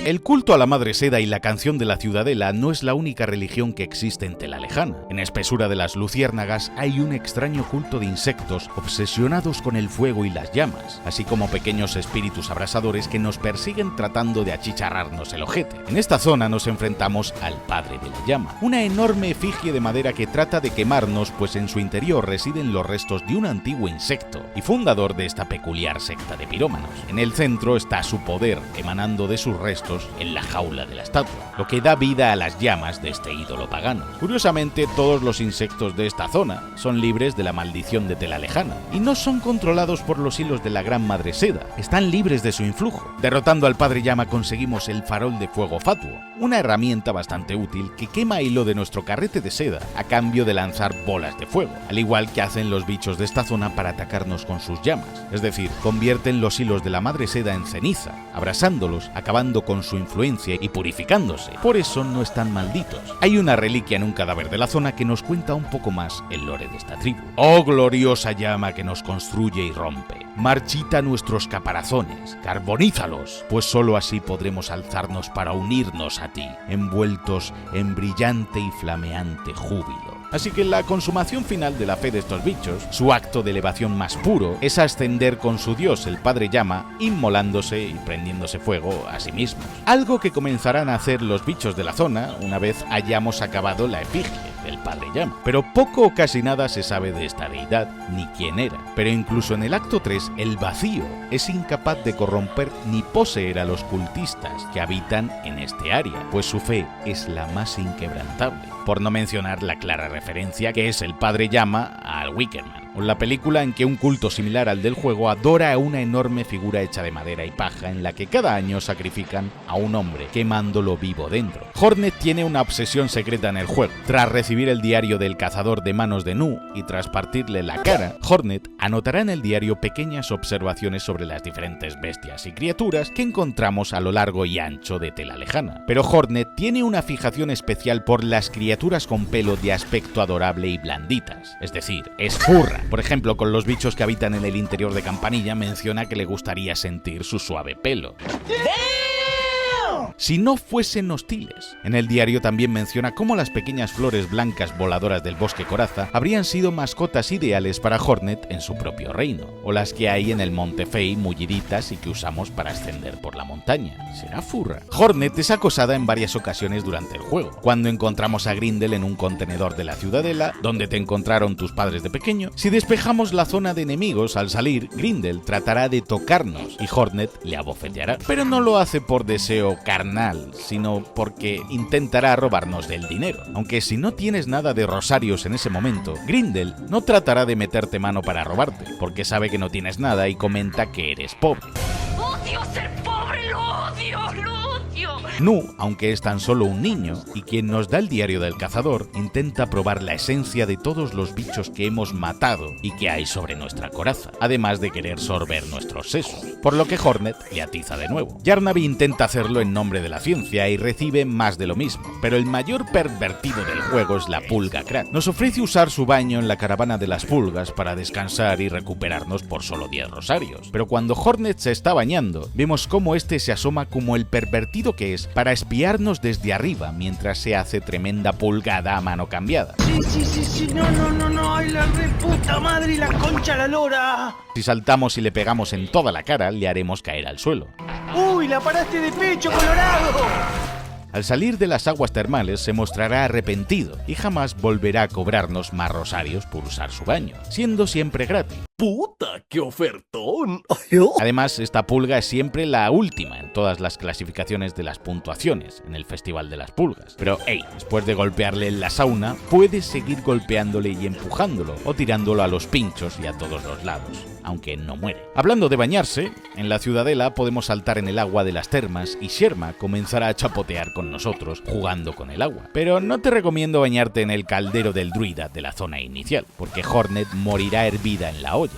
El culto a la Madre Seda y la canción de la Ciudadela no es la única religión que existe en Tela Lejana. En Espesura de las Luciérnagas hay un extraño culto de insectos obsesionados con el fuego y las llamas, así como pequeños espíritus abrasadores que nos persiguen tratando de achicharrarnos el ojete. En esta zona nos enfrentamos al Padre de la Llama, una enorme efigie de madera que trata de quemarnos, pues en su interior residen los restos de un antiguo insecto y fundador de esta peculiar secta de pirómanos. En el centro está su poder, emanando de sus restos en la jaula de la estatua, lo que da vida a las llamas de este ídolo pagano. Curiosamente, todos los insectos de esta zona son libres de la maldición de Tela Lejana y no son controlados por los hilos de la Gran Madre Seda, están libres de su influjo. Derrotando al Padre Llama conseguimos el farol de fuego fatuo, una herramienta bastante útil que quema hilo de nuestro carrete de seda a cambio de lanzar bolas de fuego, al igual que hacen los bichos de esta zona para atacarnos con sus llamas, es decir, convierten los hilos de la Madre Seda en ceniza, abrasándolos, acabando con su influencia y purificándose. Por eso no están malditos. Hay una reliquia en un cadáver de la zona que nos cuenta un poco más el lore de esta tribu. Oh gloriosa llama que nos construye y rompe, marchita nuestros caparazones, carbonízalos, pues solo así podremos alzarnos para unirnos a ti, envueltos en brillante y flameante júbilo. Así que la consumación final de la fe de estos bichos, su acto de elevación más puro, es ascender con su dios, el Padre Llama, inmolándose y prendiéndose fuego a sí mismos. Algo que comenzarán a hacer los bichos de la zona una vez hayamos acabado la efigie del Padre Llama. Pero poco o casi nada se sabe de esta deidad, ni quién era. Pero incluso en el acto 3, el vacío es incapaz de corromper ni poseer a los cultistas que habitan en este área, pues su fe es la más inquebrantable. Por no mencionar la clara referencia que es el Padre Llama al Wickerman, o la película en que un culto similar al del juego adora a una enorme figura hecha de madera y paja en la que cada año sacrifican a un hombre quemándolo vivo dentro. Hornet tiene una obsesión secreta en el juego. Tras recibir el diario del cazador de manos de Nu y tras partirle la cara, Hornet anotará en el diario pequeñas observaciones sobre las diferentes bestias y criaturas que encontramos a lo largo y ancho de Tela Lejana. Pero Hornet tiene una fijación especial por las criaturas con pelo de aspecto adorable y blanditas, es decir, es furra. Por ejemplo, con los bichos que habitan en el interior de Campanilla menciona que le gustaría sentir su suave pelo. Si no fuesen hostiles. En el diario también menciona cómo las pequeñas flores blancas voladoras del bosque coraza habrían sido mascotas ideales para Hornet en su propio reino, o las que hay en el Monte Fey mulliditas y que usamos para ascender por la montaña. ¿Será furra? Hornet es acosada en varias ocasiones durante el juego. Cuando encontramos a Grindel en un contenedor de la Ciudadela, donde te encontraron tus padres de pequeño, si despejamos la zona de enemigos al salir, Grindel tratará de tocarnos y Hornet le abofeteará. Pero no lo hace por deseo carnal, sino porque intentará robarnos del dinero. Aunque si no tienes nada de rosarios en ese momento, Grindel no tratará de meterte mano para robarte, porque sabe que no tienes nada y comenta que eres pobre. ¡Odio ser pobre! ¡Lo odio! ¡Lo odio! Nu, aunque es tan solo un niño, y quien nos da el diario del cazador, intenta probar la esencia de todos los bichos que hemos matado y que hay sobre nuestra coraza, además de querer sorber nuestros sesos, por lo que Hornet le atiza de nuevo. Yarnaby intenta hacerlo en nombre de la ciencia y recibe más de lo mismo, pero el mayor pervertido del juego es la pulga Crack. Nos ofrece usar su baño en la caravana de las pulgas para descansar y recuperarnos por solo 10 rosarios, pero cuando Hornet se está bañando, vemos cómo este se asoma como el pervertido ¿Esto qué es? Para espiarnos desde arriba mientras se hace tremenda pulgada a mano cambiada. Sí, no, ay la reputa madre y la concha la lora. Si saltamos y le pegamos en toda la cara, le haremos caer al suelo. Uy, la paraste de pecho, Colorado. Al salir de las aguas termales se mostrará arrepentido y jamás volverá a cobrarnos más rosarios por usar su baño, siendo siempre gratis. ¡Puta, qué ofertón! Además, esta pulga es siempre la última en todas las clasificaciones de las puntuaciones en el Festival de las Pulgas. Pero, hey, después de golpearle en la sauna, puedes seguir golpeándole y empujándolo, o tirándolo a los pinchos y a todos los lados, aunque no muere. Hablando de bañarse, en la Ciudadela podemos saltar en el agua de las termas y Sherma comenzará a chapotear con nosotros, jugando con el agua. Pero no te recomiendo bañarte en el caldero del druida de la zona inicial, porque Hornet morirá hervida en la olla.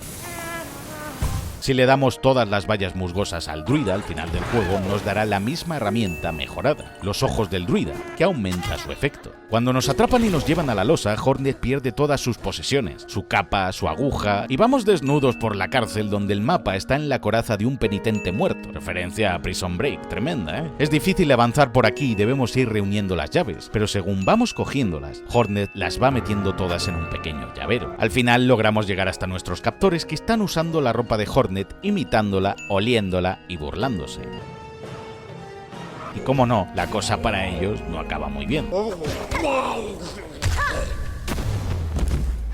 Si le damos todas las vallas musgosas al druida al final del juego, nos dará la misma herramienta mejorada, los ojos del druida, que aumenta su efecto. Cuando nos atrapan y nos llevan a la losa, Hornet pierde todas sus posesiones, su capa, su aguja, y vamos desnudos por la cárcel donde el mapa está en la coraza de un penitente muerto. Referencia a Prison Break, tremenda, ¿eh? Es difícil avanzar por aquí y debemos ir reuniendo las llaves, pero según vamos cogiéndolas, Hornet las va metiendo todas en un pequeño llavero. Al final logramos llegar hasta nuestros captores que están usando la ropa de Hornet, imitándola, oliéndola y burlándose. Y como no, la cosa para ellos no acaba muy bien.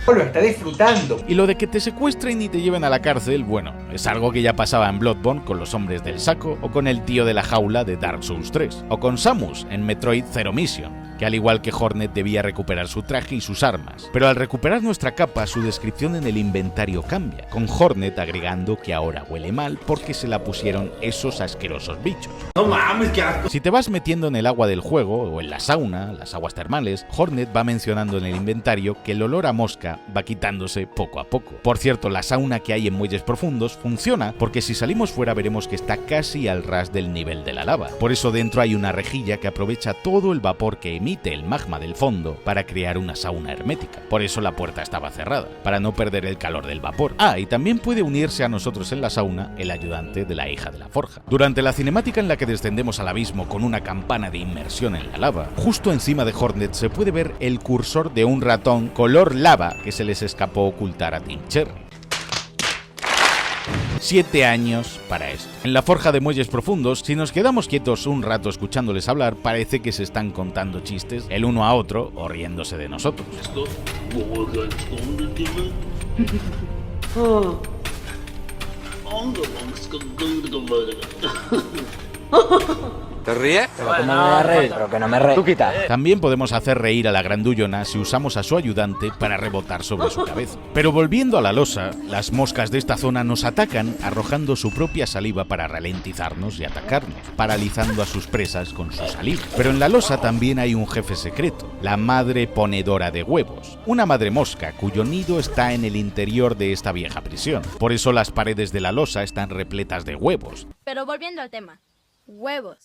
Lo está disfrutando. Y lo de que te secuestren y te lleven a la cárcel, bueno, es algo que ya pasaba en Bloodborne con los hombres del saco, o con el tío de la jaula de Dark Souls 3, o con Samus en Metroid Zero Mission, que al igual que Hornet debía recuperar su traje y sus armas. Pero al recuperar nuestra capa, su descripción en el inventario cambia, con Hornet agregando que ahora huele mal porque se la pusieron esos asquerosos bichos. No mames, qué asco. Si te vas metiendo en el agua del juego, o en la sauna, las aguas termales, Hornet va mencionando en el inventario que el olor a mosca va quitándose poco a poco. Por cierto, la sauna que hay en Muelles Profundos funciona porque si salimos fuera veremos que está casi al ras del nivel de la lava. Por eso dentro hay una rejilla que aprovecha todo el vapor que emite el magma del fondo para crear una sauna hermética. Por eso la puerta estaba cerrada, para no perder el calor del vapor. Ah, y también puede unirse a nosotros en la sauna el ayudante de la hija de la forja. Durante la cinemática en la que descendemos al abismo con una campana de inmersión en la lava, justo encima de Hornet se puede ver el cursor de un ratón color lava que se les escapó ocultar a Tim Cherry. 7 años para esto. En la forja de Muelles Profundos, si nos quedamos quietos un rato escuchándoles hablar, parece que se están contando chistes el uno a otro o riéndose de nosotros. ¿Te ríes? Pero que no me voy a reír, pero que no me reí. Tú quita. También podemos hacer reír a la grandullona si usamos a su ayudante para rebotar sobre su cabeza. Pero volviendo a la losa, las moscas de esta zona nos atacan arrojando su propia saliva para ralentizarnos y atacarnos, paralizando a sus presas con su saliva. Pero en la losa también hay un jefe secreto, la madre ponedora de huevos, una madre mosca cuyo nido está en el interior de esta vieja prisión. Por eso las paredes de la losa están repletas de huevos. Pero volviendo al tema, huevos.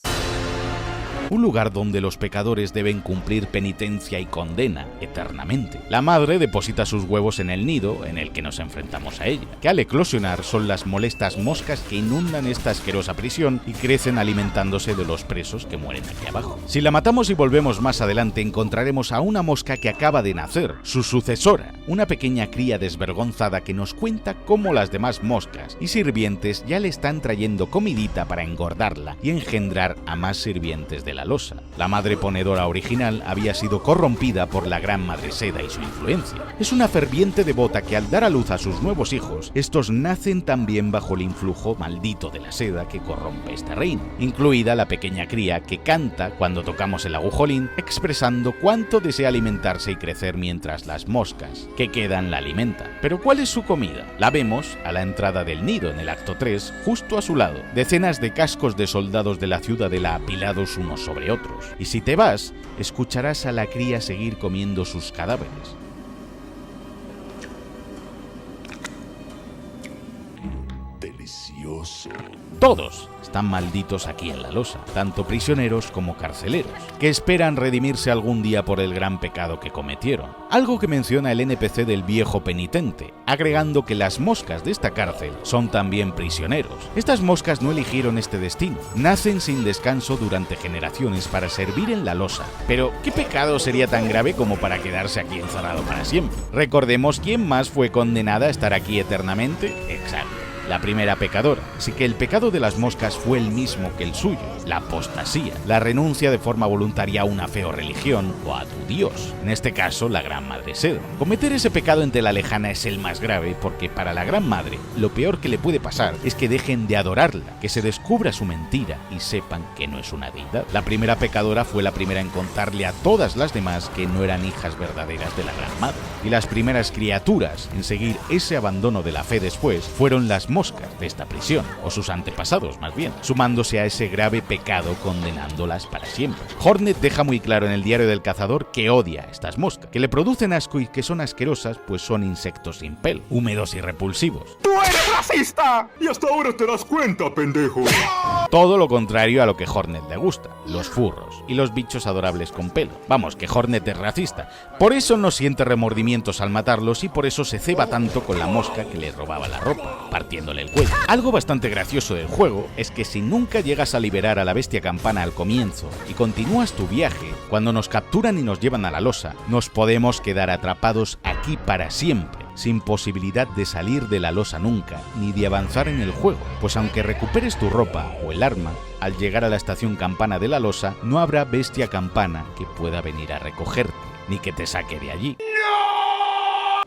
Un lugar donde los pecadores deben cumplir penitencia y condena eternamente. La madre deposita sus huevos en el nido en el que nos enfrentamos a ella, que al eclosionar son las molestas moscas que inundan esta asquerosa prisión y crecen alimentándose de los presos que mueren aquí abajo. Si la matamos y volvemos más adelante, encontraremos a una mosca que acaba de nacer, su sucesora, una pequeña cría desvergonzada que nos cuenta cómo las demás moscas y sirvientes ya le están trayendo comidita para engordarla y engendrar a más sirvientes de la losa. La madre ponedora original había sido corrompida por la gran madre seda y su influencia. Es una ferviente devota que al dar a luz a sus nuevos hijos, estos nacen también bajo el influjo maldito de la seda que corrompe este reino, incluida la pequeña cría que canta cuando tocamos el agujolín, expresando cuánto desea alimentarse y crecer mientras las moscas que quedan la alimentan. Pero ¿cuál es su comida? La vemos a la entrada del nido en el acto 3, justo a su lado. Decenas de cascos de soldados de la Ciudadela apilados unos sobre otros. Y si te vas, escucharás a la cría seguir comiendo sus cadáveres. Delicioso. delicioso. Todos están malditos aquí en la losa, tanto prisioneros como carceleros, que esperan redimirse algún día por el gran pecado que cometieron. Algo que menciona el NPC del viejo penitente, agregando que las moscas de esta cárcel son también prisioneros. Estas moscas no eligieron este destino, nacen sin descanso durante generaciones para servir en la losa. Pero, ¿qué pecado sería tan grave como para quedarse aquí encerrado para siempre? Recordemos quién más fue condenada a estar aquí eternamente. Exacto. La primera pecadora. Así que el pecado de las moscas fue el mismo que el suyo, la apostasía, la renuncia de forma voluntaria a una fe o religión o a tu Dios, en este caso la Gran Madre Seda. Cometer ese pecado en Tela Lejana es el más grave porque para la Gran Madre lo peor que le puede pasar es que dejen de adorarla, que se descubra su mentira y sepan que no es una deidad. La primera pecadora fue la primera en contarle a todas las demás que no eran hijas verdaderas de la Gran Madre. Y las primeras criaturas en seguir ese abandono de la fe después fueron las moscas de esta prisión, o sus antepasados más bien, sumándose a ese grave pecado condenándolas para siempre. Hornet deja muy claro en el diario del cazador que odia a estas moscas, que le producen asco y que son asquerosas pues son insectos sin pelo, húmedos y repulsivos. ¡Tú eres racista! Y hasta ahora te das cuenta, pendejo. Todo lo contrario a lo que Hornet le gusta, los furros y los bichos adorables con pelo. Vamos, que Hornet es racista. Por eso no siente remordimientos al matarlos y por eso se ceba tanto con la mosca que le robaba la ropa, partiéndole el cuello. Algo bastante gracioso del juego es que si nunca llegas a liberar a la bestia campana al comienzo y continúas tu viaje, cuando nos capturan y nos llevan a la losa, nos podemos quedar atrapados aquí para siempre, sin posibilidad de salir de la losa nunca, ni de avanzar en el juego, pues aunque recuperes tu ropa o el arma, al llegar a la estación campana de la losa, no habrá bestia campana que pueda venir a recogerte, ni que te saque de allí.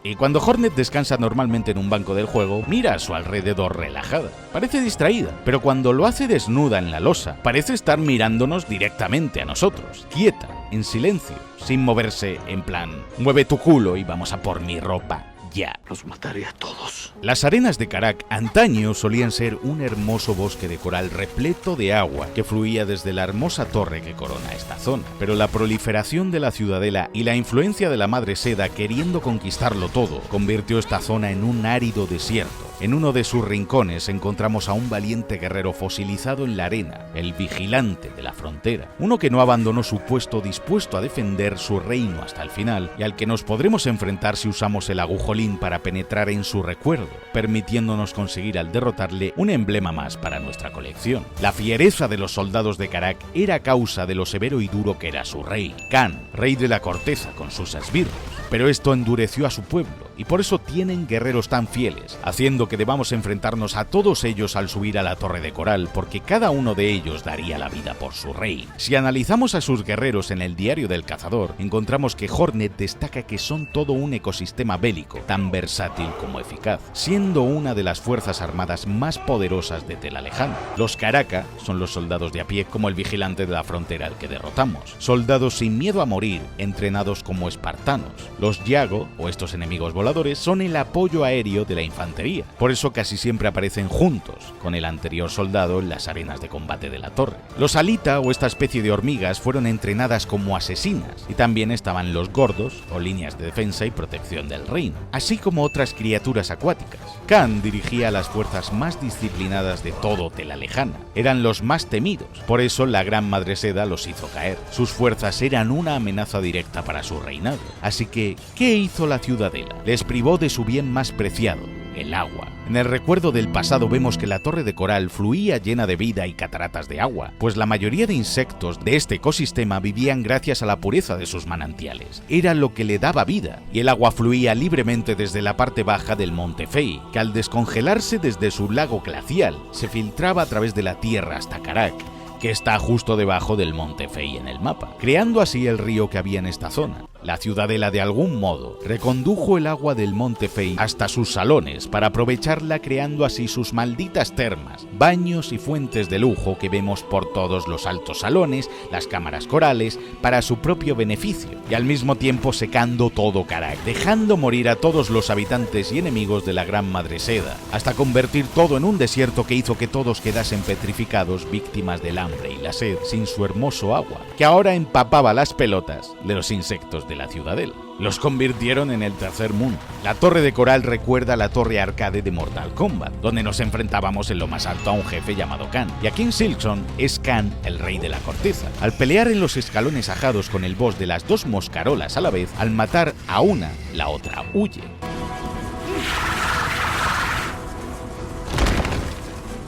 Y cuando Hornet descansa normalmente en un banco del juego, mira a su alrededor relajada. Parece distraída, pero cuando lo hace desnuda en la losa, parece estar mirándonos directamente a nosotros, quieta, en silencio, sin moverse en plan, mueve tu culo y vamos a por mi ropa. Ya. Los mataré a todos. Las arenas de Karak antaño solían ser un hermoso bosque de coral repleto de agua que fluía desde la hermosa torre que corona esta zona. Pero la proliferación de la ciudadela y la influencia de la Madre Seda queriendo conquistarlo todo convirtió esta zona en un árido desierto. En uno de sus rincones encontramos a un valiente guerrero fosilizado en la arena, el vigilante de la frontera, uno que no abandonó su puesto dispuesto a defender su reino hasta el final y al que nos podremos enfrentar si usamos el agujolín para penetrar en su recuerdo, permitiéndonos conseguir al derrotarle un emblema más para nuestra colección. La fiereza de los soldados de Karak era causa de lo severo y duro que era su rey, Khan, rey de la corteza con sus esbirros, pero esto endureció a su pueblo y por eso tienen guerreros tan fieles, haciendo que debamos enfrentarnos a todos ellos al subir a la Torre de Coral, porque cada uno de ellos daría la vida por su rey. Si analizamos a sus guerreros en el diario del cazador, encontramos que Hornet destaca que son todo un ecosistema bélico, tan versátil como eficaz, siendo una de las fuerzas armadas más poderosas de Tela Lejana. Los Karaka son los soldados de a pie, como el vigilante de la frontera al que derrotamos, soldados sin miedo a morir, entrenados como espartanos. Los Yago, o estos enemigos voladores, son el apoyo aéreo de la infantería. Por eso casi siempre aparecen juntos con el anterior soldado en las arenas de combate de la torre. Los Alita, o esta especie de hormigas, fueron entrenadas como asesinas, y también estaban los Gordos, o líneas de defensa y protección del reino, así como otras criaturas acuáticas. Khan dirigía a las fuerzas más disciplinadas de todo Tela Lejana. Eran los más temidos, por eso la Gran Madre Seda los hizo caer. Sus fuerzas eran una amenaza directa para su reinado. Así que, ¿qué hizo la Ciudadela? Les privó de su bien más preciado, el agua. En el recuerdo del pasado vemos que la Torre de Coral fluía llena de vida y cataratas de agua, pues la mayoría de insectos de este ecosistema vivían gracias a la pureza de sus manantiales. Era lo que le daba vida, y el agua fluía libremente desde la parte baja del Monte Fey, que al descongelarse desde su lago glacial, se filtraba a través de la tierra hasta Karak, que está justo debajo del Monte Fey en el mapa, creando así el río que había en esta zona. La Ciudadela de algún modo recondujo el agua del Monte Fey hasta sus salones para aprovecharla, creando así sus malditas termas, baños y fuentes de lujo que vemos por todos los altos salones, las cámaras corales, para su propio beneficio, y al mismo tiempo secando todo Karak, dejando morir a todos los habitantes y enemigos de la Gran Madre Seda, hasta convertir todo en un desierto que hizo que todos quedasen petrificados, víctimas del hambre hambre y la sed sin su hermoso agua, que ahora empapaba las pelotas de los insectos de la ciudadela. Los convirtieron en el tercer mundo. La torre de coral recuerda a la torre arcade de Mortal Kombat, donde nos enfrentábamos en lo más alto a un jefe llamado Khan. Y aquí en Silksong es Khan el rey de la corteza. Al pelear en los escalones ajados con el boss de las dos moscarolas a la vez, al matar a una, la otra huye.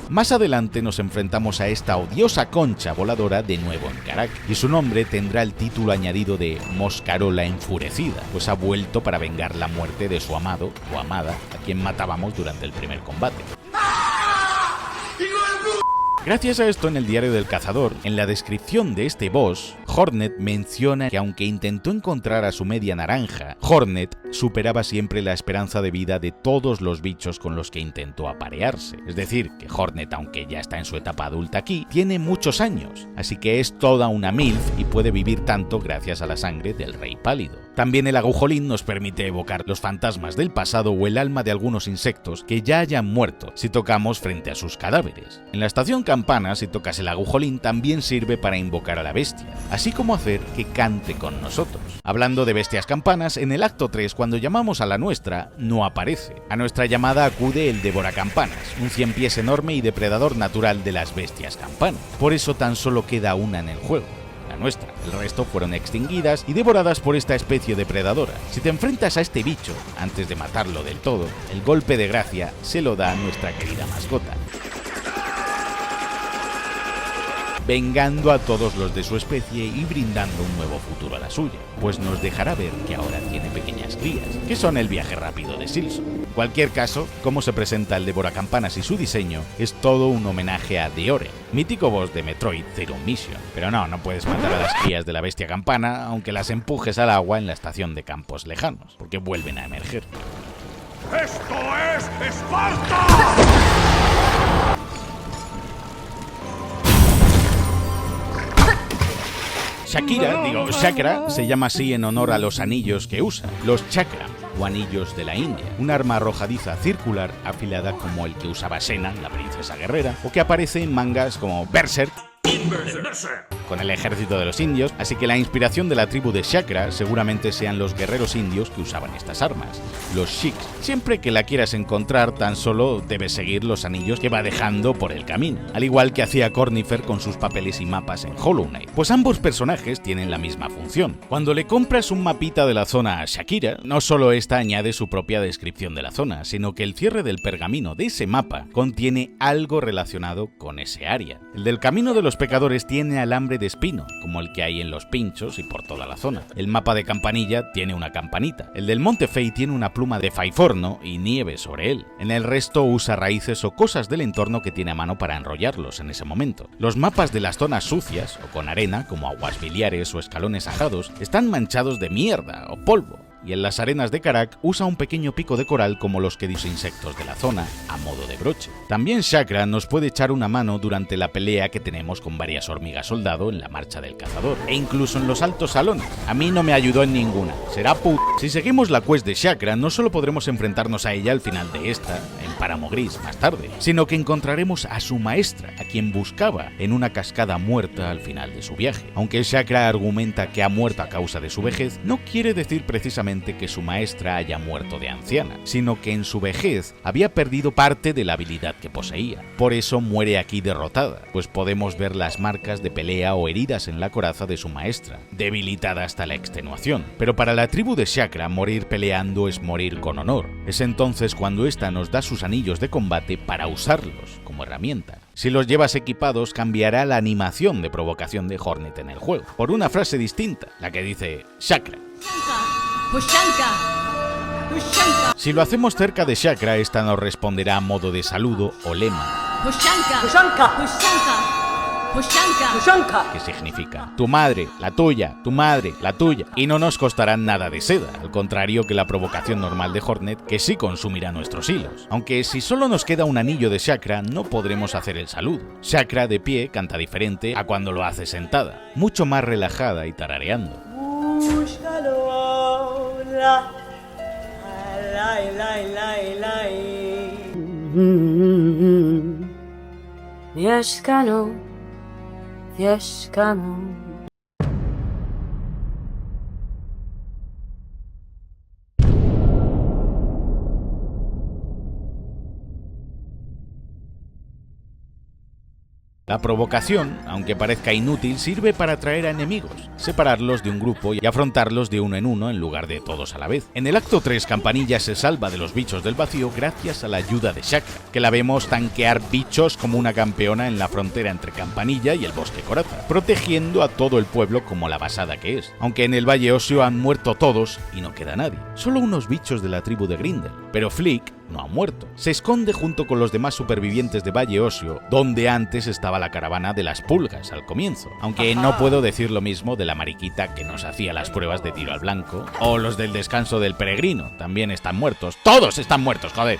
Más adelante nos enfrentamos a esta odiosa concha voladora de nuevo en Karak, y su nombre tendrá el título añadido de Moscarola Enfurecida, pues ha vuelto para vengar la muerte de su amado o amada, a quien matábamos durante el primer combate. Gracias a esto, en el diario del cazador, en la descripción de este boss, Hornet menciona que aunque intentó encontrar a su media naranja, Hornet superaba siempre la esperanza de vida de todos los bichos con los que intentó aparearse. Es decir, que Hornet, aunque ya está en su etapa adulta aquí, tiene muchos años, así que es toda una MILF y puede vivir tanto gracias a la sangre del Rey Pálido. También el agujolín nos permite evocar los fantasmas del pasado o el alma de algunos insectos que ya hayan muerto si tocamos frente a sus cadáveres. En la estación campana, si tocas el agujolín, también sirve para invocar a la bestia, así como hacer que cante con nosotros. Hablando de bestias campanas, en el acto 3, cuando llamamos a la nuestra, no aparece. A nuestra llamada acude el devoracampanas, un 100 pies enorme y depredador natural de las bestias campanas. Por eso tan solo queda una en el juego, la nuestra. El resto fueron extinguidas y devoradas por esta especie depredadora. Si te enfrentas a este bicho, antes de matarlo del todo, el golpe de gracia se lo da a nuestra querida mascota, vengando a todos los de su especie y brindando un nuevo futuro a la suya, pues nos dejará ver que ahora tiene pequeñas crías, que son el viaje rápido de Silksong. En cualquier caso, cómo se presenta el devoracampanas y su diseño es todo un homenaje a The Ore, mítico boss de Metroid Zero Mission. Pero no puedes matar a las crías de la bestia campana, aunque las empujes al agua en la estación de campos lejanos, porque vuelven a emerger. ¡Esto es Esparta! Chakra se llama así en honor a los anillos que usa, los chakra o anillos de la India, un arma arrojadiza circular afilada como el que usaba Senna, la princesa guerrera, o que aparece en mangas como Berserk, con el ejército de los indios, así que la inspiración de la tribu de Chakra seguramente sean los guerreros indios que usaban estas armas, los Sikhs. Siempre que la quieras encontrar, tan solo debes seguir los anillos que va dejando por el camino, al igual que hacía Cornifer con sus papeles y mapas en Hollow Knight, pues ambos personajes tienen la misma función. Cuando le compras un mapita de la zona a Shakira, no solo esta añade su propia descripción de la zona, sino que el cierre del pergamino de ese mapa contiene algo relacionado con ese área. El del Camino de los Pecadores tiene alambre de espino, como el que hay en Los Pinchos y por toda la zona. El mapa de Campanilla tiene una campanita. El del Monte Fey tiene una pluma de faiforno y nieve sobre él. En el resto usa raíces o cosas del entorno que tiene a mano para enrollarlos en ese momento. Los mapas de las zonas sucias o con arena, como aguas biliares o escalones ajados, están manchados de mierda o polvo. Y en las arenas de Karak usa un pequeño pico de coral como los que dice insectos de la zona, a modo de broche. También Chakra nos puede echar una mano durante la pelea que tenemos con varias hormigas soldado en la marcha del cazador, e incluso en los altos salones. A mí no me ayudó en ninguna, será put. Si seguimos la quest de Chakra, no solo podremos enfrentarnos a ella al final de esta, en Páramo Gris más tarde, sino que encontraremos a su maestra, a quien buscaba en una cascada muerta al final de su viaje. Aunque Chakra argumenta que ha muerto a causa de su vejez, no quiere decir precisamente que su maestra haya muerto de anciana, sino que en su vejez había perdido parte de la habilidad que poseía. Por eso muere aquí derrotada, pues podemos ver las marcas de pelea o heridas en la coraza de su maestra, debilitada hasta la extenuación. Pero para la tribu de Chakra, morir peleando es morir con honor. Es entonces cuando ésta nos da sus anillos de combate para usarlos como herramienta. Si los llevas equipados, cambiará la animación de provocación de Hornet en el juego, por una frase distinta, la que dice Chakra. Si lo hacemos cerca de Chakra, esta nos responderá a modo de saludo o lema, que significa tu madre, la tuya, y no nos costará nada de seda, al contrario que la provocación normal de Hornet, que sí consumirá nuestros hilos. Aunque si solo nos queda un anillo de Chakra, no podremos hacer el saludo. Chakra de pie canta diferente a cuando lo hace sentada, mucho más relajada y tarareando. yaşkanım. La provocación, aunque parezca inútil, sirve para atraer a enemigos, separarlos de un grupo y afrontarlos de uno en lugar de todos a la vez. En el acto 3, Campanilla se salva de los bichos del vacío gracias a la ayuda de Shakra, que la vemos tanquear bichos como una campeona en la frontera entre Campanilla y el Bosque Coraza, protegiendo a todo el pueblo como la basada que es. Aunque en el Valle Óseo han muerto todos y no queda nadie, solo unos bichos de la tribu de Grindel, pero Flick no ha muerto. Se esconde junto con los demás supervivientes de Valle Óseo, donde antes estaba la caravana de las pulgas al comienzo. Aunque no puedo decir lo mismo de la mariquita que nos hacía las pruebas de tiro al blanco, o los del descanso del peregrino, también están muertos. ¡Todos están muertos, joder!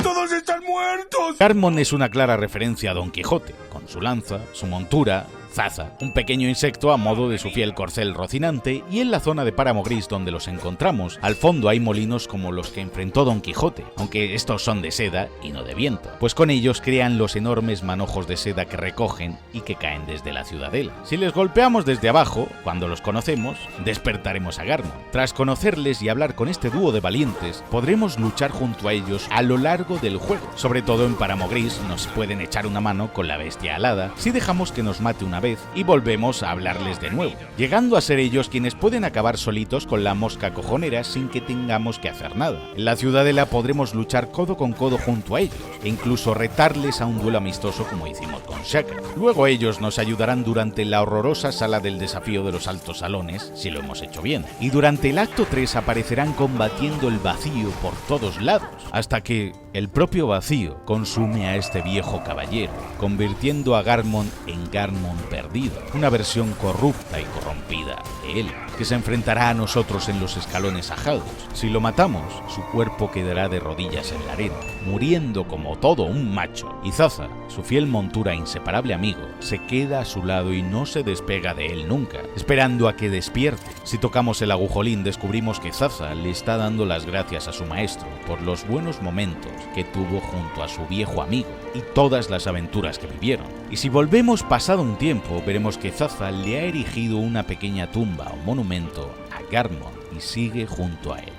¡Todos están muertos! Garmon es una clara referencia a Don Quijote, con su lanza, su montura, Zaza, un pequeño insecto a modo de su fiel corcel rocinante, y en la zona de Páramo Gris donde los encontramos, al fondo hay molinos como los que enfrentó Don Quijote, aunque estos son de seda y no de viento, pues con ellos crean los enormes manojos de seda que recogen y que caen desde la ciudadela. Si les golpeamos desde abajo, cuando los conocemos, despertaremos a Garmon. Tras conocerles y hablar con este dúo de valientes, podremos luchar junto a ellos a lo largo del juego. Sobre todo en Páramo Gris nos pueden echar una mano con la bestia alada si dejamos que nos mate una vez y volvemos a hablarles de nuevo, llegando a ser ellos quienes pueden acabar solitos con la mosca cojonera sin que tengamos que hacer nada. En la ciudadela podremos luchar codo con codo junto a ellos e incluso retarles a un duelo amistoso como hicimos con Shakra. Luego ellos nos ayudarán durante la horrorosa sala del desafío de los altos salones, si lo hemos hecho bien, y durante el acto 3 aparecerán combatiendo el vacío por todos lados, hasta que el propio vacío consume a este viejo caballero, convirtiendo a Garmon en Garmon perdido, una versión corrupta y corrompida de él, que se enfrentará a nosotros en los escalones ajados. Si lo matamos, su cuerpo quedará de rodillas en la arena, muriendo como todo un macho, y Zaza, su fiel montura e inseparable amigo, se queda a su lado y no se despega de él nunca, esperando a que despierte. Si tocamos el agujolín, descubrimos que Zaza le está dando las gracias a su maestro por los buenos momentos que tuvo junto a su viejo amigo y todas las aventuras que vivieron. Y si volvemos pasado un tiempo, veremos que Zaza le ha erigido una pequeña tumba o monumento a Garmon y sigue junto a él.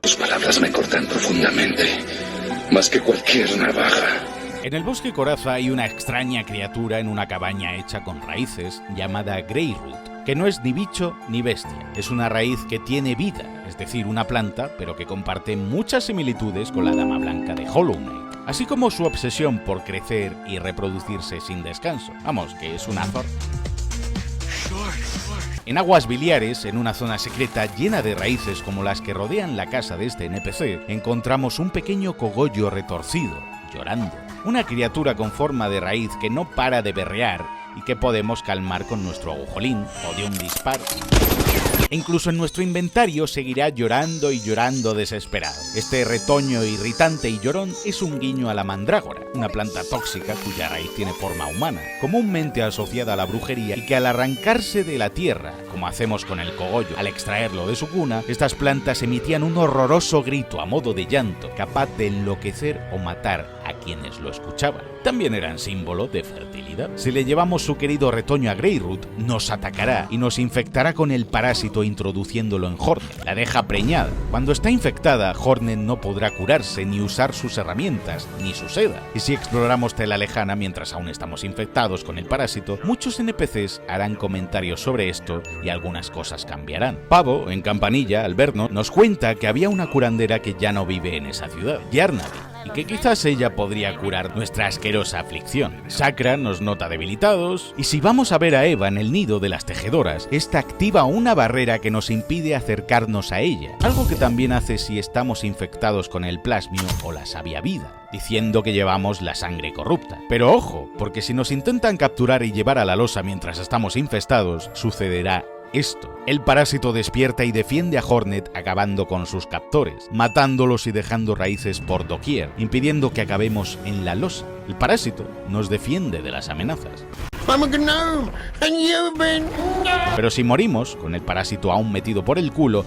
Tus palabras me cortan profundamente, más que cualquier navaja. En el Bosque Coraza hay una extraña criatura en una cabaña hecha con raíces llamada Greyroot, que no es ni bicho ni bestia. Es una raíz que tiene vida, es decir, una planta, pero que comparte muchas similitudes con la Dama Blanca de Hollow Knight, así como su obsesión por crecer y reproducirse sin descanso. Vamos, que es un Azor. En Aguas Biliares, en una zona secreta llena de raíces como las que rodean la casa de este NPC, encontramos un pequeño cogollo retorcido, llorando. Una criatura con forma de raíz que no para de berrear y que podemos calmar con nuestro agujolín o de un disparo. E incluso en nuestro inventario seguirá llorando y llorando desesperado. Este retoño irritante y llorón es un guiño a la mandrágora, una planta tóxica cuya raíz tiene forma humana, comúnmente asociada a la brujería, y que al arrancarse de la tierra, como hacemos con el cogollo al extraerlo de su cuna, estas plantas emitían un horroroso grito a modo de llanto, capaz de enloquecer o matar a quienes lo escuchaban. También eran símbolo de fertilidad. Si le llevamos su querido retoño a Greyroot, nos atacará y nos infectará con el parásito introduciéndolo en Hornet. La deja preñada. Cuando está infectada, Hornet no podrá curarse ni usar sus herramientas, ni su seda. Y si exploramos Tela Lejana mientras aún estamos infectados con el parásito, muchos NPCs harán comentarios sobre esto y algunas cosas cambiarán. Pavo, en Campanilla, al vernos, nos cuenta que había una curandera que ya no vive en esa ciudad, Yarnaby, y que quizás ella podría curar nuestra asquerosa aflicción. Shakra nos nota debilitados, y si vamos a ver a Eva en el nido de las tejedoras, esta activa una barrera que nos impide acercarnos a ella, algo que también hace si estamos infectados con el plasmio o la savia vida, diciendo que llevamos la sangre corrupta. Pero ojo, porque si nos intentan capturar y llevar a la losa mientras estamos infestados, sucederá esto. El parásito despierta y defiende a Hornet acabando con sus captores, matándolos y dejando raíces por doquier, impidiendo que acabemos en la losa. El parásito nos defiende de las amenazas. Pero si morimos, con el parásito aún metido por el culo,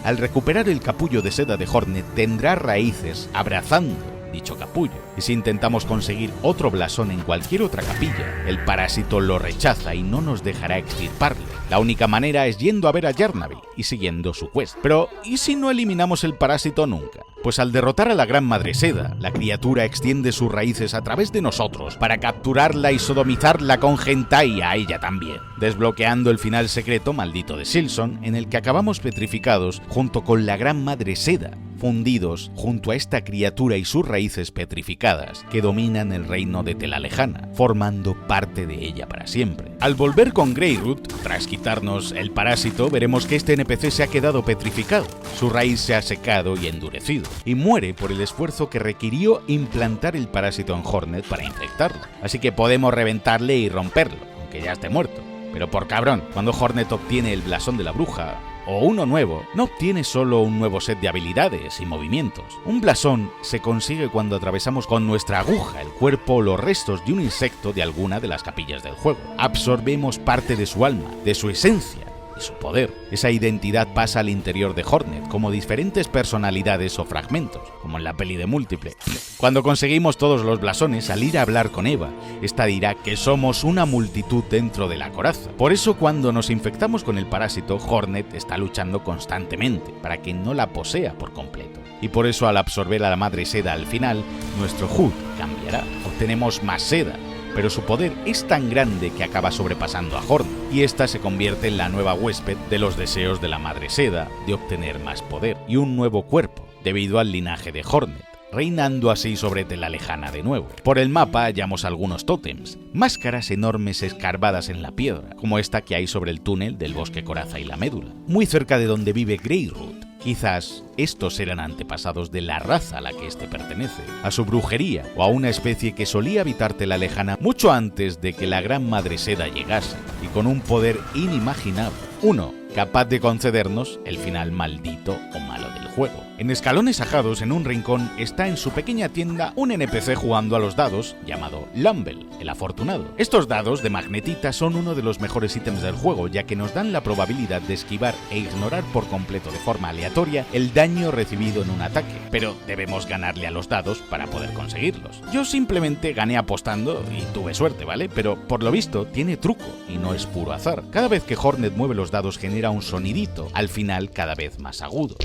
al recuperar el capullo de seda de Hornet tendrá raíces abrazando dicho capullo, y si intentamos conseguir otro blasón en cualquier otra capilla, el parásito lo rechaza y no nos dejará extirparle. La única manera es yendo a ver a Yarnabí y siguiendo su quest. Pero, ¿y si no eliminamos el parásito nunca? Pues al derrotar a la Gran Madre Seda, la criatura extiende sus raíces a través de nosotros para capturarla y sodomizarla con hentai a ella también, desbloqueando el final secreto maldito de Silson, en el que acabamos petrificados junto con la Gran Madre Seda, fundidos junto a esta criatura y sus raíces petrificadas que dominan el reino de Telalejana, formando parte de ella para siempre. Al volver con Greyroot, tras quitarnos el parásito, veremos que este NPC se ha quedado petrificado, su raíz se ha secado y endurecido, y muere por el esfuerzo que requirió implantar el parásito en Hornet para infectarlo. Así que podemos reventarle y romperlo, aunque ya esté muerto. Pero por cabrón, cuando Hornet obtiene el blasón de la bruja, o uno nuevo, no obtiene solo un nuevo set de habilidades y movimientos. Un blasón se consigue cuando atravesamos con nuestra aguja el cuerpo o los restos de un insecto de alguna de las capillas del juego. Absorbemos parte de su alma, de su esencia y su poder. Esa identidad pasa al interior de Hornet como diferentes personalidades o fragmentos, como en la peli de Múltiple. Cuando conseguimos todos los blasones, al ir a hablar con Eva, esta dirá que somos una multitud dentro de la coraza. Por eso cuando nos infectamos con el parásito, Hornet está luchando constantemente para que no la posea por completo. Y por eso al absorber a la Madre Seda al final, nuestro HUD cambiará. Obtenemos más seda, pero su poder es tan grande que acaba sobrepasando a Hornet, y esta se convierte en la nueva huésped de los deseos de la Madre Seda de obtener más poder y un nuevo cuerpo, debido al linaje de Hornet, reinando así sobre Telalejana de nuevo. Por el mapa hallamos algunos tótems, máscaras enormes escarbadas en la piedra, como esta que hay sobre el túnel del bosque Coraza y la Médula, muy cerca de donde vive Greyroot. Quizás estos eran antepasados de la raza a la que éste pertenece, a su brujería o a una especie que solía habitar Telalejana mucho antes de que la Gran Madre Seda llegase, y con un poder inimaginable. Uno, capaz de concedernos el final maldito o malo del juego. En Escalones Ajados, en un rincón, está en su pequeña tienda un NPC jugando a los dados llamado Lumble, el afortunado. Estos dados de magnetita son uno de los mejores ítems del juego, ya que nos dan la probabilidad de esquivar e ignorar por completo de forma aleatoria el daño recibido en un ataque, pero debemos ganarle a los dados para poder conseguirlos. Yo simplemente gané apostando y tuve suerte, ¿vale? Pero por lo visto tiene truco y no es puro azar. Cada vez que Hornet mueve los dados genera un sonidito, al final cada vez más agudo.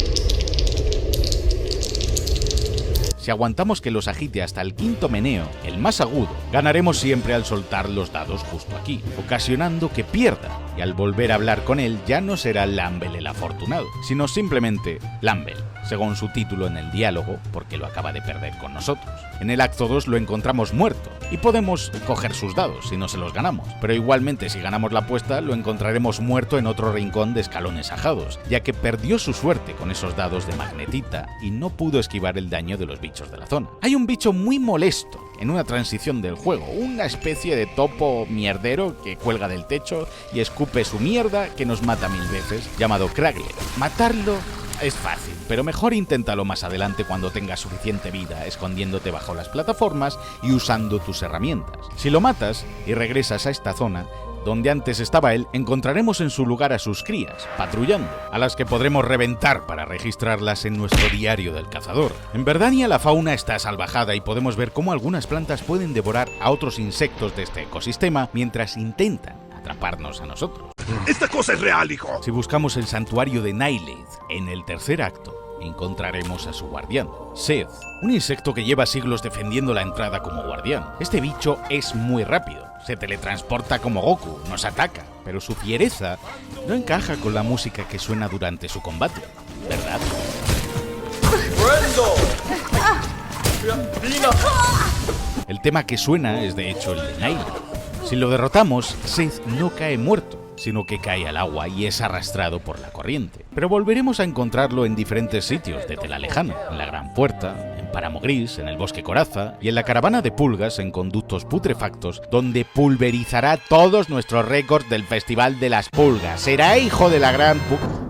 Si aguantamos que los agite hasta el quinto meneo, el más agudo, ganaremos siempre al soltar los dados justo aquí, ocasionando que pierda, y al volver a hablar con él ya no será Lumble el afortunado, sino simplemente Lumble, según su título en el diálogo, porque lo acaba de perder con nosotros. En el acto 2 lo encontramos muerto, y podemos coger sus dados si no se los ganamos, pero igualmente si ganamos la apuesta lo encontraremos muerto en otro rincón de Escalones Ajados, ya que perdió su suerte con esos dados de magnetita y no pudo esquivar el daño de los bichos de la zona. Hay un bicho muy molesto en una transición del juego, una especie de topo mierdero que cuelga del techo y escupe su mierda que nos mata 1000 veces, llamado Kragler. Matarlo es fácil, pero mejor inténtalo más adelante cuando tengas suficiente vida, escondiéndote bajo las plataformas y usando tus herramientas. Si lo matas y regresas a esta zona, donde antes estaba él, encontraremos en su lugar a sus crías, patrullando, a las que podremos reventar para registrarlas en nuestro diario del cazador. En Verdania la fauna está salvajada y podemos ver cómo algunas plantas pueden devorar a otros insectos de este ecosistema mientras intentan atraparnos a nosotros. ¡Esta cosa es real, hijo! Si buscamos el santuario de Nyleth en el tercer acto, encontraremos a su guardián, Seth, un insecto que lleva siglos defendiendo la entrada como guardián. Este bicho es muy rápido, se teletransporta como Goku, nos ataca, pero su fiereza no encaja con la música que suena durante su combate, ¿verdad? El tema que suena es de hecho el de Nyleth. Si lo derrotamos, Seth no cae muerto, sino que cae al agua y es arrastrado por la corriente. Pero volveremos a encontrarlo en diferentes sitios de Telalejana, en la Gran Puerta, en Páramo Gris, en el Bosque Coraza y en la caravana de pulgas en conductos putrefactos, donde pulverizará todos nuestros récords del Festival de las Pulgas. Será hijo de la gran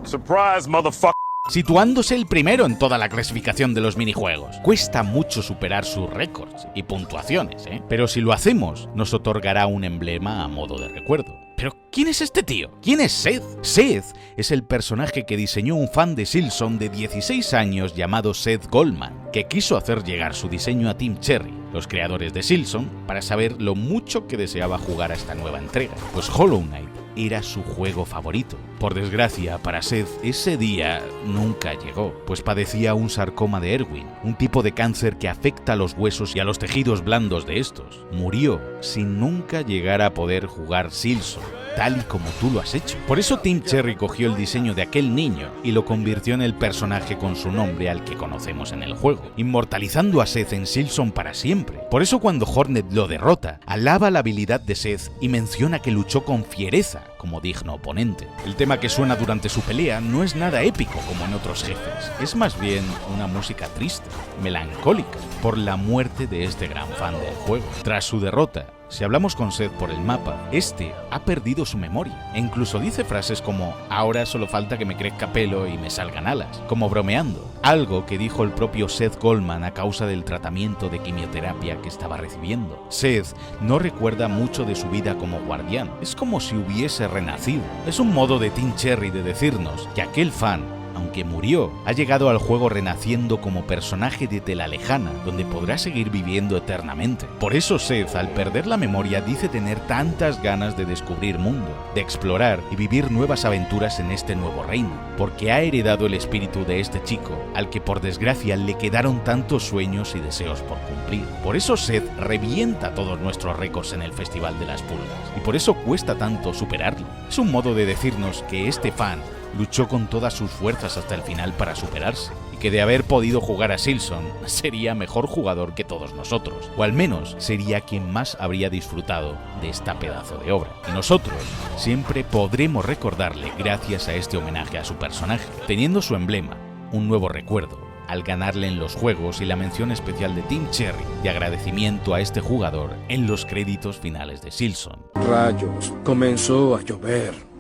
Surprise, motherfucker. situándose el primero en toda la clasificación de los minijuegos. Cuesta mucho superar sus récords y puntuaciones, pero si lo hacemos, nos otorgará un emblema a modo de recuerdo. ¿Pero quién es este tío? ¿Quién es Seth? Seth es el personaje que diseñó un fan de Silson de 16 años llamado Seth Goldman, que quiso hacer llegar su diseño a Team Cherry, los creadores de Silson, para saber lo mucho que deseaba jugar a esta nueva entrega, pues Hollow Knight era su juego favorito. Por desgracia para Seth, ese día nunca llegó, pues padecía un sarcoma de Ewing, un tipo de cáncer que afecta a los huesos y a los tejidos blandos de estos. Murió sin nunca llegar a poder jugar Silson, tal y como tú lo has hecho. Por eso Team Cherry cogió el diseño de aquel niño y lo convirtió en el personaje con su nombre al que conocemos en el juego, inmortalizando a Seth en Silson para siempre. Por eso cuando Hornet lo derrota, alaba la habilidad de Seth y menciona que luchó con fiereza como digno oponente. El tema que suena durante su pelea no es nada épico como en otros jefes, es más bien una música triste, melancólica, por la muerte de este gran fan del juego. Tras su derrota, si hablamos con Seth por el mapa, este ha perdido su memoria e incluso dice frases como "ahora solo falta que me crezca pelo y me salgan alas", como bromeando, algo que dijo el propio Seth Goldman a causa del tratamiento de quimioterapia que estaba recibiendo. Seth no recuerda mucho de su vida como guardián, es como si hubiese renacido. Es un modo de Team Cherry de decirnos que aquel fan, aunque murió, ha llegado al juego renaciendo como personaje de Tela Lejana, donde podrá seguir viviendo eternamente. Por eso Seth, al perder la memoria, dice tener tantas ganas de descubrir mundo, de explorar y vivir nuevas aventuras en este nuevo reino, porque ha heredado el espíritu de este chico, al que por desgracia le quedaron tantos sueños y deseos por cumplir. Por eso Seth revienta todos nuestros récords en el Festival de las Pulgas, y por eso cuesta tanto superarlo. Es un modo de decirnos que este fan luchó con todas sus fuerzas hasta el final para superarse, y que de haber podido jugar a Silson, sería mejor jugador que todos nosotros, o al menos sería quien más habría disfrutado de esta pedazo de obra. Y nosotros siempre podremos recordarle gracias a este homenaje a su personaje, teniendo su emblema, un nuevo recuerdo, al ganarle en los juegos y la mención especial de Team Cherry de agradecimiento a este jugador en los créditos finales de Silson. Rayos, comenzó a llover.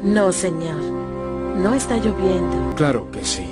No, señor. No está lloviendo. Claro que sí.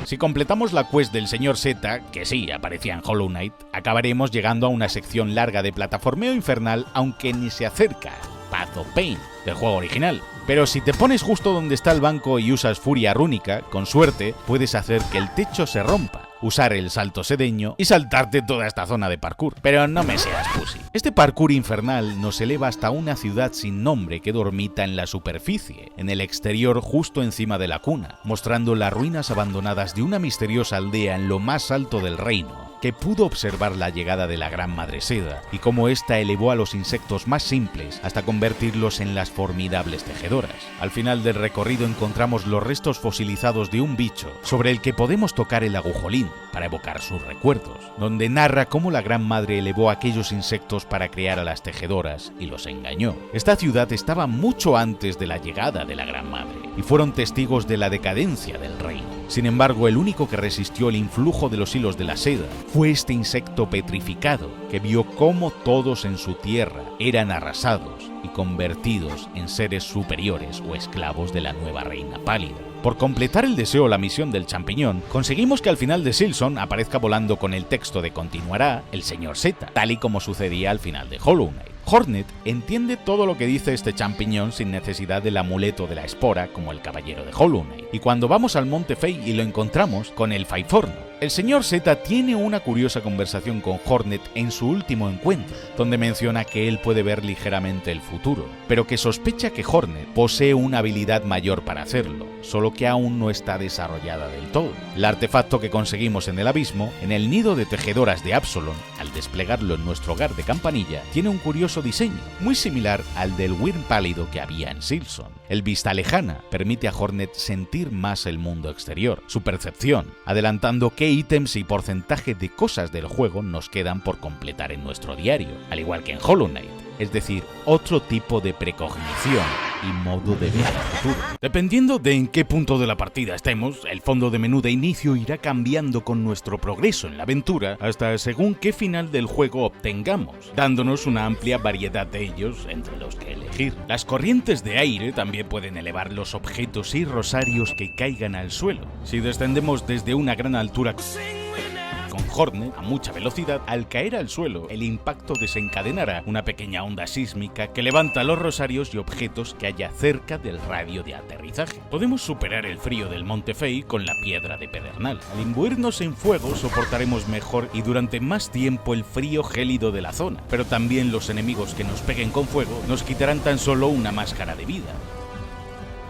Si completamos la quest del señor Z, que sí aparecía en Hollow Knight, acabaremos llegando a una sección larga de plataformeo infernal, aunque ni se acerca al Path of Pain del juego original. Pero si te pones justo donde está el banco y usas Furia Rúnica, con suerte puedes hacer que el techo se rompa, usar el salto sedeño y saltarte toda esta zona de parkour. Pero no me seas pussy. Este parkour infernal nos eleva hasta una ciudad sin nombre que dormita en la superficie, en el exterior justo encima de la cuna, mostrando las ruinas abandonadas de una misteriosa aldea en lo más alto del reino, que pudo observar la llegada de la Gran Madre Seda y cómo ésta elevó a los insectos más simples hasta convertirlos en las formidables tejedoras. Al final del recorrido encontramos los restos fosilizados de un bicho sobre el que podemos tocar el agujolín para evocar sus recuerdos, donde narra cómo la Gran Madre elevó a aquellos insectos para crear a las tejedoras y los engañó. Esta ciudad estaba mucho antes de la llegada de la Gran Madre y fueron testigos de la decadencia del reino. Sin embargo, el único que resistió el influjo de los hilos de la seda fue este insecto petrificado que vio cómo todos en su tierra eran arrasados y convertidos en seres superiores o esclavos de la nueva reina pálida. Por completar el deseo o la misión del champiñón, conseguimos que al final de Silson aparezca volando con el texto de "continuará" el señor Z, tal y como sucedía al final de Hollow Knight. Hornet entiende todo lo que dice este champiñón sin necesidad del amuleto de la espora como el caballero de Hollow Knight, y cuando vamos al Monte Fey y lo encontramos con el Faiforno, el señor Z tiene una curiosa conversación con Hornet en su último encuentro, donde menciona que él puede ver ligeramente el futuro, pero que sospecha que Hornet posee una habilidad mayor para hacerlo, solo que aún no está desarrollada del todo. El artefacto que conseguimos en el abismo, en el nido de tejedoras de Absalom, al desplegarlo en nuestro hogar de Campanilla, tiene un curioso diseño, muy similar al del Wyrm pálido que había en Silson. El vista lejana permite a Hornet sentir más el mundo exterior, su percepción, adelantando qué ítems y porcentaje de cosas del juego nos quedan por completar en nuestro diario, al igual que en Hollow Knight, es decir, otro tipo de precognición y modo de ver el futuro. Dependiendo de en qué punto de la partida estemos, el fondo de menú de inicio irá cambiando con nuestro progreso en la aventura hasta según qué final del juego obtengamos, dándonos una amplia variedad de ellos entre los que elegir. elegir. Las corrientes de aire también pueden elevar los objetos y rosarios que caigan al suelo. Si descendemos desde una gran altura con Hornet a mucha velocidad, al caer al suelo, el impacto desencadenará una pequeña onda sísmica que levanta los rosarios y objetos que haya cerca del radio de aterrizaje. Podemos superar el frío del Monte Fey con la piedra de pedernal. Al imbuirnos en fuego soportaremos mejor y durante más tiempo el frío gélido de la zona, pero también los enemigos que nos peguen con fuego nos quitarán tan solo una máscara de vida.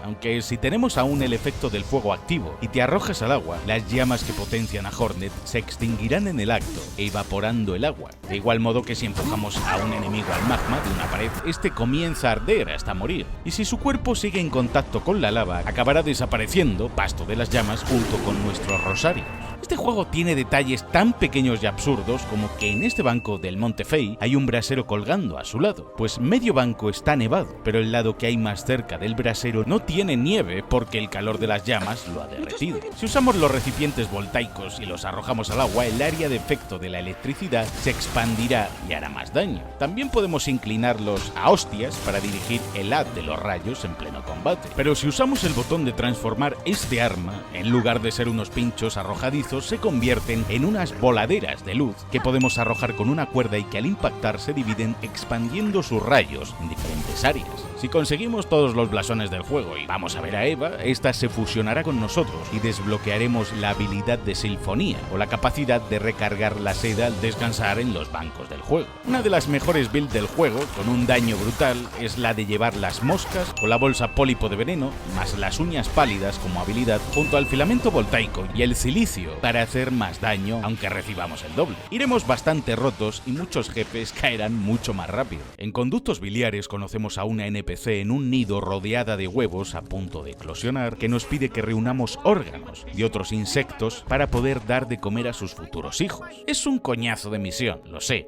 Aunque si tenemos aún el efecto del fuego activo y te arrojas al agua, las llamas que potencian a Hornet se extinguirán en el acto, evaporando el agua. De igual modo que si empujamos a un enemigo al magma de una pared, este comienza a arder hasta morir. Y si su cuerpo sigue en contacto con la lava, acabará desapareciendo, pasto de las llamas, junto con nuestros rosarios. Este juego tiene detalles tan pequeños y absurdos como que en este banco del Monte Fey hay un brasero colgando a su lado, pues medio banco está nevado, pero el lado que hay más cerca del brasero no tiene nieve porque el calor de las llamas lo ha derretido. Si usamos los recipientes voltaicos y los arrojamos al agua, el área de efecto de la electricidad se expandirá y hará más daño. También podemos inclinarlos a hostias para dirigir el haz de los rayos en pleno combate. Pero si usamos el botón de transformar este arma, en lugar de ser unos pinchos arrojadizos, se convierten en unas voladeras de luz que podemos arrojar con una cuerda y que al impactar se dividen expandiendo sus rayos en diferentes áreas. Si conseguimos todos los blasones del juego y vamos a ver a Eva, esta se fusionará con nosotros y desbloquearemos la habilidad de Sinfonía o la capacidad de recargar la seda al descansar en los bancos del juego. Una de las mejores builds del juego, con un daño brutal, es la de llevar las moscas con la bolsa pólipo de veneno, más las uñas pálidas como habilidad, junto al filamento voltaico y el silicio para hacer más daño, aunque recibamos el doble. Iremos bastante rotos y muchos jefes caerán mucho más rápido. En Conductos Biliares conocemos a una NPC en un nido rodeada de huevos a punto de eclosionar que nos pide que reunamos órganos de otros insectos para poder dar de comer a sus futuros hijos. Es un coñazo de misión, lo sé.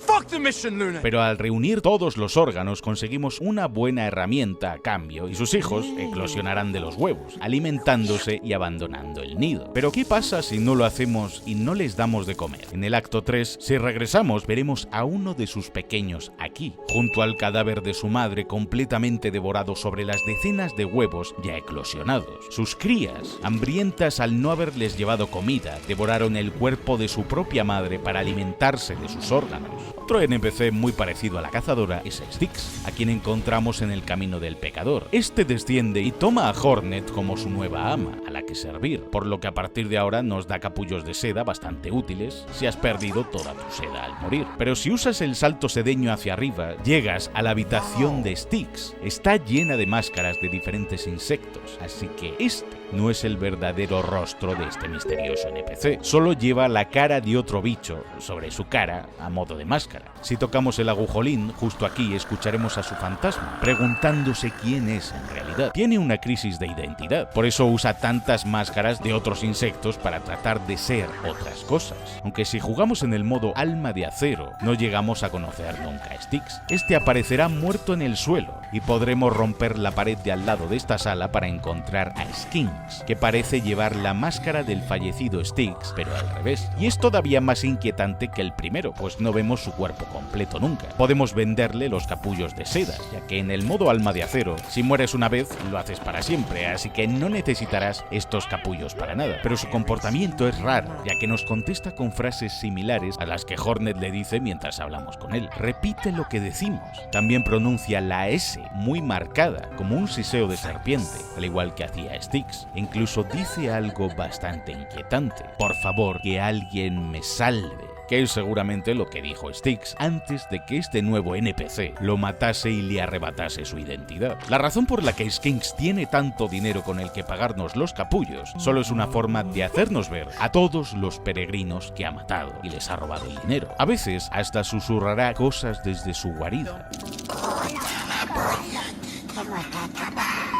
Pero al reunir todos los órganos conseguimos una buena herramienta a cambio y sus hijos eclosionarán de los huevos, alimentándose y abandonando el nido. Pero ¿qué pasa si no lo hacemos y no les damos de comer? En el acto 3, si regresamos, veremos a uno de sus pequeños aquí, junto al cadáver de su madre completamente devorado sobre las decenas de huevos ya eclosionados. Sus crías, hambrientas al no haberles llevado comida, devoraron el cuerpo de su propia madre para alimentarse de sus órganos. Otro NPC muy parecido a la cazadora es Styx, a quien encontramos en el camino del pecador. Este desciende y toma a Hornet como su nueva ama, a la que servir, por lo que a partir de ahora nos da capullos de seda bastante útiles si has perdido toda tu seda al morir. Pero si usas el salto sedeño hacia arriba, llegas a la habitación de Styx. Está llena de máscaras de diferentes insectos, así que este no es el verdadero rostro de este misterioso NPC, solo lleva la cara de otro bicho sobre su cara a modo de máscara. Si tocamos el agujolín, justo aquí escucharemos a su fantasma, preguntándose quién es en realidad. Tiene una crisis de identidad, por eso usa tantas máscaras de otros insectos para tratar de ser otras cosas. Aunque si jugamos en el modo alma de acero, no llegamos a conocer nunca a Styx. Este aparecerá muerto en el suelo y podremos romper la pared de al lado de esta sala para encontrar a Skinks, que parece llevar la máscara del fallecido Styx, pero al revés. Y es todavía más inquietante que el primero, pues no vemos su cuerpo completo nunca. Podemos venderle los capullos de seda, ya que en el modo alma de acero, si mueres una vez, lo haces para siempre, así que no necesitarás estos capullos para nada. Pero su comportamiento es raro, ya que nos contesta con frases similares a las que Hornet le dice mientras hablamos con él. Repite lo que decimos. También pronuncia la S muy marcada, como un siseo de serpiente, al igual que hacía Styx. Incluso dice algo bastante inquietante. Por favor, que alguien me salve. Que es seguramente lo que dijo Styx antes de que este nuevo NPC lo matase y le arrebatase su identidad. La razón por la que Skinks tiene tanto dinero con el que pagarnos los capullos solo es una forma de hacernos ver a todos los peregrinos que ha matado y les ha robado el dinero. A veces hasta susurrará cosas desde su guarida.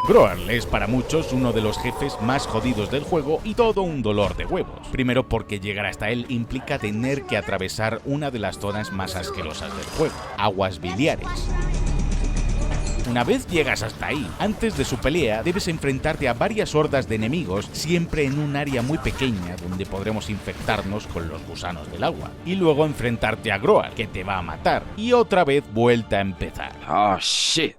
Groarl es para muchos uno de los jefes más jodidos del juego y todo un dolor de huevos. Primero porque llegar hasta él implica tener que atravesar una de las zonas más asquerosas del juego, Aguas Biliares. Una vez llegas hasta ahí, antes de su pelea debes enfrentarte a varias hordas de enemigos, siempre en un área muy pequeña donde podremos infectarnos con los gusanos del agua. Y luego enfrentarte a Groarl, que te va a matar. Y otra vez vuelta a empezar. Oh shit.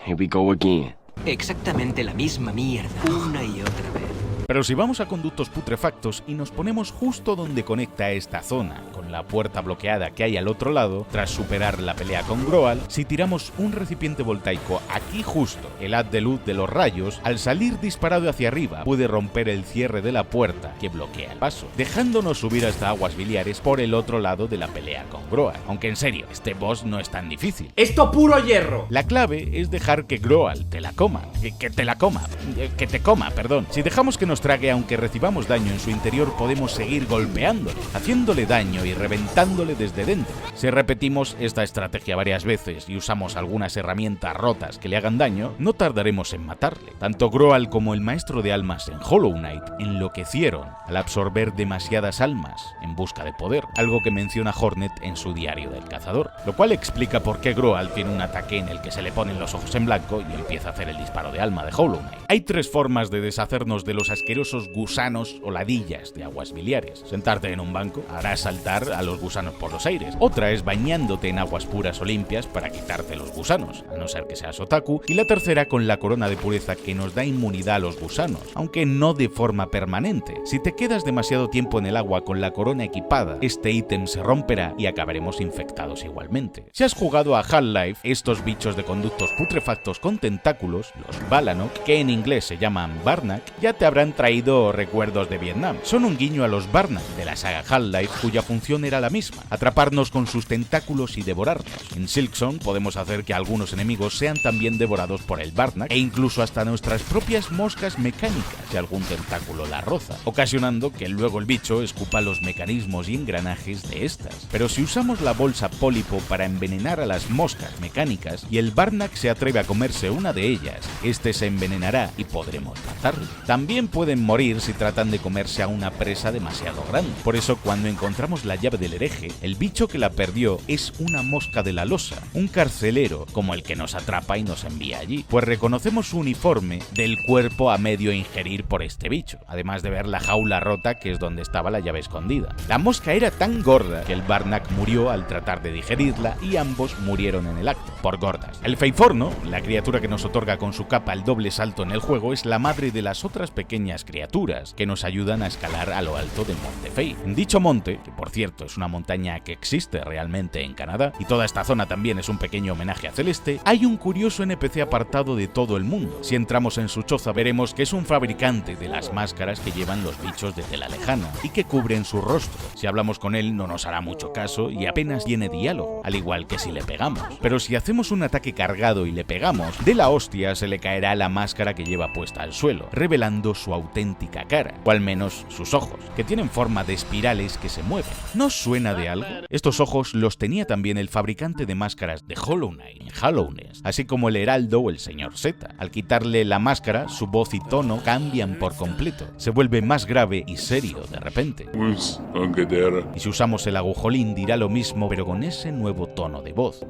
Here we go again. Exactamente la misma mierda, una y otra vez. Pero si vamos a conductos putrefactos y nos ponemos justo donde conecta esta zona, con la puerta bloqueada que hay al otro lado, tras superar la pelea con Groal, si tiramos un recipiente voltaico aquí justo, el haz de luz de los rayos, al salir disparado hacia arriba, puede romper el cierre de la puerta que bloquea el paso, dejándonos subir hasta aguas biliares por el otro lado de la pelea con Groal. Aunque en serio, este boss no es tan difícil. ¡Esto puro hierro! La clave es dejar que Groal te la coma, que te coma, perdón. Si dejamos que nos trague aunque recibamos daño en su interior, podemos seguir golpeándole, haciéndole daño y reventándole desde dentro. Si repetimos esta estrategia varias veces y usamos algunas herramientas rotas que le hagan daño, no tardaremos en matarle. Tanto Groal como el maestro de almas en Hollow Knight enloquecieron al absorber demasiadas almas en busca de poder, algo que menciona Hornet en su diario del cazador, lo cual explica por qué Groal tiene un ataque en el que se le ponen los ojos en blanco y empieza a hacer el disparo de alma de Hollow Knight. Hay tres formas de deshacernos de los asquerosos gusanos o ladillas de aguas biliares. Sentarte en un banco hará saltar a los gusanos por los aires. Otra es bañándote en aguas puras o limpias para quitarte los gusanos, a no ser que seas otaku. Y la tercera con la corona de pureza, que nos da inmunidad a los gusanos, aunque no de forma permanente. Si te quedas demasiado tiempo en el agua con la corona equipada, este ítem se romperá y acabaremos infectados igualmente. Si has jugado a Half-Life, estos bichos de conductos putrefactos con tentáculos, los Balanok, que en inglés se llaman Barnack, ya te habrán traído recuerdos de Vietnam. Son un guiño a los Barnack de la saga Half-Life, cuya función era la misma: atraparnos con sus tentáculos y devorarnos. En Silksong podemos hacer que algunos enemigos sean también devorados por el Barnack, e incluso hasta nuestras propias moscas mecánicas si algún tentáculo la roza, ocasionando que luego el bicho escupa los mecanismos y engranajes de estas. Pero si usamos la bolsa pólipo para envenenar a las moscas mecánicas y el Barnack se atreve a comerse una de ellas, este se envenenará y podremos matarlo. También pueden morir si tratan de comerse a una presa demasiado grande. Por eso, cuando encontramos la llave del hereje, el bicho que la perdió es una mosca de la losa, un carcelero como el que nos atrapa y nos envía allí, pues reconocemos su uniforme del cuerpo a medio ingerir por este bicho, además de ver la jaula rota que es donde estaba la llave escondida. La mosca era tan gorda que el Barnack murió al tratar de digerirla y ambos murieron en el acto, por gordas. El Feiforno, la criatura que nos otorga con su capa el doble salto en el juego, es la madre de las otras pequeñas criaturas que nos ayudan a escalar a lo alto del Monte Fei. En dicho monte, que por cierto es una montaña que existe realmente en Canadá, y toda esta zona también es un pequeño homenaje a Celeste, hay un curioso NPC apartado de todo el mundo. Si entramos en su choza veremos que es un fabricante de las máscaras que llevan los bichos de tela lejana y que cubren su rostro. Si hablamos con él no nos hará mucho caso y apenas tiene diálogo, al igual que si le pegamos. Pero si hacemos un ataque cargado y le pegamos, de la hostia se le caerá la máscara que lleva puesta al suelo, revelando su auténtica cara, o al menos sus ojos, que tienen forma de espirales que se mueven. ¿No suena de algo? Estos ojos los tenía también el fabricante de máscaras de Hollow Knight en Hallownest, así como el Heraldo o el Señor Z. Al quitarle la máscara, su voz y tono cambian por completo. Se vuelve más grave y serio de repente. Y si usamos el agujolín dirá lo mismo, pero con ese nuevo tono de voz.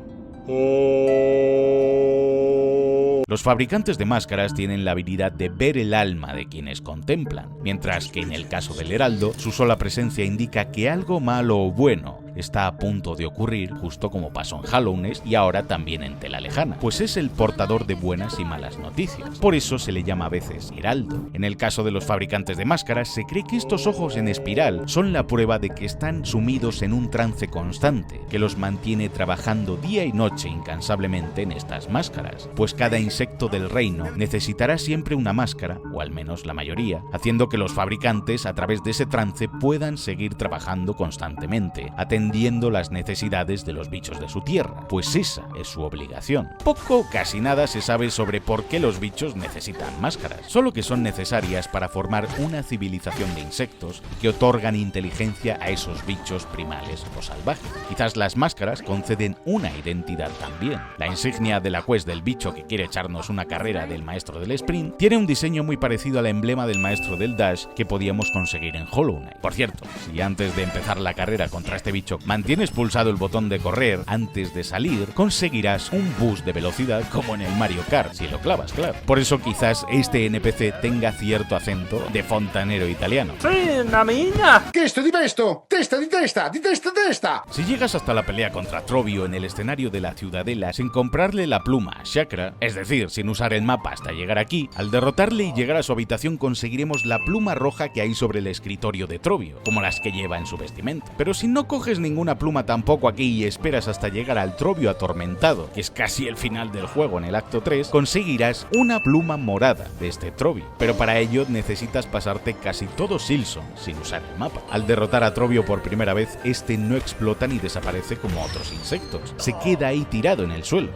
Los fabricantes de máscaras tienen la habilidad de ver el alma de quienes contemplan, mientras que en el caso del Heraldo, su sola presencia indica que algo malo o bueno está a punto de ocurrir, justo como pasó en Hallownest y ahora también en Tela Lejana, pues es el portador de buenas y malas noticias. Por eso se le llama a veces Heraldo. En el caso de los fabricantes de máscaras, se cree que estos ojos en espiral son la prueba de que están sumidos en un trance constante, que los mantiene trabajando día y noche incansablemente en estas máscaras, pues cada insecto del reino necesitará siempre una máscara, o al menos la mayoría, haciendo que los fabricantes a través de ese trance puedan seguir trabajando constantemente, atendiendo las necesidades de los bichos de su tierra, pues esa es su obligación. Poco o casi nada se sabe sobre por qué los bichos necesitan máscaras, solo que son necesarias para formar una civilización de insectos que otorgan inteligencia a esos bichos primales o salvajes. Quizás las máscaras conceden una identidad también. La insignia de la quest del bicho que quiere echarnos una carrera del maestro del sprint tiene un diseño muy parecido al emblema del maestro del dash que podíamos conseguir en Hollow Knight. Por cierto, si antes de empezar la carrera contra este bicho eso, mantienes pulsado el botón de correr antes de salir, conseguirás un boost de velocidad como en el Mario Kart, si lo clavas, claro. Por eso quizás este NPC tenga cierto acento de fontanero italiano. ¡Sí, una miña! ¿Qué esto? Dime esto. Testa, di testa, di testa, testa. Si llegas hasta la pelea contra Trovio en el escenario de la Ciudadela sin comprarle la pluma a Chakra, es decir, sin usar el mapa hasta llegar aquí, al derrotarle y llegar a su habitación conseguiremos la pluma roja que hay sobre el escritorio de Trovio, como las que lleva en su vestimenta. Pero si no coges ninguna pluma tampoco aquí y esperas hasta llegar al Trovio atormentado, que es casi el final del juego en el acto 3, conseguirás una pluma morada de este Trovio. Pero para ello necesitas pasarte casi todo Silson sin usar el mapa. Al derrotar a Trovio por primera vez, este no explota ni desaparece como otros insectos. Se queda ahí tirado en el suelo.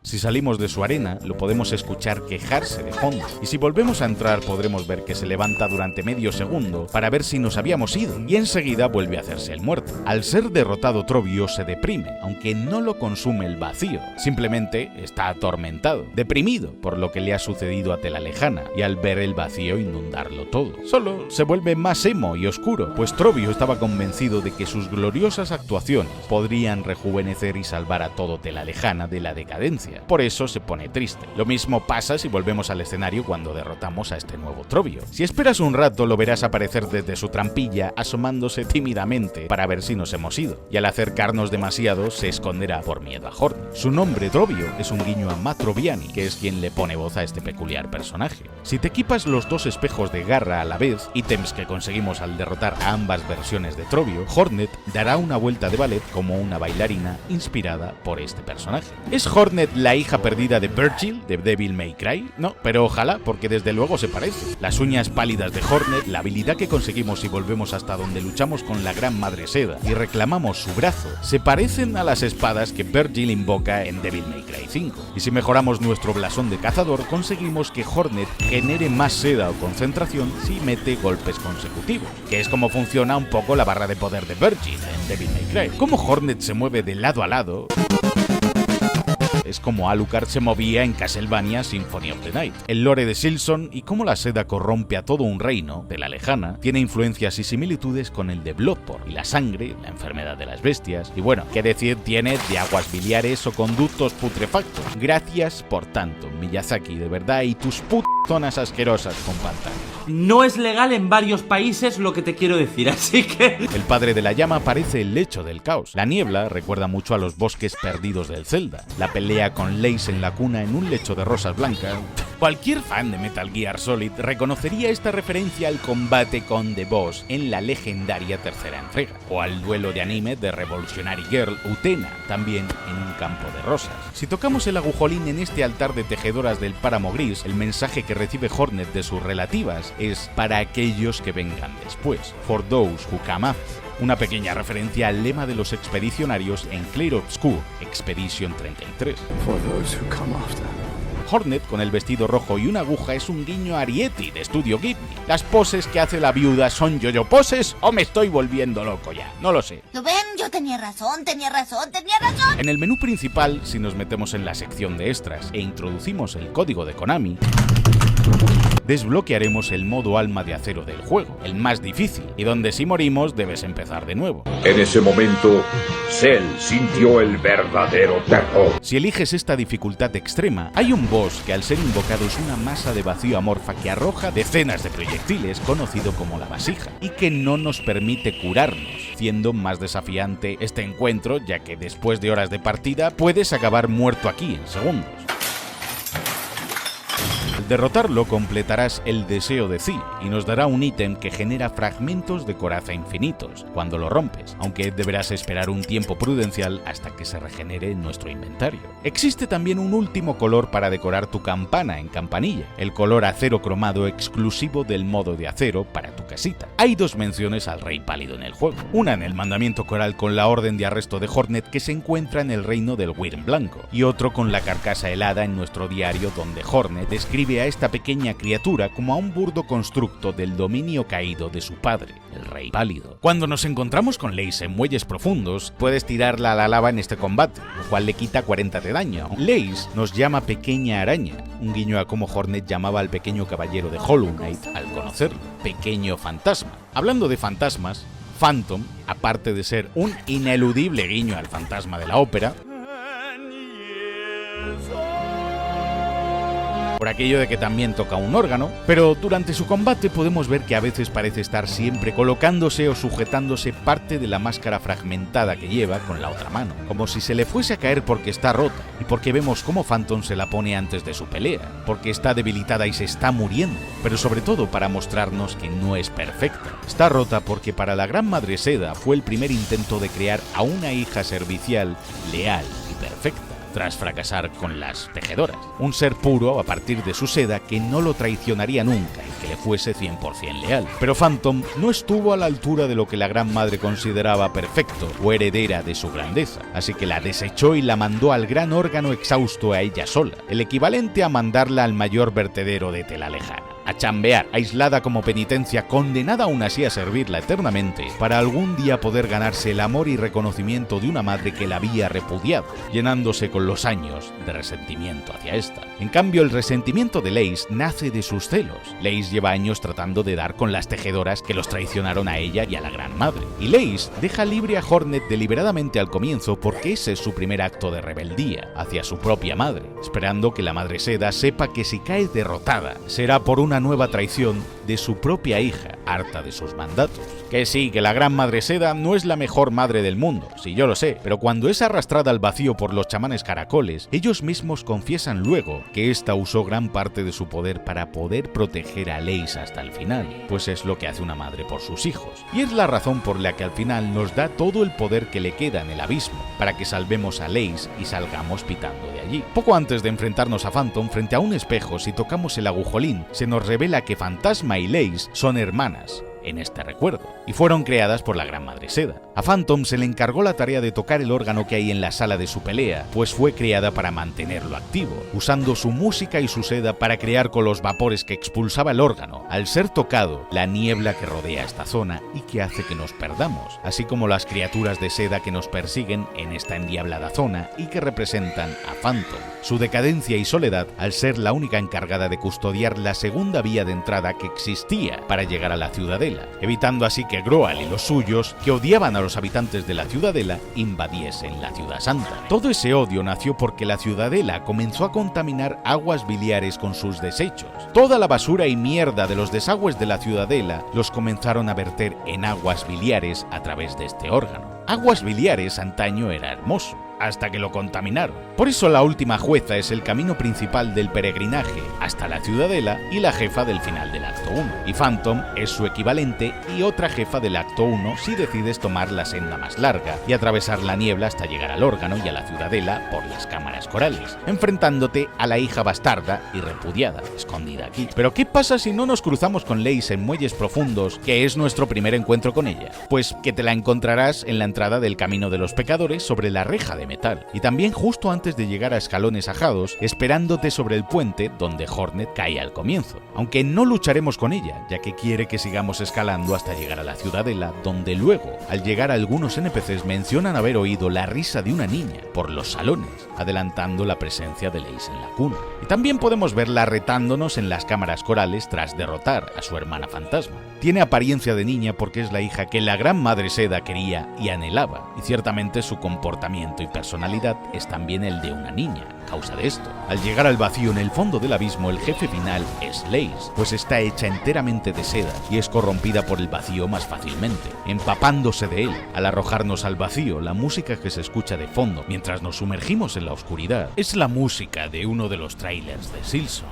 Si salimos de su arena, lo podemos escuchar quejarse de fondo, y si volvemos a entrar podremos ver que se levanta durante medio segundo para ver si nos habíamos ido, y enseguida vuelve a hacerse el muerto. Al ser derrotado Trovio se deprime, aunque no lo consume el vacío, simplemente está atormentado, deprimido por lo que le ha sucedido a Telalejana, y al ver el vacío inundarlo todo. Solo se vuelve más emo y oscuro, pues Trovio estaba convencido de que sus gloriosas actuaciones podrían rejuvenecer y salvar a todo Telalejana de la decadencia. Por eso se pone triste. Lo mismo pasa si volvemos al escenario cuando derrotamos a este nuevo Trovio. Si esperas un rato lo verás aparecer desde su trampilla asomándose tímidamente para ver si nos hemos ido, y al acercarnos demasiado se esconderá por miedo a Hornet. Su nombre Trovio es un guiño a Matt Troviani, que es quien le pone voz a este peculiar personaje. Si te equipas los dos espejos de garra a la vez, ítems que conseguimos al derrotar a ambas versiones de Trovio, Hornet dará una vuelta de ballet como una bailarina inspirada por este personaje. ¿Es Hornet la hija perdida de Virgil, de Devil May Cry? No, pero ojalá, porque desde luego se parece. Las uñas pálidas de Hornet, la habilidad que conseguimos si volvemos hasta donde luchamos con la Gran Madre Seda y reclamamos su brazo, se parecen a las espadas que Virgil invoca en Devil May Cry 5. Y si mejoramos nuestro blasón de cazador, conseguimos que Hornet genere más seda o concentración si mete golpes consecutivos, que es como funciona un poco la barra de poder de Virgil en Devil May Cry. Como Hornet se mueve de lado a lado, es como Alucard se movía en Castlevania Symphony of the Night. El lore de Silson y cómo la seda corrompe a todo un reino, Telalejana, tiene influencias y similitudes con el de Bloodborne, y la sangre, la enfermedad de las bestias, y bueno, qué decir tiene de aguas biliares o conductos putrefactos. Gracias por tanto, Miyazaki, de verdad, y tus zonas asquerosas con pantanos. No es legal en varios países, lo que te quiero decir, así que... El padre de la llama parece el lecho del caos. La niebla recuerda mucho a los bosques perdidos del Zelda. La pelea con Lace en la cuna en un lecho de rosas blancas. Cualquier fan de Metal Gear Solid reconocería esta referencia al combate con The Boss en la legendaria tercera entrega, o al duelo de anime de Revolutionary Girl Utena, también en un campo de rosas. Si tocamos el agujolín en este altar de tejedoras del páramo gris, el mensaje que recibe Hornet de sus relativas es para aquellos que vengan después, for those who come after. Una pequeña referencia al lema de los expedicionarios en Clair Obscur, Expedition 33. For those who come after. Hornet con el vestido rojo y una aguja es un guiño a Arrietty de Studio Ghibli. ¿Las poses que hace la viuda son yo-yo poses o me estoy volviendo loco ya? No lo sé. ¿Lo ven? Yo tenía razón. En el menú principal, si nos metemos en la sección de extras e introducimos el código de Konami, desbloquearemos el modo alma de acero del juego, el más difícil, y donde si morimos debes empezar de nuevo. En ese momento, Cell sintió el verdadero terror. Si eliges esta dificultad extrema, hay un boss que al ser invocado es una masa de vacío amorfa que arroja decenas de proyectiles, conocido como la vasija, y que no nos permite curarnos, siendo más desafiante este encuentro, ya que después de horas de partida puedes acabar muerto aquí en segundos. Al derrotarlo completarás el deseo de Zi y nos dará un ítem que genera fragmentos de coraza infinitos cuando lo rompes, aunque deberás esperar un tiempo prudencial hasta que se regenere en nuestro inventario. Existe también un último color para decorar tu campana en Campanilla, el color acero cromado exclusivo del modo de acero para tu casita. Hay dos menciones al Rey Pálido en el juego, una en el mandamiento coral con la orden de arresto de Hornet que se encuentra en el reino del Wyrm Blanco, y otro con la carcasa helada en nuestro diario donde Hornet describe a esta pequeña criatura como a un burdo constructo del dominio caído de su padre, el Rey Pálido. Cuando nos encontramos con Lace en muelles profundos, puedes tirarla a la lava en este combate, lo cual le quita 40 de daño. Lace nos llama pequeña araña, un guiño a cómo Hornet llamaba al pequeño caballero de Hollow Knight al conocerlo, pequeño fantasma. Hablando de fantasmas, Phantom, aparte de ser un ineludible guiño al fantasma de la ópera, por aquello de que también toca un órgano, pero durante su combate podemos ver que a veces parece estar siempre colocándose o sujetándose parte de la máscara fragmentada que lleva con la otra mano, como si se le fuese a caer porque está rota, y porque vemos cómo Phantom se la pone antes de su pelea, porque está debilitada y se está muriendo, pero sobre todo para mostrarnos que no es perfecta. Está rota porque para la Gran Madre Seda fue el primer intento de crear a una hija servicial, leal y perfecta, tras fracasar con las tejedoras. Un ser puro a partir de su seda que no lo traicionaría nunca y que le fuese 100% leal. Pero Phantom no estuvo a la altura de lo que la Gran Madre consideraba perfecto o heredera de su grandeza, así que la desechó y la mandó al gran órgano exhausto a ella sola, el equivalente a mandarla al mayor vertedero de tela lejana, a chambear, aislada como penitencia, condenada aún así a servirla eternamente, para algún día poder ganarse el amor y reconocimiento de una madre que la había repudiado, llenándose con los años de resentimiento hacia esta. En cambio, el resentimiento de Lace nace de sus celos. Lace lleva años tratando de dar con las tejedoras que los traicionaron a ella y a la Gran Madre. Y Lace deja libre a Hornet deliberadamente al comienzo porque ese es su primer acto de rebeldía hacia su propia madre, esperando que la Madre Seda sepa que si cae derrotada será por una nueva traición de su propia hija, harta de sus mandatos. Que sí, que la Gran Madre Seda no es la mejor madre del mundo, sí, yo lo sé, pero cuando es arrastrada al vacío por los chamanes caracoles, ellos mismos confiesan luego que ésta usó gran parte de su poder para poder proteger a Lace hasta el final, pues es lo que hace una madre por sus hijos, y es la razón por la que al final nos da todo el poder que le queda en el abismo, para que salvemos a Lace y salgamos pitando de allí. Poco antes de enfrentarnos a Phantom, frente a un espejo, si tocamos el agujolín, se nos revela que Fantasma y Lace son hermanas en este recuerdo, y fueron creadas por la Gran Madre Seda. A Phantom se le encargó la tarea de tocar el órgano que hay en la sala de su pelea, pues fue creada para mantenerlo activo, usando su música y su seda para crear con los vapores que expulsaba el órgano, al ser tocado, la niebla que rodea esta zona y que hace que nos perdamos, así como las criaturas de seda que nos persiguen en esta endiablada zona y que representan a Phantom, su decadencia y soledad al ser la única encargada de custodiar la segunda vía de entrada que existía para llegar a la Ciudadela, evitando así que Groal y los suyos, que odiaban a los habitantes de la Ciudadela, invadiesen la Ciudad Santa. Todo ese odio nació porque la Ciudadela comenzó a contaminar aguas biliares con sus desechos. Toda la basura y mierda de los desagües de la Ciudadela los comenzaron a verter en aguas biliares a través de este órgano. Aguas biliares antaño era hermoso, hasta que lo contaminaron. Por eso la última jueza es el camino principal del peregrinaje hasta la Ciudadela y la jefa del final del acto 1. Y Phantom es su equivalente y otra jefa del acto 1 si decides tomar la senda más larga y atravesar la niebla hasta llegar al órgano y a la Ciudadela por las cámaras corales, enfrentándote a la hija bastarda y repudiada, escondida aquí. Pero ¿qué pasa si no nos cruzamos con Lace en Muelles Profundos, que es nuestro primer encuentro con ella? Pues que te la encontrarás en la entrada del Camino de los Pecadores sobre la reja de metal, y también justo antes de llegar a Escalones Ajados, esperándote sobre el puente donde Hornet cae al comienzo. Aunque no lucharemos con ella, ya que quiere que sigamos escalando hasta llegar a la Ciudadela, donde luego, al llegar algunos NPCs mencionan haber oído la risa de una niña por los salones, adelantando la presencia de Lace en la cuna. Y también podemos verla retándonos en las cámaras corales tras derrotar a su hermana fantasma. Tiene apariencia de niña porque es la hija que la Gran Madre Seda quería y anhelaba, y ciertamente su comportamiento y personalidad es también el de una niña, a causa de esto. Al llegar al vacío en el fondo del abismo, el jefe final es Lace, pues está hecha enteramente de seda y es corrompida por el vacío más fácilmente, empapándose de él. Al arrojarnos al vacío, la música que se escucha de fondo mientras nos sumergimos en la oscuridad es la música de uno de los trailers de Silson.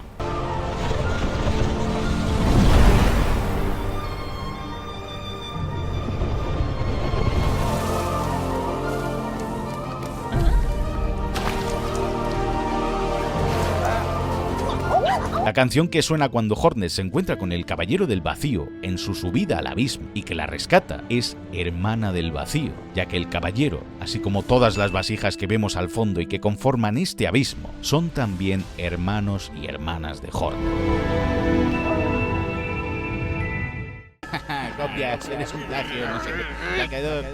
La canción que suena cuando Hornet se encuentra con el Caballero del Vacío en su subida al abismo y que la rescata es Hermana del Vacío, ya que el Caballero, así como todas las vasijas que vemos al fondo y que conforman este abismo, son también hermanos y hermanas de Hornet. Copias, eres un plagio, no sé qué. Plagiador.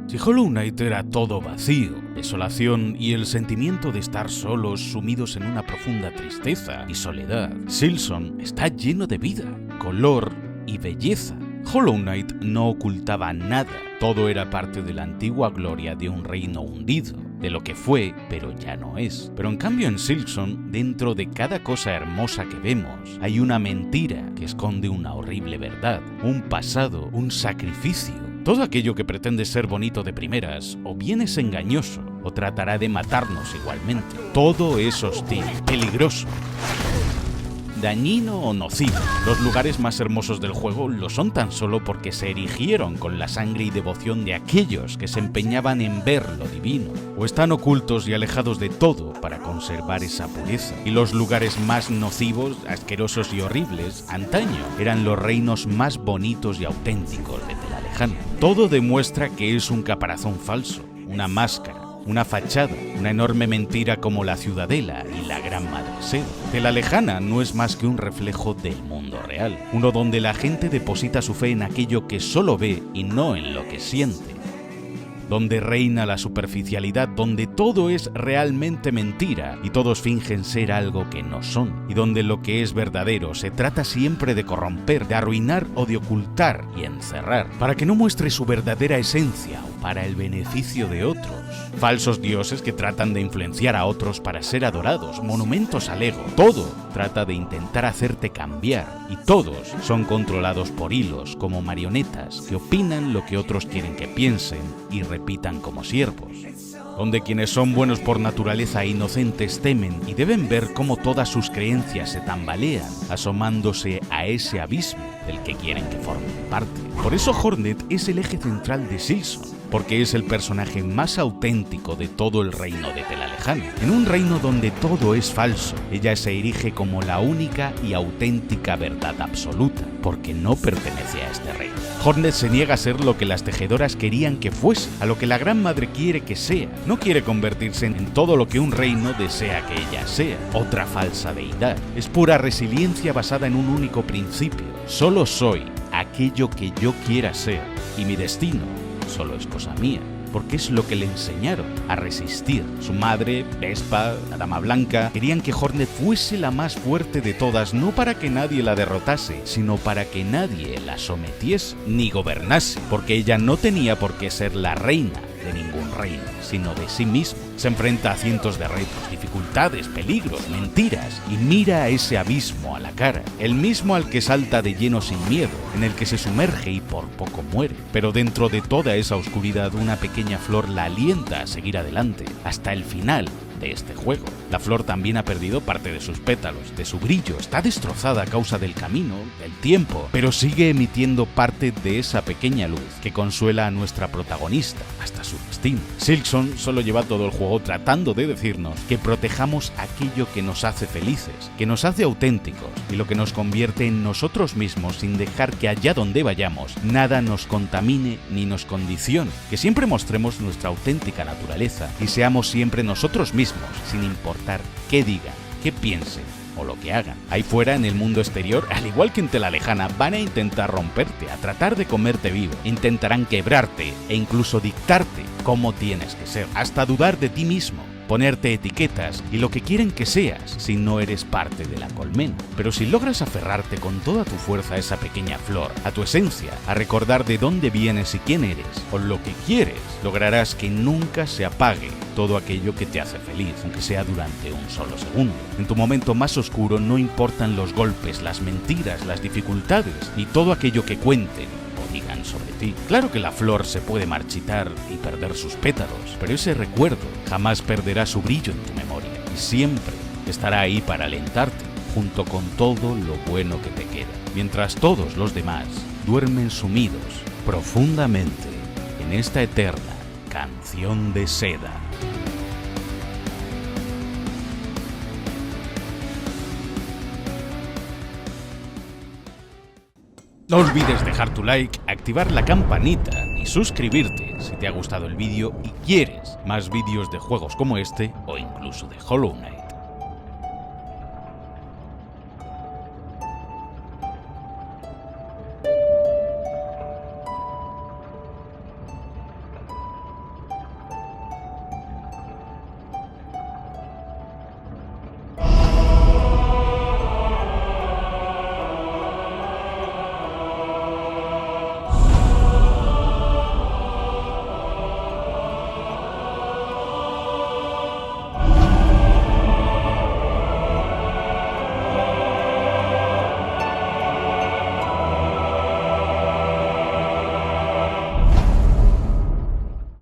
Si Hollow Knight era todo vacío, desolación y el sentimiento de estar solos, sumidos en una profunda tristeza y soledad, Silson está lleno de vida, color y belleza. Hollow Knight no ocultaba nada, todo era parte de la antigua gloria de un reino hundido, de lo que fue, pero ya no es. Pero en cambio en Silson, dentro de cada cosa hermosa que vemos, hay una mentira que esconde una horrible verdad, un pasado, un sacrificio. Todo aquello que pretende ser bonito de primeras, o bien es engañoso, o tratará de matarnos igualmente. Todo es hostil, peligroso, dañino o nocivo. Los lugares más hermosos del juego lo son tan solo porque se erigieron con la sangre y devoción de aquellos que se empeñaban en ver lo divino, o están ocultos y alejados de todo para conservar esa pureza. Y los lugares más nocivos, asquerosos y horribles, antaño, eran los reinos más bonitos y auténticos de Telalejana. Todo demuestra que es un caparazón falso, una máscara, una fachada, una enorme mentira como la Ciudadela y la Gran Madre Seda. Telalejana no es más que un reflejo del mundo real, uno donde la gente deposita su fe en aquello que solo ve y no en lo que siente, donde reina la superficialidad, donde todo es realmente mentira y todos fingen ser algo que no son, y donde lo que es verdadero se trata siempre de corromper, de arruinar o de ocultar y encerrar, para que no muestre su verdadera esencia o para el beneficio de otros. Falsos dioses que tratan de influenciar a otros para ser adorados, monumentos al ego. Todo trata de intentar hacerte cambiar y todos son controlados por hilos como marionetas que opinan lo que otros quieren que piensen y repitan como siervos. Donde quienes son buenos por naturaleza e inocentes temen y deben ver cómo todas sus creencias se tambalean, asomándose a ese abismo del que quieren que formen parte. Por eso Hornet es el eje central de Silson, porque es el personaje más auténtico de todo el reino de Telalejana. En un reino donde todo es falso, ella se erige como la única y auténtica verdad absoluta, porque no pertenece a este reino. Hornet se niega a ser lo que las tejedoras querían que fuese, a lo que la Gran Madre quiere que sea. No quiere convertirse en todo lo que un reino desea que ella sea, otra falsa deidad. Es pura resiliencia basada en un único principio. Solo soy aquello que yo quiera ser, y mi destino solo es cosa mía, porque es lo que le enseñaron a resistir. Su madre, Vespa, la Dama Blanca, querían que Hornet fuese la más fuerte de todas, no para que nadie la derrotase, sino para que nadie la sometiese ni gobernase, porque ella no tenía por qué ser la reina de ningún reino, sino de sí misma. Se enfrenta a cientos de retos, dificultades, peligros, mentiras, y mira a ese abismo a la cara, el mismo al que salta de lleno sin miedo, en el que se sumerge y por poco muere. Pero dentro de toda esa oscuridad, una pequeña flor la alienta a seguir adelante, hasta el final de este juego. La flor también ha perdido parte de sus pétalos, de su brillo, está destrozada a causa del camino, del tiempo, pero sigue emitiendo parte de esa pequeña luz que consuela a nuestra protagonista hasta su destino. Silson solo lleva todo el juego tratando de decirnos que protejamos aquello que nos hace felices, que nos hace auténticos y lo que nos convierte en nosotros mismos, sin dejar que allá donde vayamos nada nos contamine ni nos condicione, que siempre mostremos nuestra auténtica naturaleza y seamos siempre nosotros mismos, sin importar qué digan, qué piensen o lo que hagan. Ahí fuera, en el mundo exterior, al igual que en Telalejana, van a intentar romperte, a tratar de comerte vivo, intentarán quebrarte e incluso dictarte cómo tienes que ser, hasta dudar de ti mismo, ponerte etiquetas y lo que quieren que seas si no eres parte de la colmena. Pero si logras aferrarte con toda tu fuerza a esa pequeña flor, a tu esencia, a recordar de dónde vienes y quién eres, o lo que quieres, lograrás que nunca se apague todo aquello que te hace feliz, aunque sea durante un solo segundo. En tu momento más oscuro no importan los golpes, las mentiras, las dificultades y todo aquello que cuenten o digan sobre ti. Claro que la flor se puede marchitar y perder sus pétalos, pero ese recuerdo jamás perderá su brillo en tu memoria y siempre estará ahí para alentarte, junto con todo lo bueno que te queda, mientras todos los demás duermen sumidos profundamente en esta eterna canción de seda. No olvides dejar tu like, activar la campanita y suscribirte si te ha gustado el vídeo y quieres más vídeos de juegos como este o incluso de Hollow Knight.